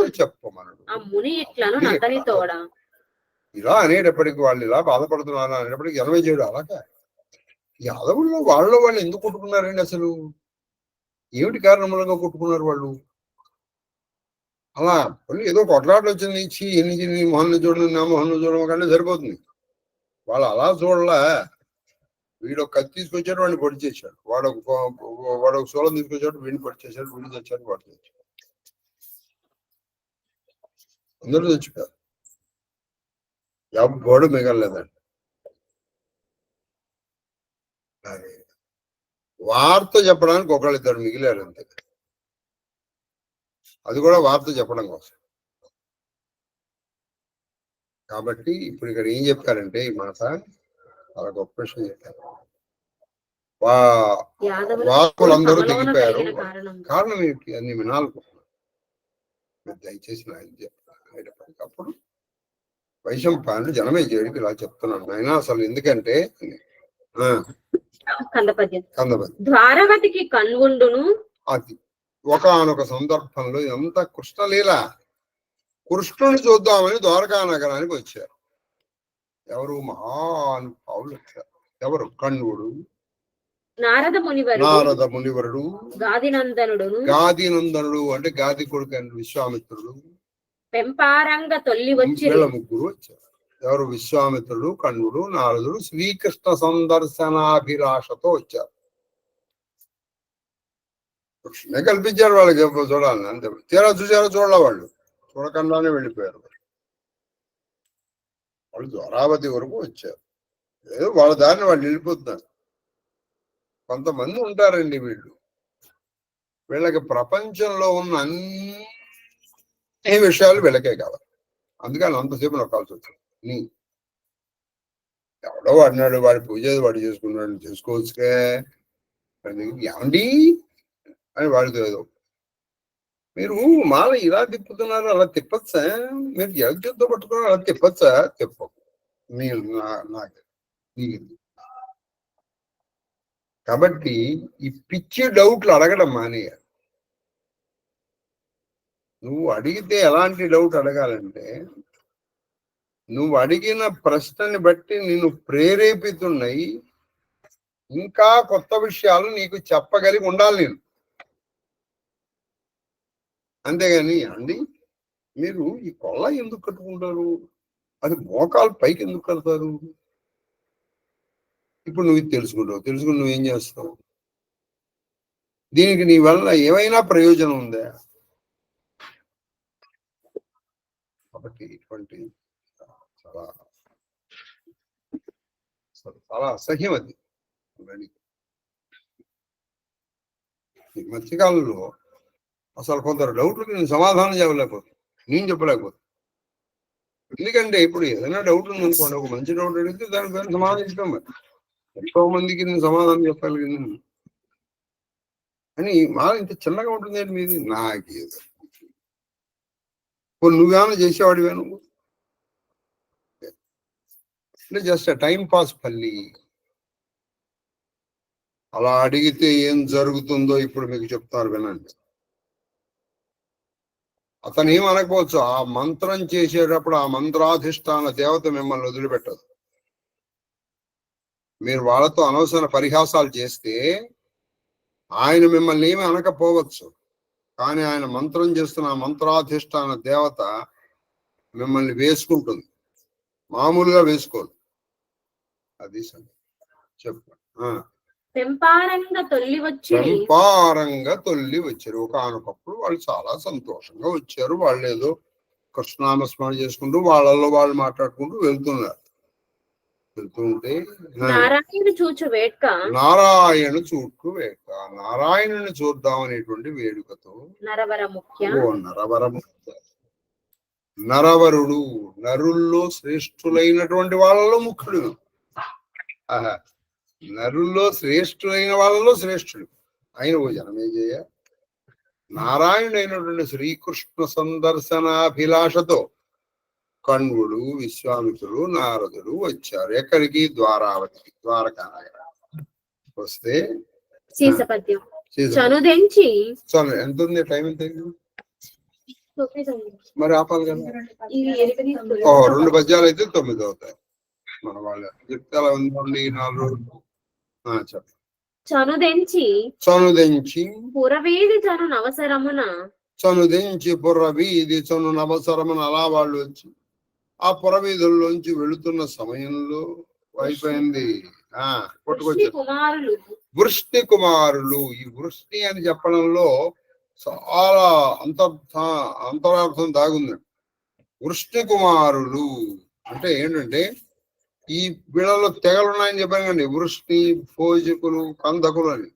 [SPEAKER 2] ఆ ముని ఇట్లను నతని తోడ.
[SPEAKER 3] ఇలా అనేటప్పటికి వాళ్ళు ఇలా బాధపడుతున్నారు అనేటప్పటికి 87 అలాగా యాదవుల్లో వాళ్ళు ఎందుకు కొట్టుకున్నారండి? అసలు ఏమిటి కారణములుగా కొట్టుకున్నారు వాళ్ళు? అలా ఏదో కొట్లాటలు వచ్చింది, ఎన్ని మొహన్ను చూడడం నా మొహన్ను చూడడం కంటే సరిపోతుంది. వాళ్ళు అలా చూడలా. వీడు ఒక కత్తి తీసుకొచ్చాడు, వాడిని పొడి చేశాడు. వాడు ఒక సోలం తీసుకొచ్చాడు, వీడిని పొడి చేశాడు. వీడు తెచ్చాడు, వాడు తెచ్చాడు. అందరూ తెచ్చిపోయారు, ఎవ్వడు మిగలలేదండి. వార్త చెప్పడానికి ఒకళ్ళిద్దరు మిగిలారు అంతే, అది కూడా వార్త చెప్పడం కోసం. కాబట్టి ఇప్పుడు ఇక్కడ ఏం చెప్పారంటే ఈ మాట చాలా గొప్ప విషయం చెప్పారు. వాకులందరూ దిగిపోయారు. కారణం ఏంటి అన్ని వినాలనుకుంటున్నారు, దయచేసి ఆయన చెప్పారు. అప్పుడు వైశంపాయనుడు జనమే చేయడానికి ఇలా చెప్తున్నాను ఆయన అసలు ఎందుకంటే
[SPEAKER 2] ద్వారవతికి కన్వుండును.
[SPEAKER 3] అది ఒకానొక సందర్భంలో ఎంత కృష్ణలీల, కృష్ణుని చూద్దామని ద్వారకా నగరానికి వచ్చారు. ఎవరు? మహానుభావులు వచ్చారు. ఎవరు? కణ్వుడు,
[SPEAKER 2] నారద
[SPEAKER 3] మునివరుడు,
[SPEAKER 2] గాదినందనుడు
[SPEAKER 3] అంటే గాది కొడుకు విశ్వామిత్రుడు,
[SPEAKER 2] పెంపారంగ తొల్లి వచ్చి
[SPEAKER 3] ముగ్గురు వచ్చారు. ఎవరు? విశ్వామిత్రుడు, కణ్వుడు, నారదుడు శ్రీకృష్ణ సందర్శనాభిలాషతో వచ్చారు. కృష్ణే కల్పించారు వాళ్ళకి చూడాలని, అంతే. తీరా చూసారో చూడాల, వాళ్ళు చూడకుండానే వెళ్ళిపోయారు. వాళ్ళు ద్వారావతి వరకు వచ్చారు. ఏదో వాళ్ళ దారిని వాళ్ళు వెళ్ళిపోతున్నారు. కొంతమంది ఉంటారండి వీళ్ళకి ప్రపంచంలో ఉన్న అన్ని విషయాలు వీళ్ళకే కావాలి. అందుకని అంతసేపు నొక్కాల్సి వచ్చింది. ఎవడో వాడినాడు, వాడి పూజ వాడు చేసుకున్నాడు, చేసుకోవచ్చుకే. ఏమండి అని వాడితో ఏదో, మీరు మాల ఇలా తిప్పుతున్నారు, అలా తిప్పచ్చా? మీరు జగత్తో పట్టుకున్నారు, అలా తిప్పచ్చా? తిప్ప మీరు నాకు కాబట్టి ఈ పిచ్చి డౌట్లు అడగడం మానేయాలి. నువ్వు అడిగితే ఎలాంటి డౌట్ అడగాలంటే, నువ్వు అడిగిన ప్రశ్నని బట్టి నిన్ను ప్రేరేపితున్నాయి ఇంకా కొత్త విషయాలు నీకు చెప్పగలిగి ఉండాలి నేను. అంతేగాని అండి మీరు ఈ కొల్ల ఎందుకు కట్టుకుంటారు, అది మోకాలు పైకి ఎందుకు కడతారు? ఇప్పుడు నువ్వు ఇది తెలుసుకుని నువ్వేం చేస్తావు? దీనికి నీ వల్ల ఏమైనా ప్రయోజనం ఉందా? కాబట్టి ఇటువంటి చాలా అసహ్యం అది. ఈ మధ్యకాలంలో అసలు కొందరు డౌట్లకి నేను సమాధానం చెప్పలేకపోతాను, నేను చెప్పలేకపోతాను. ఎందుకంటే ఇప్పుడు ఏదైనా డౌట్ ఉందనుకోండి, ఒక మంచి డౌట్ అడిగితే దానికి దాన్ని సమాధానం ఇస్తాం. మరి ఎంతో మందికి నేను సమాధానం చెప్పాలి అని మా ఇంత చిన్నగా ఉంటుంది ఏంటి మీది? నాకేదో నువ్వేమైనా చేసేవాడివే నువ్వు అంటే జస్ట్ టైం పాస్ పల్లి. అలా అడిగితే ఏం జరుగుతుందో ఇప్పుడు మీకు చెప్తారు, వినండి. అతను ఏం అనకపోవచ్చు, ఆ మంత్రం చేసేటప్పుడు ఆ మంత్రాధిష్టాన దేవత మిమ్మల్ని వదిలిపెట్టదు. మీరు వాళ్ళతో అనవసర పరిహాసాలు చేస్తే ఆయన మిమ్మల్ని ఏమి అనకపోవచ్చు, కానీ ఆయన మంత్రం చేస్తున్న మంత్రాధిష్టాన దేవత మిమ్మల్ని వేసుకుంటుంది, మామూలుగా వేసుకోదు. అది చెప్పు.
[SPEAKER 2] పెంపారంగా
[SPEAKER 3] తొల్లి వచ్చారు. ఒకనొకప్పుడు వాళ్ళు చాలా సంతోషంగా వచ్చారు. వాళ్ళు ఏదో కృష్ణనామస్మరణ చేసుకుంటూ వాళ్ళల్లో వాళ్ళు మాట్లాడుకుంటూ వెళ్తున్నారు. వెళ్తుంటే
[SPEAKER 2] నారాయణ చూచు వేట్క
[SPEAKER 3] నారాయణుని చూద్దాం అనేటువంటి వేడుకతో నరవరుడు, నరుల్లో శ్రేష్ఠులైనటువంటి వాళ్ళలో ముఖ్యుడు. నరుల్లో శ్రేష్ఠులైన వాళ్ళలో శ్రేష్ఠుడు ఆయన ఓ జనమేజయ నారాయణుడైనటువంటి శ్రీకృష్ణ సందర్శనాభిలాషతో కణ్వుడు, విశ్వామిత్రుడు, నారదుడు వచ్చారు. ఎక్కడికి? ద్వారావతికి, ద్వారకా నగర. వస్తే ఎంత ఉంది టైం? ఎంత మరి ఆపాలి కదా. 2 పద్యాలు అయితే 9 అవుతాయి. మన వాళ్ళు చెప్తే అలా ఉందండి. 4 రోజులు చెప్పండి. చనుదెంచి
[SPEAKER 2] పురవీధి చను
[SPEAKER 3] నవసరమున అలా వాళ్ళు వచ్చి ఆ పురవీధుల్లోంచి వెళుతున్న సమయంలో అయిపోయింది. కొట్టుకొచ్చారు వృష్ణి కుమారులు. ఈ వృష్ణి అని చెప్పడంలో చాలా అంతరార్థం దాగుందండి. వృష్ణి కుమారులు అంటే ఏంటంటే ఈ వీళ్ళలో తెగలున్నాయని చెప్పాను కండి, వృష్ణి, భోజకులు, కందకులు అని.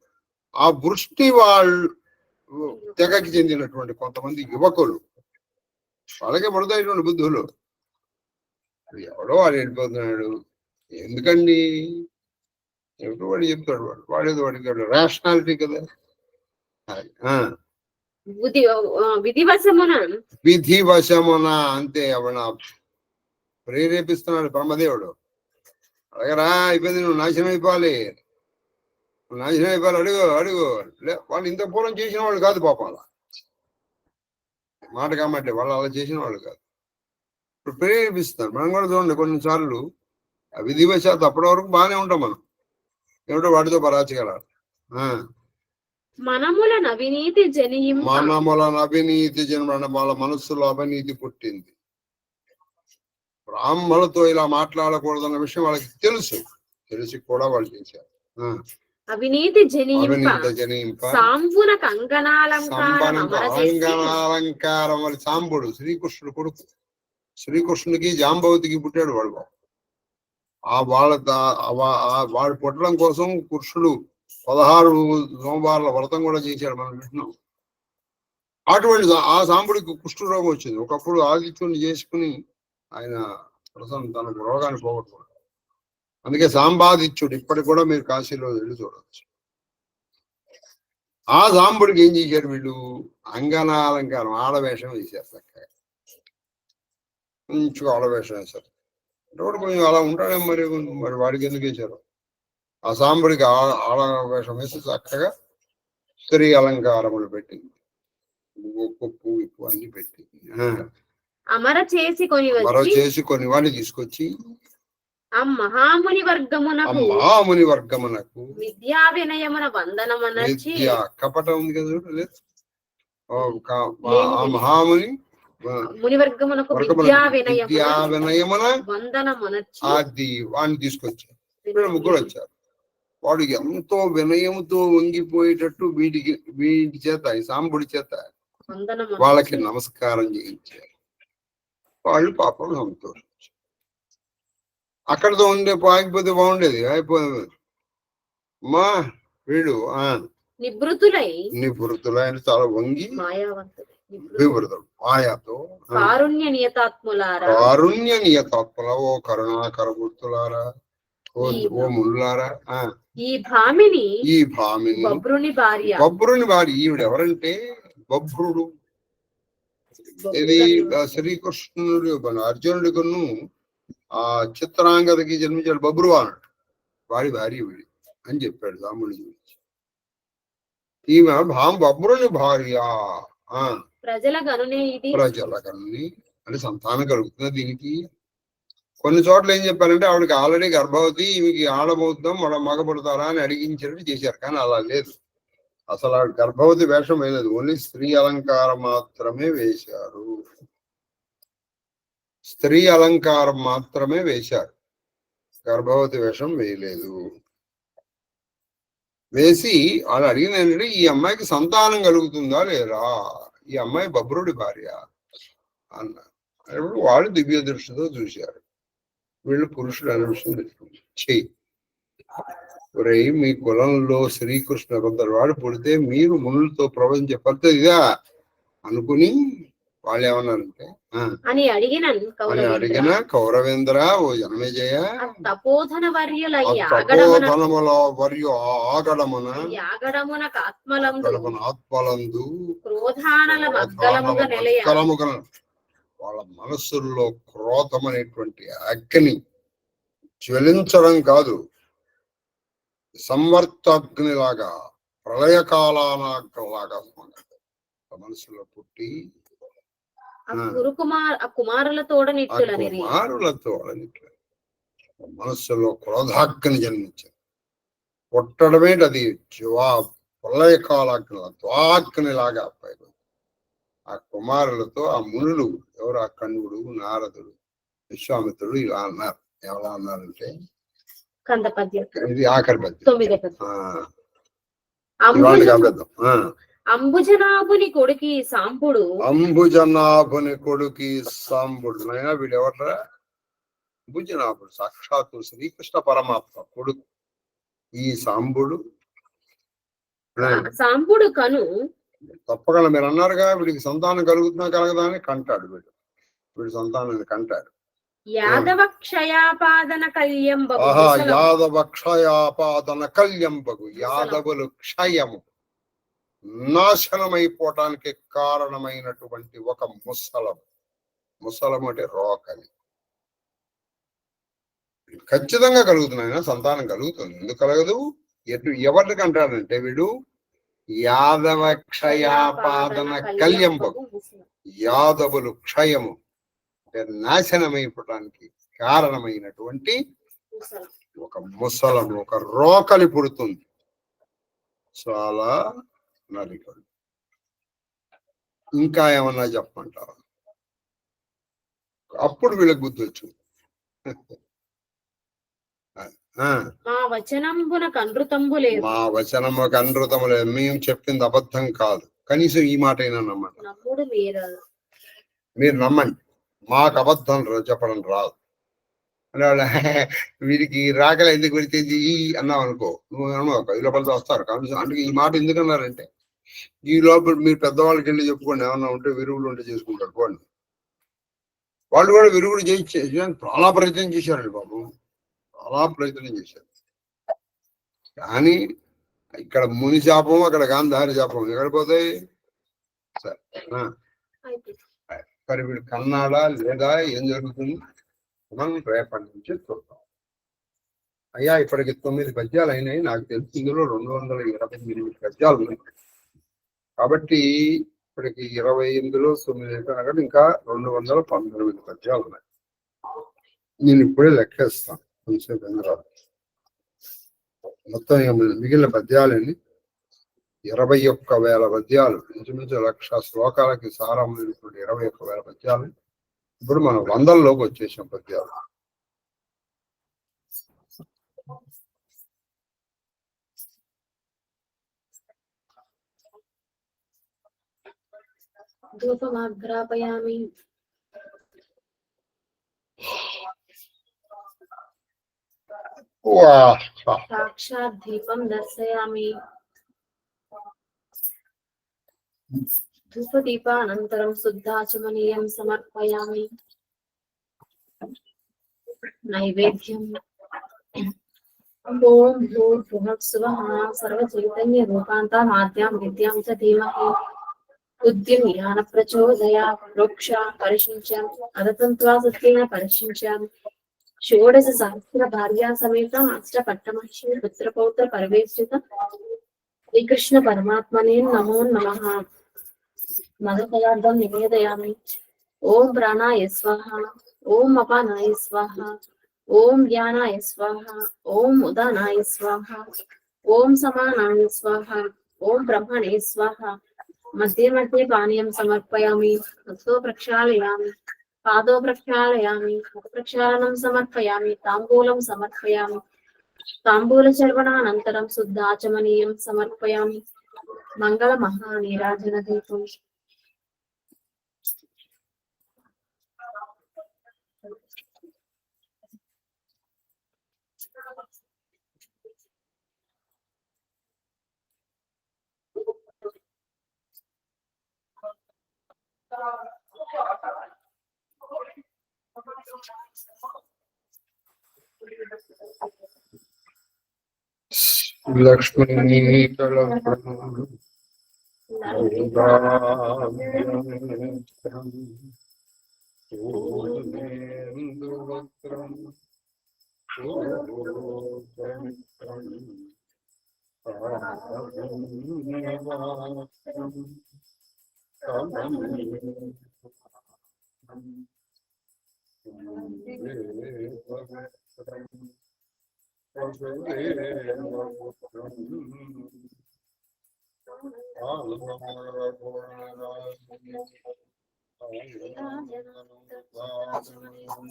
[SPEAKER 3] ఆ వృష్ణి వాళ్ళు తెగకి చెందినటువంటి కొంతమంది యువకులు, వాళ్ళకే పడతాయిటువంటి బుద్ధులు. ఎవడో వాడు వెళ్ళిపోతున్నాడు, ఎందుకండి ఎవడో వాడు చెప్తాడు, వాడేదో వాడికి రేషనాలిటీ కదా. విధి వశమున అంతే. ఎవడ ప్రేరేపిస్తున్నాడు బ్రహ్మదేవుడు. అడగరా, అయిపోయింది, నువ్వు నాశనం అయిపోవాలి, అడుగు. వాళ్ళు ఇంత పూర్వం చేసిన వాళ్ళు కాదు పాపం, అలా మాట కాబట్టి వాళ్ళు అలా చేసిన వాళ్ళు కాదు. ఇప్పుడు ప్రేరేపిస్తారు. మనం కూడా చూడండి, కొన్నిసార్లు విధివశాత్తు అప్పటి వరకు బాగానే ఉంటాం మనం, ఏమిటో వాటితో పరాచగలరు.
[SPEAKER 2] మనములను అవినీతి
[SPEAKER 3] జన్మ వాళ్ళ మనస్సులో అవినీతి పుట్టింది. బ్రాహ్మణులతో ఇలా మాట్లాడకూడదన్న విషయం వాళ్ళకి తెలిసి కూడా వాళ్ళు చేశారు.
[SPEAKER 2] అవినీతి జనింప
[SPEAKER 3] అలంకారం. వాళ్ళ సాంబుడు శ్రీకృష్ణుడు కొడుకు, శ్రీకృష్ణుడికి జాంబవతికి పుట్టాడు వాడు. వాడు పుట్టడం కోసం కృష్ణుడు 16 సోమవారాల వ్రతం కూడా చేశాడు మనం విష్ణు. అటువంటి ఆ సాంబుడికి కుష్ఠ రోగం వచ్చింది. ఒకప్పుడు ఆదిత్యుని చేసుకుని ఆయన తన రోగాన్ని పోగొట్టుకున్నాడు. అందుకే సాంబాదిత్యుడు ఇప్పటికి కూడా మీరు కాశీలో వెళ్ళి చూడవచ్చు. ఆ సాంబుడికి ఏం చేశారు వీళ్ళు? అంగనాలంకారం, ఆడవేషం వేశారు. చక్కగా కొంచెం ఆడవేషం వేశారు. అంటే కొంచెం అలా ఉంటాడేమో మరి వాడికి ఎందుకు వేశారు? ఆ సాంబుడికి ఆడవేషం వేసి చక్కగా స్త్రీ అలంకారములు పెట్టి, కొప్పు విప్పు అన్ని పెట్టి
[SPEAKER 2] అమర చేసి
[SPEAKER 3] కొని వాడిని తీసుకొచ్చి
[SPEAKER 2] మహాముని
[SPEAKER 3] వర్గమునకు
[SPEAKER 2] విద్యా వినయమున వందనమనర్చి.
[SPEAKER 3] కపటం ఉంది కదా, ఆ మహాముని
[SPEAKER 2] విద్యా వినయమున వందనమనర్చి
[SPEAKER 3] అది వాడిని తీసుకొచ్చారు. ముగ్గురు వచ్చారు. వాడు ఎంతో వినయముతో వంగిపోయేటట్టు వీటి చేత, ఈ సాంబుడి చేత వాళ్ళకి నమస్కారం చేయించారు. వాళ్ళు పాపం సంతోషం. అక్కడతో ఉండే ఆగిపోతే బాగుండేది, అయిపోయింది. అమ్మా వీడు నివృత్తులైన చాలా వంగి వివృతులు మాయాతో
[SPEAKER 2] కారుణ్య నియతాత్ముల,
[SPEAKER 3] ఓ కరుణాకర గుర్తులారా, ఓ ముల్లారా,
[SPEAKER 2] ఈ భామిని
[SPEAKER 3] బబ్రుని భార్య. ఈవిడ ఎవరంటే బభ్రుడు. ఇది శ్రీకృష్ణుడు అర్జునుడికును ఆ చిత్రాంగదకి జన్మించాడు బబ్రువానుడు, వాడి భార్య వీడి అని చెప్పాడు రాముడి గురించి. ఈమె బబ్రుని భార్య.
[SPEAKER 2] ప్రజల గనుని
[SPEAKER 3] అంటే సంతానం కలుగుతుంది దీనికి. కొన్ని చోట్ల ఏం చెప్పారంటే ఆవిడకి ఆల్రెడీ గర్భవతి, ఈమెకి ఆడబోద్దాం మగ పుడతారా అని అడిగించినట్టు చేశారు. కానీ అలా లేదు. అసలు ఆ గర్భవతి వేషం వేయలేదు, ఓన్లీ స్త్రీ అలంకారం మాత్రమే వేశారు. స్త్రీ అలంకారం మాత్రమే వేశారు, గర్భవతి వేషం వేయలేదు. వేసి వాళ్ళు అడిగిన ఏంటంటే ఈ అమ్మాయికి సంతానం కలుగుతుందా లేదా, ఈ అమ్మాయి బబ్రుడి భార్య అన్నారు. వాళ్ళు దివ్య దృష్టితో చూశారు, వీళ్ళు పురుషుడు అనే విషయం చెయ్యి. మీ కులంలో శ్రీకృష్ణ కొందరు వాడు పుడితే మీరు మునులతో ప్రవచించే పద్ధతిగా అనుకుని వాళ్ళు ఏమన్నారంటే
[SPEAKER 2] అని అడిగిన
[SPEAKER 3] కౌరవేంద్ర ఓ జనమేజయ
[SPEAKER 2] తపోధన
[SPEAKER 3] ఆత్మలందు వాళ్ళ మనస్సుల్లో క్రోధం అనేటువంటి అగ్ని జ్వలించడం కాదు, సంవర్తాగ్నిలాగా ప్రళయకాలానాగ్నిలాగా మనసులో పుట్టి
[SPEAKER 2] కుమారులతో
[SPEAKER 3] మనస్సులో క్రోధాగ్ని జన్మించింది. కొట్టడమే అది ప్రళయకాలాగ్ని ద్వాగ్నిలాగా పైన ఆ కుమారులతో ఆ మునులు ఎవరు, ఆ కణుడు, నారదుడు, విశ్వామిత్రుడు ఇలా అన్నారు. ఎలా అన్నారంటే ఇది ఆఖరి పద్యం.
[SPEAKER 2] అంబుజనాభుని కొడుకి సాంబుడు
[SPEAKER 3] అయినా వీడు ఎవరా, అంబుజనాభుడు సాక్షాత్తు శ్రీకృష్ణ పరమాత్మ కొడుకు ఈ
[SPEAKER 2] సాంబుడు కను
[SPEAKER 3] తప్పకుండా మీరు అన్నారుగా వీడికి సంతానం కలుగుతున్నా కలగదా అని కంటాడు, వీడు సంతానాన్ని కంటాడు.
[SPEAKER 2] యాదవ క్షయాపాదన కళ్యంబగు,
[SPEAKER 3] యాదవులు క్షయము నాశనమైపోవటానికి కారణమైనటువంటి ఒక ముసలం అంటే రోకలి. ఖచ్చితంగా కలుగుతున్నాయి, సంతానం కలుగుతుంది. ఎందుకు కలగదు, ఎవరికి అంటాడంటే వీడు యాదవ క్షయాపాదన కళ్యంబగు, యాదవులు క్షయము అంటే నాశనమైపోవటానికి కారణమైనటువంటి ఒక ముసలం, ఒక రోకలి పుడుతుంది. చాలా నరికడు. ఇంకా ఏమన్నా చెప్పమంటావా? అప్పుడు వీళ్ళకి బుద్ధి వచ్చింది.
[SPEAKER 2] మా వచనము అనృతము
[SPEAKER 3] లేదు, మేము చెప్పింది అబద్ధం కాదు, కనీసం ఈ మాట అయినా నమ్మండి. మీరు నమ్మండి, మాకు అబద్ధం చెప్పడం రాదు. అంటే వాళ్ళ వీరికి రాకలే ఎందుకు పెడితేంది అన్నావు అనుకో, నువ్వు అన్నావు ఈ లోపలితో వస్తారు. కానీ అందుకే ఈ మాట ఎందుకన్నారంటే ఈ లోపల మీరు పెద్దవాళ్ళకి వెళ్ళి చెప్పుకోండి, ఏమన్నా ఉంటే విరుగులు ఉంటే చేసుకుంటారు పోండి. వాళ్ళు కూడా విరుగుడు చేయడానికి చాలా ప్రయత్నం చేశారండి బాబు, చాలా ప్రయత్నం చేశారు. కానీ ఇక్కడ ముని శాపం, అక్కడ గాంధారి శాపం ఎక్కడ పోతాయి? సరే మరి వీడు కన్నాడా లేదా, ఏం జరుగుతుంది మనం రేపటి నుంచి చూద్దాం. అయ్యా ఇప్పటికి 9 పద్యాలు అయినాయి, నాకు తెలిసి ఇందులో 228 పద్యాలు ఉన్నాయి. కాబట్టి ఇప్పటికి 28లో 9 అయిపోయినా ఇంకా 219 పద్యాలు ఉన్నాయి. నేను ఇప్పుడే లెక్కేస్తాను కొంచెంసేపు ఎందుకు. మొత్తం మిగిలిన పద్యాలని 21,000 పద్యాలు, ఇంచుమించు 1,00,000 శ్లోకాలకి సారమైనటువంటి 21,000 పద్యాలు. ఇప్పుడు మనం 100లోకి వచ్చేసాం పద్యాలు.
[SPEAKER 2] ధూపమాగ్రాపయామి. సాక్షాత్ దీపం దర్శయామి. ధూపదీపానంతరం శుద్ధాచమనీయం సమర్పయామి. నైవేద్యం. ఓం భూర్భువఃస్సువః సర్వచైతన్య రూపాంతం ఆద్యాం విద్యాం చ ధీమహి బుద్ధిం జ్ఞాన ప్రచోదయాత్. ప్రోక్ష పరిశించాం అదతంత్వా సత్యేన పరిశించాం. షోడశ సహస్ర భార్యా సమేత అష్టపట్టమహర్షి పుత్రపౌత్ర పరివేష్టిత శ్రీకృష్ణ పరమాత్మనే నమో నమః. మద పదార్థం నివేదయామి. ఓం ప్రాణాయ స్వాహ, ఓం అపానాయ స్వాహ, ఓం జ్ఞానాయ స్వాహ, ఓం ఉదానాయ స్వాహ, ఓం సమానాయ స్వాహ,
[SPEAKER 4] ఓం బ్రహ్మణే స్వాహ. మధ్య మధ్య పానీయం సమర్పయామి. హస్తో ప్రక్షాళయామి, పాదో ప్రక్షాళయామి, ముఖ ప్రక్షాళనం సమర్పయామి, తాంబూలం సమర్పయామి. తాంబూల చర్వణానంతరం శుద్ధాచమనీయం సమర్పయామి. మంగళ మహానీరాజన దీపం.
[SPEAKER 3] లక్ష్మీ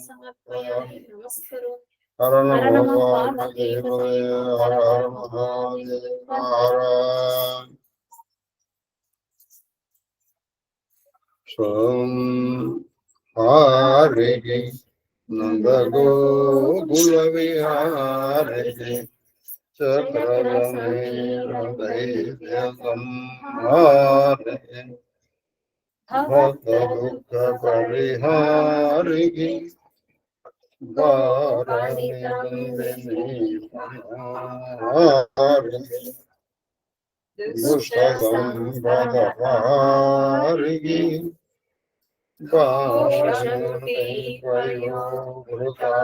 [SPEAKER 4] సమర్పయామి. నమస్కారం.
[SPEAKER 3] హర నమో పార్వతీపతయే హర హర మహాదేవ హర. స్వం హారి నందగోకుల విహారి చక్రధరం భక్త దుఃఖ పరిహారి దుష్ట సంపదహారి వయోవృతారి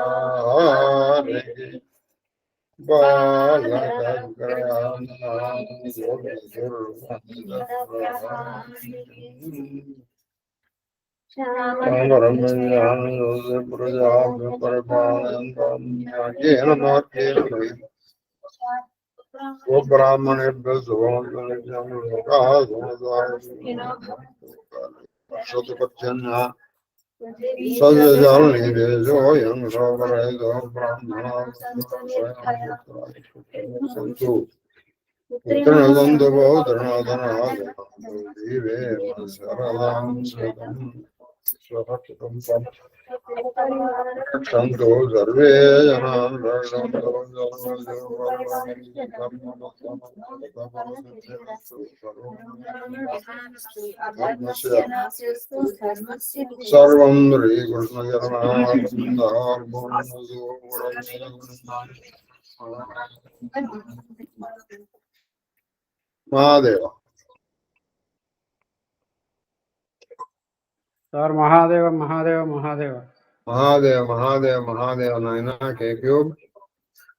[SPEAKER 3] బ్రాహ్మణ సజాలయం సంతు సంతో సర్వే జనా సర్వం శ్రీకృష్ణ మహాదేవ
[SPEAKER 5] సార్ మహాదేవ మహాదేవ మహాదేవ
[SPEAKER 3] మహాదేవ మహాదేవ మహాదేవ నాయన కేక్యూబ్.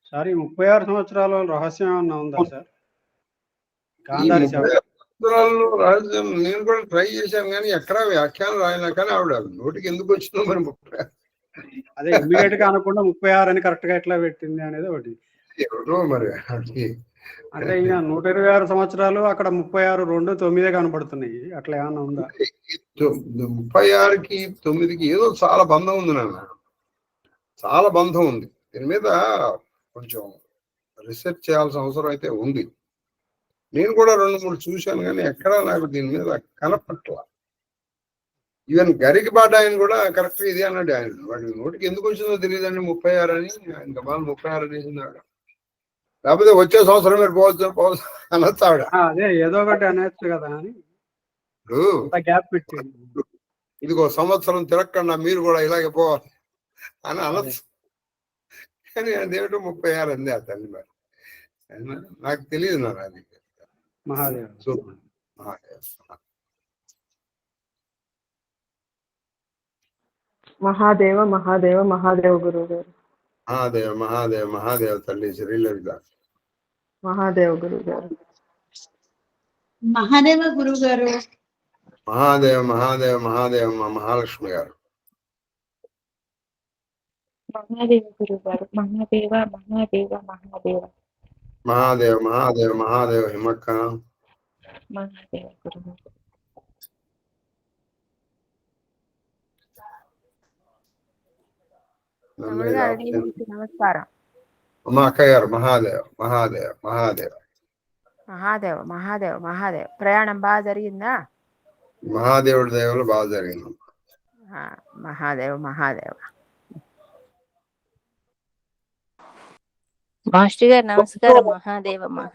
[SPEAKER 5] సార్ ఈ 36 సంవత్సరాల రహస్యం ఏమన్నా ఉందా సార్? గాంధారి సేవ
[SPEAKER 3] రహస్యం నేను కూడా ట్రై చేశాను కానీ ఎక్కడా వ్యాఖ్యానం రాయినా కానీ ఆవిడ నోటికి ఎందుకు వచ్చిందో మరి 36
[SPEAKER 5] అదే ఇమ్మీడియట్ గా అనకుండా 36 అని కరెక్ట్ గా ఎట్లా పెట్టింది అనేది ఒకటి.
[SPEAKER 3] ఎవరో మరి అది
[SPEAKER 5] అంటే ఈయన 126 సంవత్సరాలు, అక్కడ 36 2 9 కనపడుతున్నాయి. అట్లా ఏమన్నా ఉందా?
[SPEAKER 3] 36కి 9కి ఏదో చాలా బంధం ఉంది నాన్న, చాలా బంధం ఉంది. దీని మీద కొంచెం రీసెర్చ్ చేయాల్సిన అవసరం అయితే ఉంది. నేను కూడా 2-3 చూశాను కానీ ఎక్కడా నాకు దీని మీద కనపట్ల. ఈవెన్ గరికపాటి ఆయన కూడా కరెక్ట్ ఇది అన్నాడు. ఆయన వాడి నోటికి ఎందుకు వచ్చిందో తెలియదండి 36 అని. ఇంకా బాగా 36 అనేసింది ఆవిడ. లేకపోతే వచ్చే సంవత్సరం మీరు పోవచ్చు అనొచ్చు ఆవిడ.
[SPEAKER 5] అదే ఏదో ఒకటి అనొచ్చు కదా అని గ్యాప్ పెట్టింది.
[SPEAKER 3] ఇదిగో సంవత్సరం తిరగకుండా మీరు కూడా ఇలాగే పోవాలి అని అనొచ్చు. కానీ అదేమిటో 36 అంది ఆ తల్లి. మరి నాకు తెలియదు నాకు అది.
[SPEAKER 5] మహాదేవ్
[SPEAKER 6] మహాదేవ మహాదేవ మహాదేవ గురువు గారు.
[SPEAKER 3] మహాదేవ మహాదేవ మహాదేవ తల్లి శ్రీలలిత.
[SPEAKER 6] మహాదేవ గురువు గారు.
[SPEAKER 7] మహాదేవ గురువు గారు.
[SPEAKER 3] మహాదేవ మహాదేవ మహాదేవ మా మహాలక్ష్మి గారు.
[SPEAKER 6] మహాదేవ గురువు గారు. మహాదేవ మహాదేవ మహాదేవ
[SPEAKER 3] మహాదేవ మహాదేవ మహాదేవ హిమక్క.
[SPEAKER 6] మహాదేవ గురువు తమ్ముడు గారు నీకు నమస్కారం.
[SPEAKER 3] అమ్మ అక్కయ్య గారు మహాదేవ్ మహాదేవ్ మహాదేవ్
[SPEAKER 6] మహాదేవ్ మహాదేవ్ మహాదేవ్ ప్రయాణం బాగా జరిగిందా?
[SPEAKER 3] మహాదేవుడి దయవల్ల బాగా జరిగింది.
[SPEAKER 6] మహాదేవ్ మహాదేవ్.
[SPEAKER 7] మాస్టర్ గారు నమస్కారం. మహాదేవ మహా